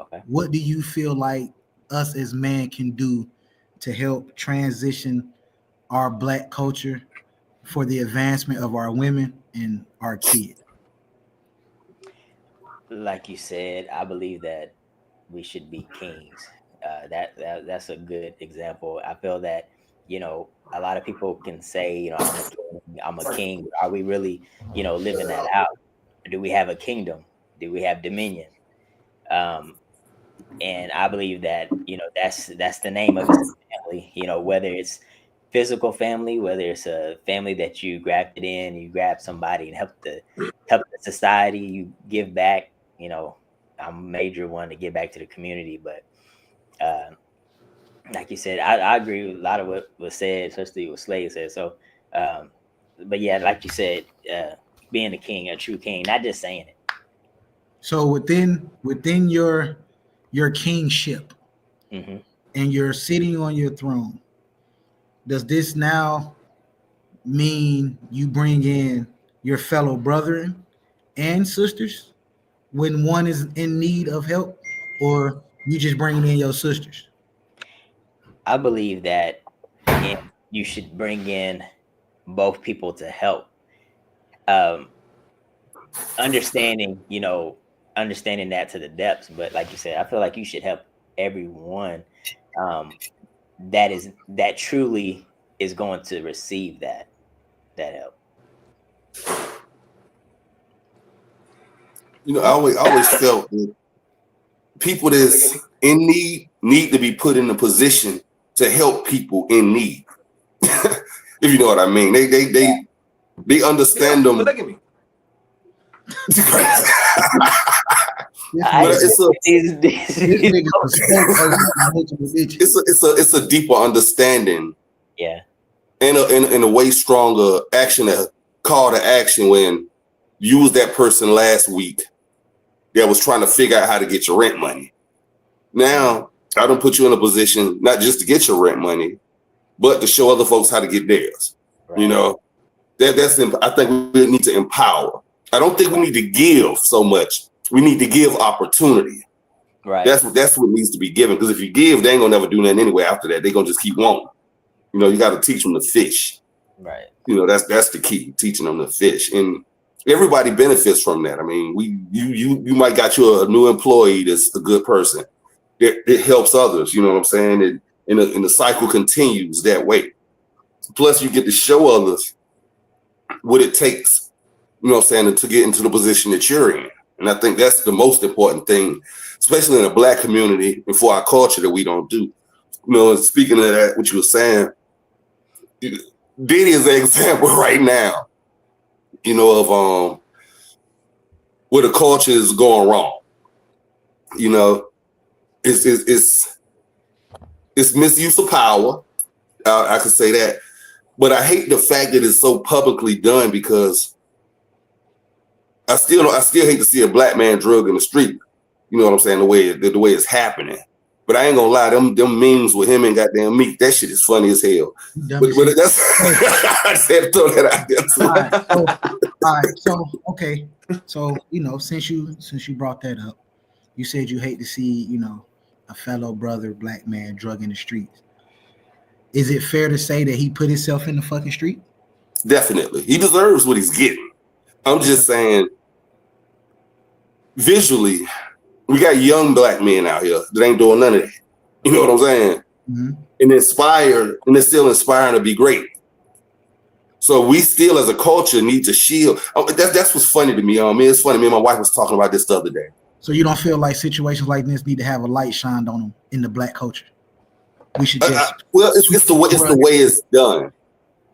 Okay. What do you feel like us as men can do to help transition our Black culture for the advancement of our women and our kids? Like you said, I believe that we should be kings. That's a good example. I feel that, you know, a lot of people can say, you know, I'm a king. Are we really, you know, living that out? Do we have a kingdom? Do we have dominion? And I believe that, you know, that's the name of this family. You know, whether it's physical family, whether it's a family that you grafted in, you grab somebody and help the society, you give back. You know, I'm a major one to give back to the community, but like you said, I agree with a lot of what was said, especially what Slade said. So, but yeah, like you said, being a king, a true king, not just saying it. So within your kingship, Mm-hmm. and you're sitting on your throne, does this now mean you bring in your fellow brethren and sisters when one is in need of help, or you just bring in your sisters? I believe that you should bring in both people to help. Understanding that to the depths, but like you said, I feel like you should help everyone that truly is going to receive that help. You know, I always felt that people that's in need to be put in a position to help people in need. If you know what I mean. They understand them. Look at me. It's a deeper understanding. Yeah. And a way stronger call to action when you was that person last week that was trying to figure out how to get your rent money. Now, I don't put you in a position not just to get your rent money, but to show other folks how to get theirs. Right. You know, I think we need to empower. I don't think we need to give so much. We need to give opportunity. Right. That's what needs to be given. Because if you give, they ain't gonna never do nothing anyway. After that, they're gonna just keep wanting. You know, you got to teach them to fish. Right. You know, that's the key, teaching them to fish. And everybody benefits from that. I mean, you might got you a new employee that's a good person. It helps others. You know what I'm saying? And the cycle continues that way. Plus, you get to show others what it takes, you know what I'm saying, to get into the position that you're in. And I think that's the most important thing, especially in the Black community and for our culture that we don't do. You know, and speaking of that, what you were saying, Diddy is an example right now, you know, of where the culture is going wrong. You know, it's misuse of power. I could say that. But I hate the fact that it's so publicly done, because I still hate to see a Black man drug in the street. You know what I'm saying? The way it's happening. But I ain't gonna lie, them memes with him and goddamn Meek, that shit is funny as hell. But that's I said throw that out there. All right. So okay. So you know, since you brought that up, you said you hate to see, you know, a fellow brother Black man drug in the streets. Is it fair to say that he put himself in the fucking street? Definitely. He deserves what he's getting. I'm just saying, visually, we got young black men out here that ain't doing none of that. You know what I'm saying? Mm-hmm. And they're still inspiring to be great. So we still, as a culture, need to shield. That's what's funny to me. It's funny. Me and my wife was talking about this the other day. So you don't feel like situations like this need to have a light shined on them in the black culture? We should just it's the way it's done.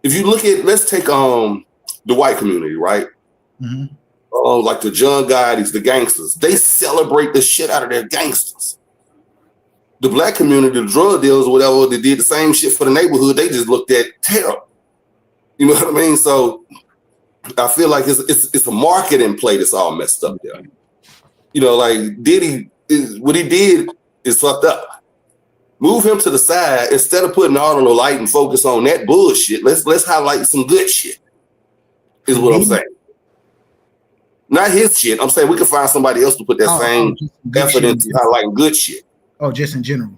If you look at, let's take the white community, right? Mm-hmm. Like the John Gottie's, the gangsters, they celebrate the shit out of their gangsters. The black community, the drug dealers, whatever, they did the same shit for the neighborhood. They just looked at terror. You know what I mean? So I feel like it's a marketing play that's all messed up there. You know, like what he did is fucked up. Move him to the side instead of putting all on the light and focus on that bullshit. Let's highlight some good shit. Is what I'm saying. Not his shit. I'm saying we can find somebody else to put that same effort into highlighting good shit. Oh, just in general.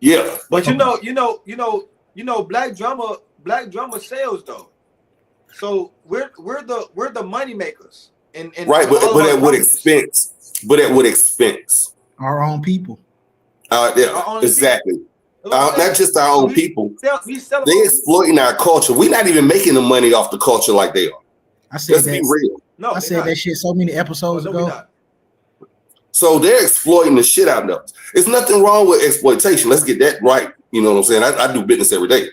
Yeah, but you know, black drama sales though. So we're the money makers. And right, but at what expense? But at what expense? Our own people. Yeah, exactly. Not just our own people. They exploiting our culture. We're not even making the money off the culture like they are. Let's be real. No, I said that shit so many episodes ago. So they're exploiting the shit out of us. There's nothing wrong with exploitation. Let's get that right. You know what I'm saying? I do business every day.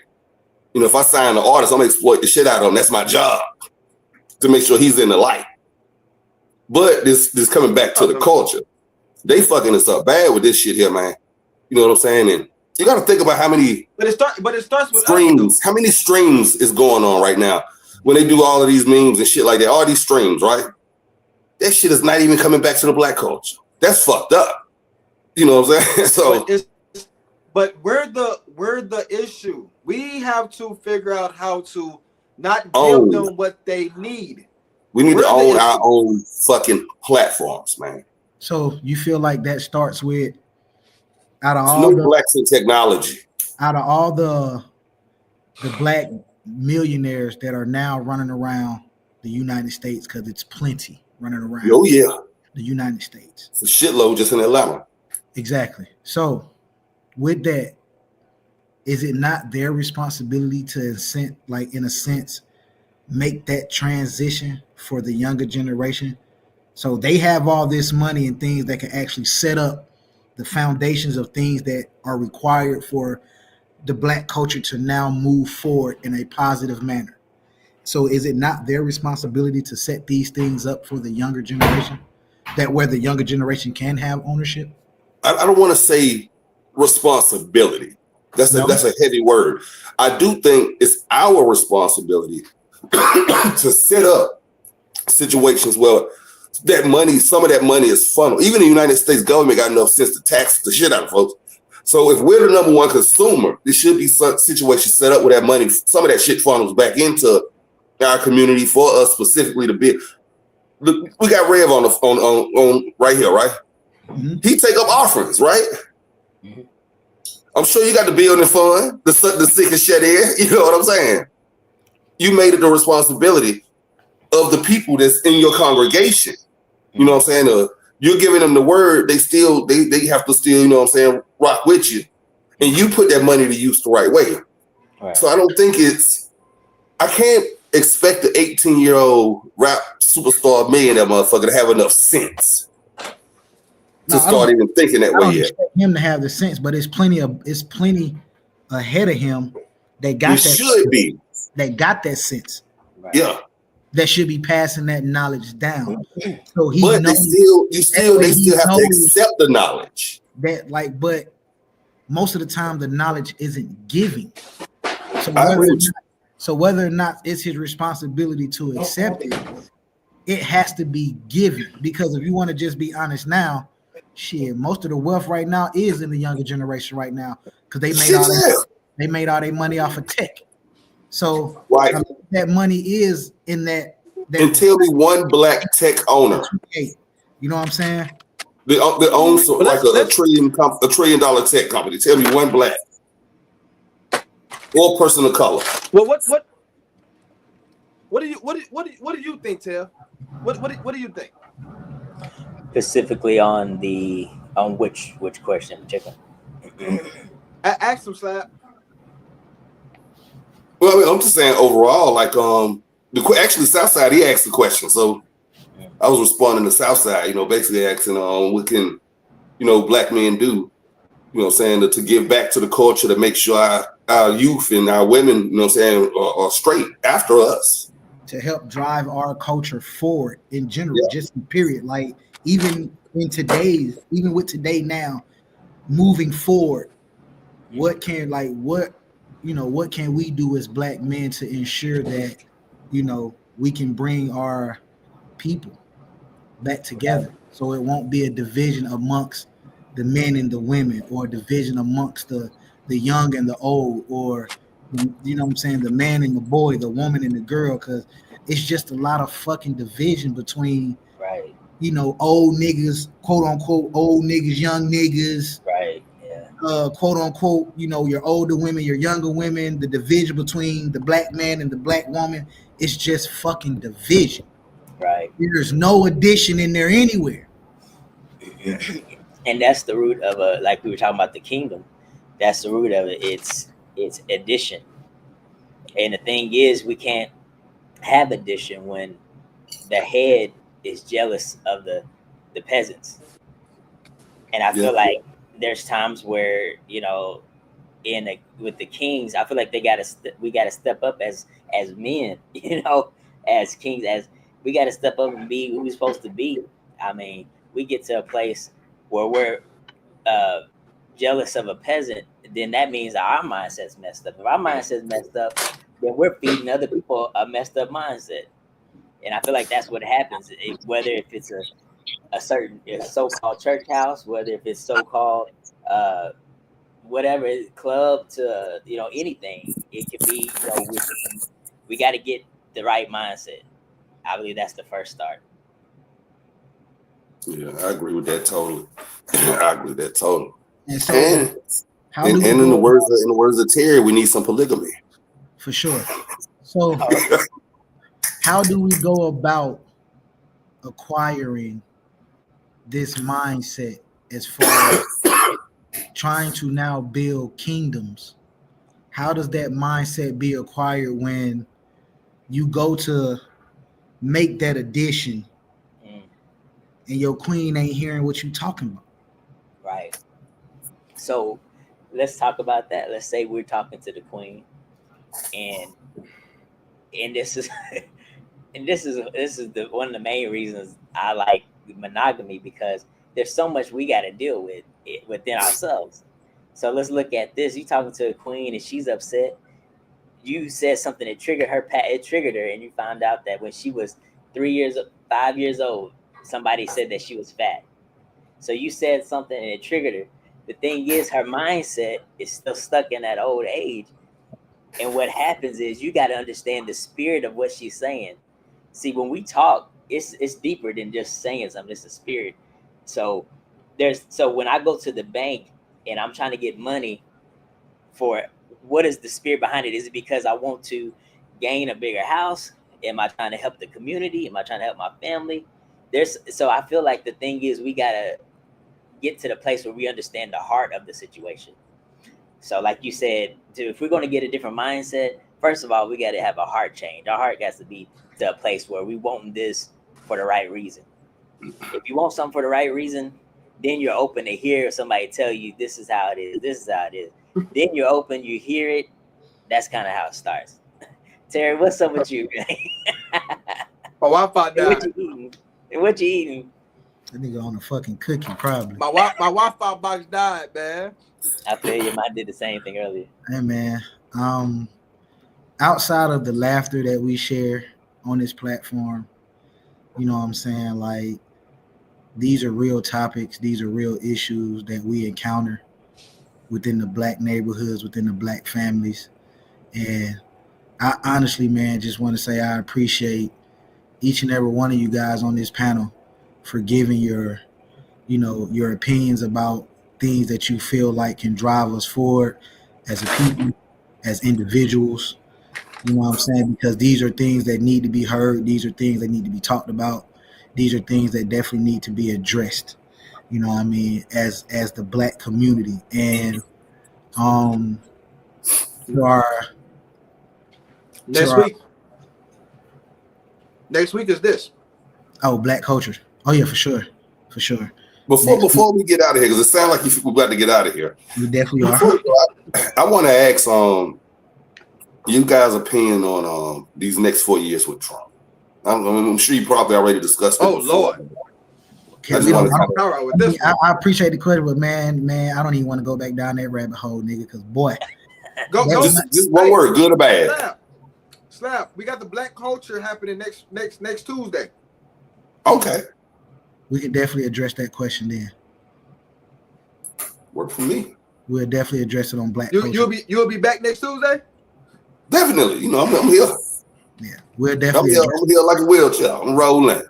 You know, if I sign an artist, I'm gonna exploit the shit out of him. That's my job, to make sure he's in the light. But this coming back to the culture. They fucking us up bad with this shit here, man. You know what I'm saying? And you got to think about how many it starts with streams. How many streams is going on right now when they do all of these memes and shit like that? All these streams, right? That shit is not even coming back to the black culture. That's fucked up. You know what I'm saying? So, but we're the issue. We have to figure out how to not give them what they need. We need to own our own fucking platforms, man. So you feel like that starts with out of all no blacks in technology. Out of all the black millionaires that are now running around the United States, because it's plenty running around. Oh yeah, the United States. It's a shitload just in Atlanta. Exactly. So with that, is it not their responsibility to in a sense, make that transition for the younger generation? So they have all this money and things that can actually set up the foundations of things that are required for the black culture to now move forward in a positive manner. So is it not their responsibility to set these things up for the younger generation, that where the younger generation can have ownership? I don't want to say responsibility. That's a heavy word. I do think it's our responsibility to set up situations where that money, some of that money is funneled. Even the United States government got enough sense to tax the shit out of folks. So if we're the number one consumer, there should be some situations set up where that money, some of that shit funnels back into our community for us specifically to be. Look, we got Rev on right here, right? Mm-hmm. He take up offerings, right? Mm-hmm. I'm sure you got the building fund, the sick and shed air. You know what I'm saying? You made it the responsibility of the people that's in your congregation. You know what I'm saying? You're giving them the word. They have to still, you know what I'm saying, rock with you. And you put that money to use the right way. Right. So I don't think I can't expect an 18-year-old rap superstar millionaire motherfucker to have enough sense to start even thinking that way yet. Expect him to have the sense, but it's plenty ahead of him that got that got that sense. Right. Yeah. That should be passing that knowledge down. So they still have to accept the knowledge. But most of the time the knowledge isn't giving. So whether or not it's his responsibility to accept it, it has to be given. Because if you want to just be honest now, shit, most of the wealth right now is in the younger generation right now because they made all their money off of tech. So right. That money is in that. And tell me one black tech owner. You know what I'm saying? That owns like a $1 trillion tech company. Tell me one black or person of color. Well, what What do you think, Tel? What do you think? Specifically on which question in particular? Ask him, Slap. Well, I mean, I'm just saying overall, like actually Southside, he asked the question, so I was responding to Southside, you know, basically asking what can, you know, black men do, you know, saying to give back to the culture, to make sure our youth and our women, you know, saying are straight after us, to help drive our culture forward in general, just in period. Like even with today now, moving forward, what can we do as black men to ensure that, you know, we can bring our people back together, so it won't be a division amongst the men and the women, or a division amongst the young and the old, or, you know what I'm saying, the man and the boy, the woman and the girl, because it's just a lot of fucking division between, right, you know, old niggas, quote unquote, old niggas, young niggas, right, yeah, quote unquote, you know, your older women, your younger women, the division between the black man and the black woman. It's just fucking division. right. There's no addition in there anywhere. And that's the root of like we were talking about the kingdom. That's the root of it. It's addition. And the thing is, we can't have addition when the head is jealous of the peasants. And I feel like there's times where, you know, with the kings, I feel like we gotta step up as men, you know, as kings, as we gotta step up and be who we're supposed to be. I mean, we get to a place where we're jealous of a peasant, then that means our mindset's messed up. If our mindset's messed up, then we're feeding other people a messed up mindset. And I feel like that's what happens. Whether if it's a certain so-called church house, whether if it's so-called whatever club, to, you know, anything, it could be, you know, we got to get the right mindset. I believe that's the first start. Yeah, I agree with that totally. I agree with that totally. And so, in the words of Terry, we need some polygamy. For sure. So how do we go about acquiring this mindset as far as trying to now build kingdoms? How does that mindset be acquired when you go to make that addition and your queen ain't hearing what you talking about? Right. So let's talk about that. Let's say we're talking to the queen, and this is this is the one of the main reasons I like monogamy, because there's so much we got to deal with within ourselves. So let's look at this. You talking to a queen and she's upset. You said something that triggered her. It triggered her, and you found out that when she was 5 years old, somebody said that she was fat. So you said something and it triggered her. The thing is, her mindset is still stuck in that old age. And what happens is, you got to understand the spirit of what she's saying. See, when we talk, it's deeper than just saying something. It's a spirit. So when I go to the bank and I'm trying to get money for, what is the spirit behind it? Is it because I want to gain a bigger house? Am I trying to help the community? Am I trying to help my family? So I feel like the thing is, we gotta get to the place where we understand the heart of the situation. So like you said, if we're going to get a different mindset, first of all, we got to have a heart change. Our heart has to be to a place where we want this for the right reason. If you want something for the right reason, then you're open to hear somebody tell you, this is how it is. This is how it is. Then you're open, you hear it. That's kind of how it starts. Terry, what's up with you? My Wi-Fi died. What you eating? That nigga on a fucking cookie, probably. My Wi-Fi box died, man. I feel you. Mine did the same thing earlier. Hey, man. Outside of the laughter that we share on this platform, you know what I'm saying? Like, these are real topics. These are real issues that we encounter within the black neighborhoods, within the black families. And I honestly, man, just want to say I appreciate each and every one of you guys on this panel for giving your opinions about things that you feel like can drive us forward as a people, as individuals. You know what I'm saying? Because these are things that need to be heard. These are things that need to be talked about. These are things that definitely need to be addressed. You know what I mean? As the Black community. And to our next week. Next week is this. Oh, Black culture. Oh yeah, for sure. Before we get out of here, because it sounds like we're about to get out of here. We definitely are. I want to ask you guys' opinion on these next 4 years with Trump. I'm sure you probably already discussed it. Oh Lord. I appreciate the question, but man, I don't even want to go back down that rabbit hole, nigga. Because boy, go. Just one word, good or bad. Slap. We got the Black culture happening next Tuesday. Okay. We can definitely address that question then. Work for me. We'll definitely address it on Black culture. You'll be back next Tuesday? Definitely. You know, I'm here. Yeah, we'll definitely. I'm here like a wheelchair. I'm rolling.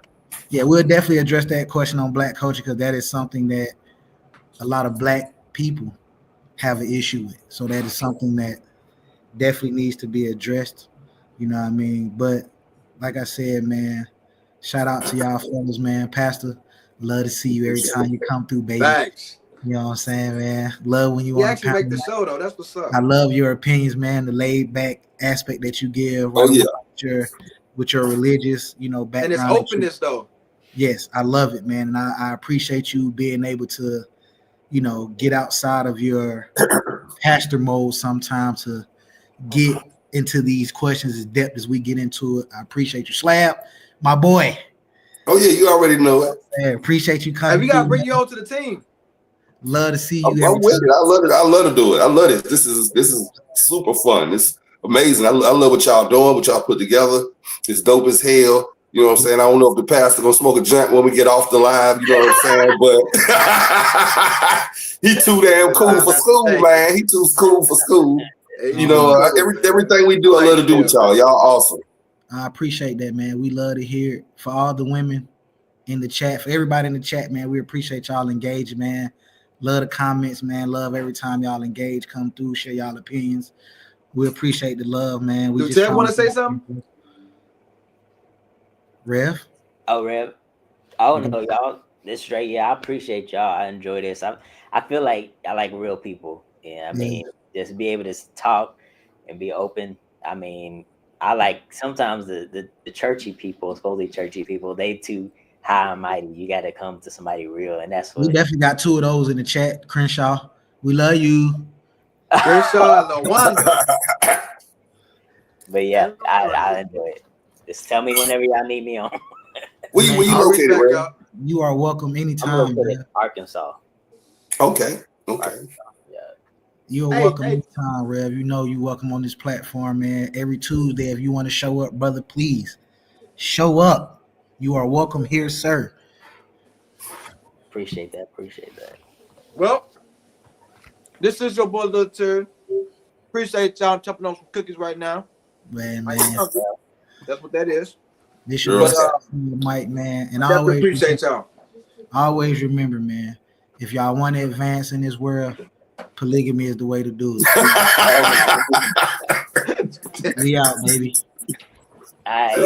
Yeah, we'll definitely address that question on Black culture because that is something that a lot of Black people have an issue with. So that is something that definitely needs to be addressed. You know what I mean? But like I said, man, shout out to y'all fellas, man. Pastor, love to see you every time you come through, baby. Thanks. You know what I'm saying, man? Love when you want to actually make the show, though. That's what's up. I love your opinions, man. The laid back aspect that you give. With your religious, background. And it's openness, though. Yes, I love it, man. And I appreciate you being able to, get outside of your pastor mode sometimes to get into these questions as depth as we get into it. I appreciate you. Slab, my boy. Oh, yeah, you already know it. Yeah, appreciate you coming. Hey, we got to bring you on to the team. Love to see you. I'm with it. I love it. I love to do it. I love it. This is super fun. It's amazing. I love what y'all doing, what y'all put together. It's dope as hell. You know what I'm saying? I don't know if the pastor gonna smoke a joint when we get off the live. You know what I'm saying? But he too damn cool for school, man. He too cool for school. You know, everything we do, I love to do with y'all. Y'all awesome. I appreciate that, man. We love to hear it. For all the women in the chat, for everybody in the chat, man, we appreciate y'all engaging, man. Love the comments, man. Love every time y'all engage, come through, share y'all opinions. We appreciate the love, man. We just want to say something? Rev? Oh, Rev. Oh, no, y'all. This straight. Yeah, I appreciate y'all. I enjoy this. I feel like I like real people. Yeah, I mean, just be able to talk and be open. I mean, I like sometimes the churchy people, supposedly churchy people, they too high and mighty. You got to come to somebody real. And that's what. We definitely got two of those in the chat. Crenshaw, we love you. Crenshaw, the one. But yeah, I enjoy it. Just tell me whenever y'all need me on. Where you located, Ray? You are welcome anytime. I'm Arkansas. Okay. Arkansas, yeah. You're welcome anytime, Rev. You know you're welcome on this platform, man. Every Tuesday, if you want to show up, brother, please show up. You are welcome here, sir. Appreciate that. Well, this is your boy Lil Turd. Appreciate y'all chopping on some cookies right now. Man. That's what that is. This is Mike, man. And I always appreciate y'all. Always remember, man, if y'all want to advance in this world, polygamy is the way to do it. We out, baby. All right.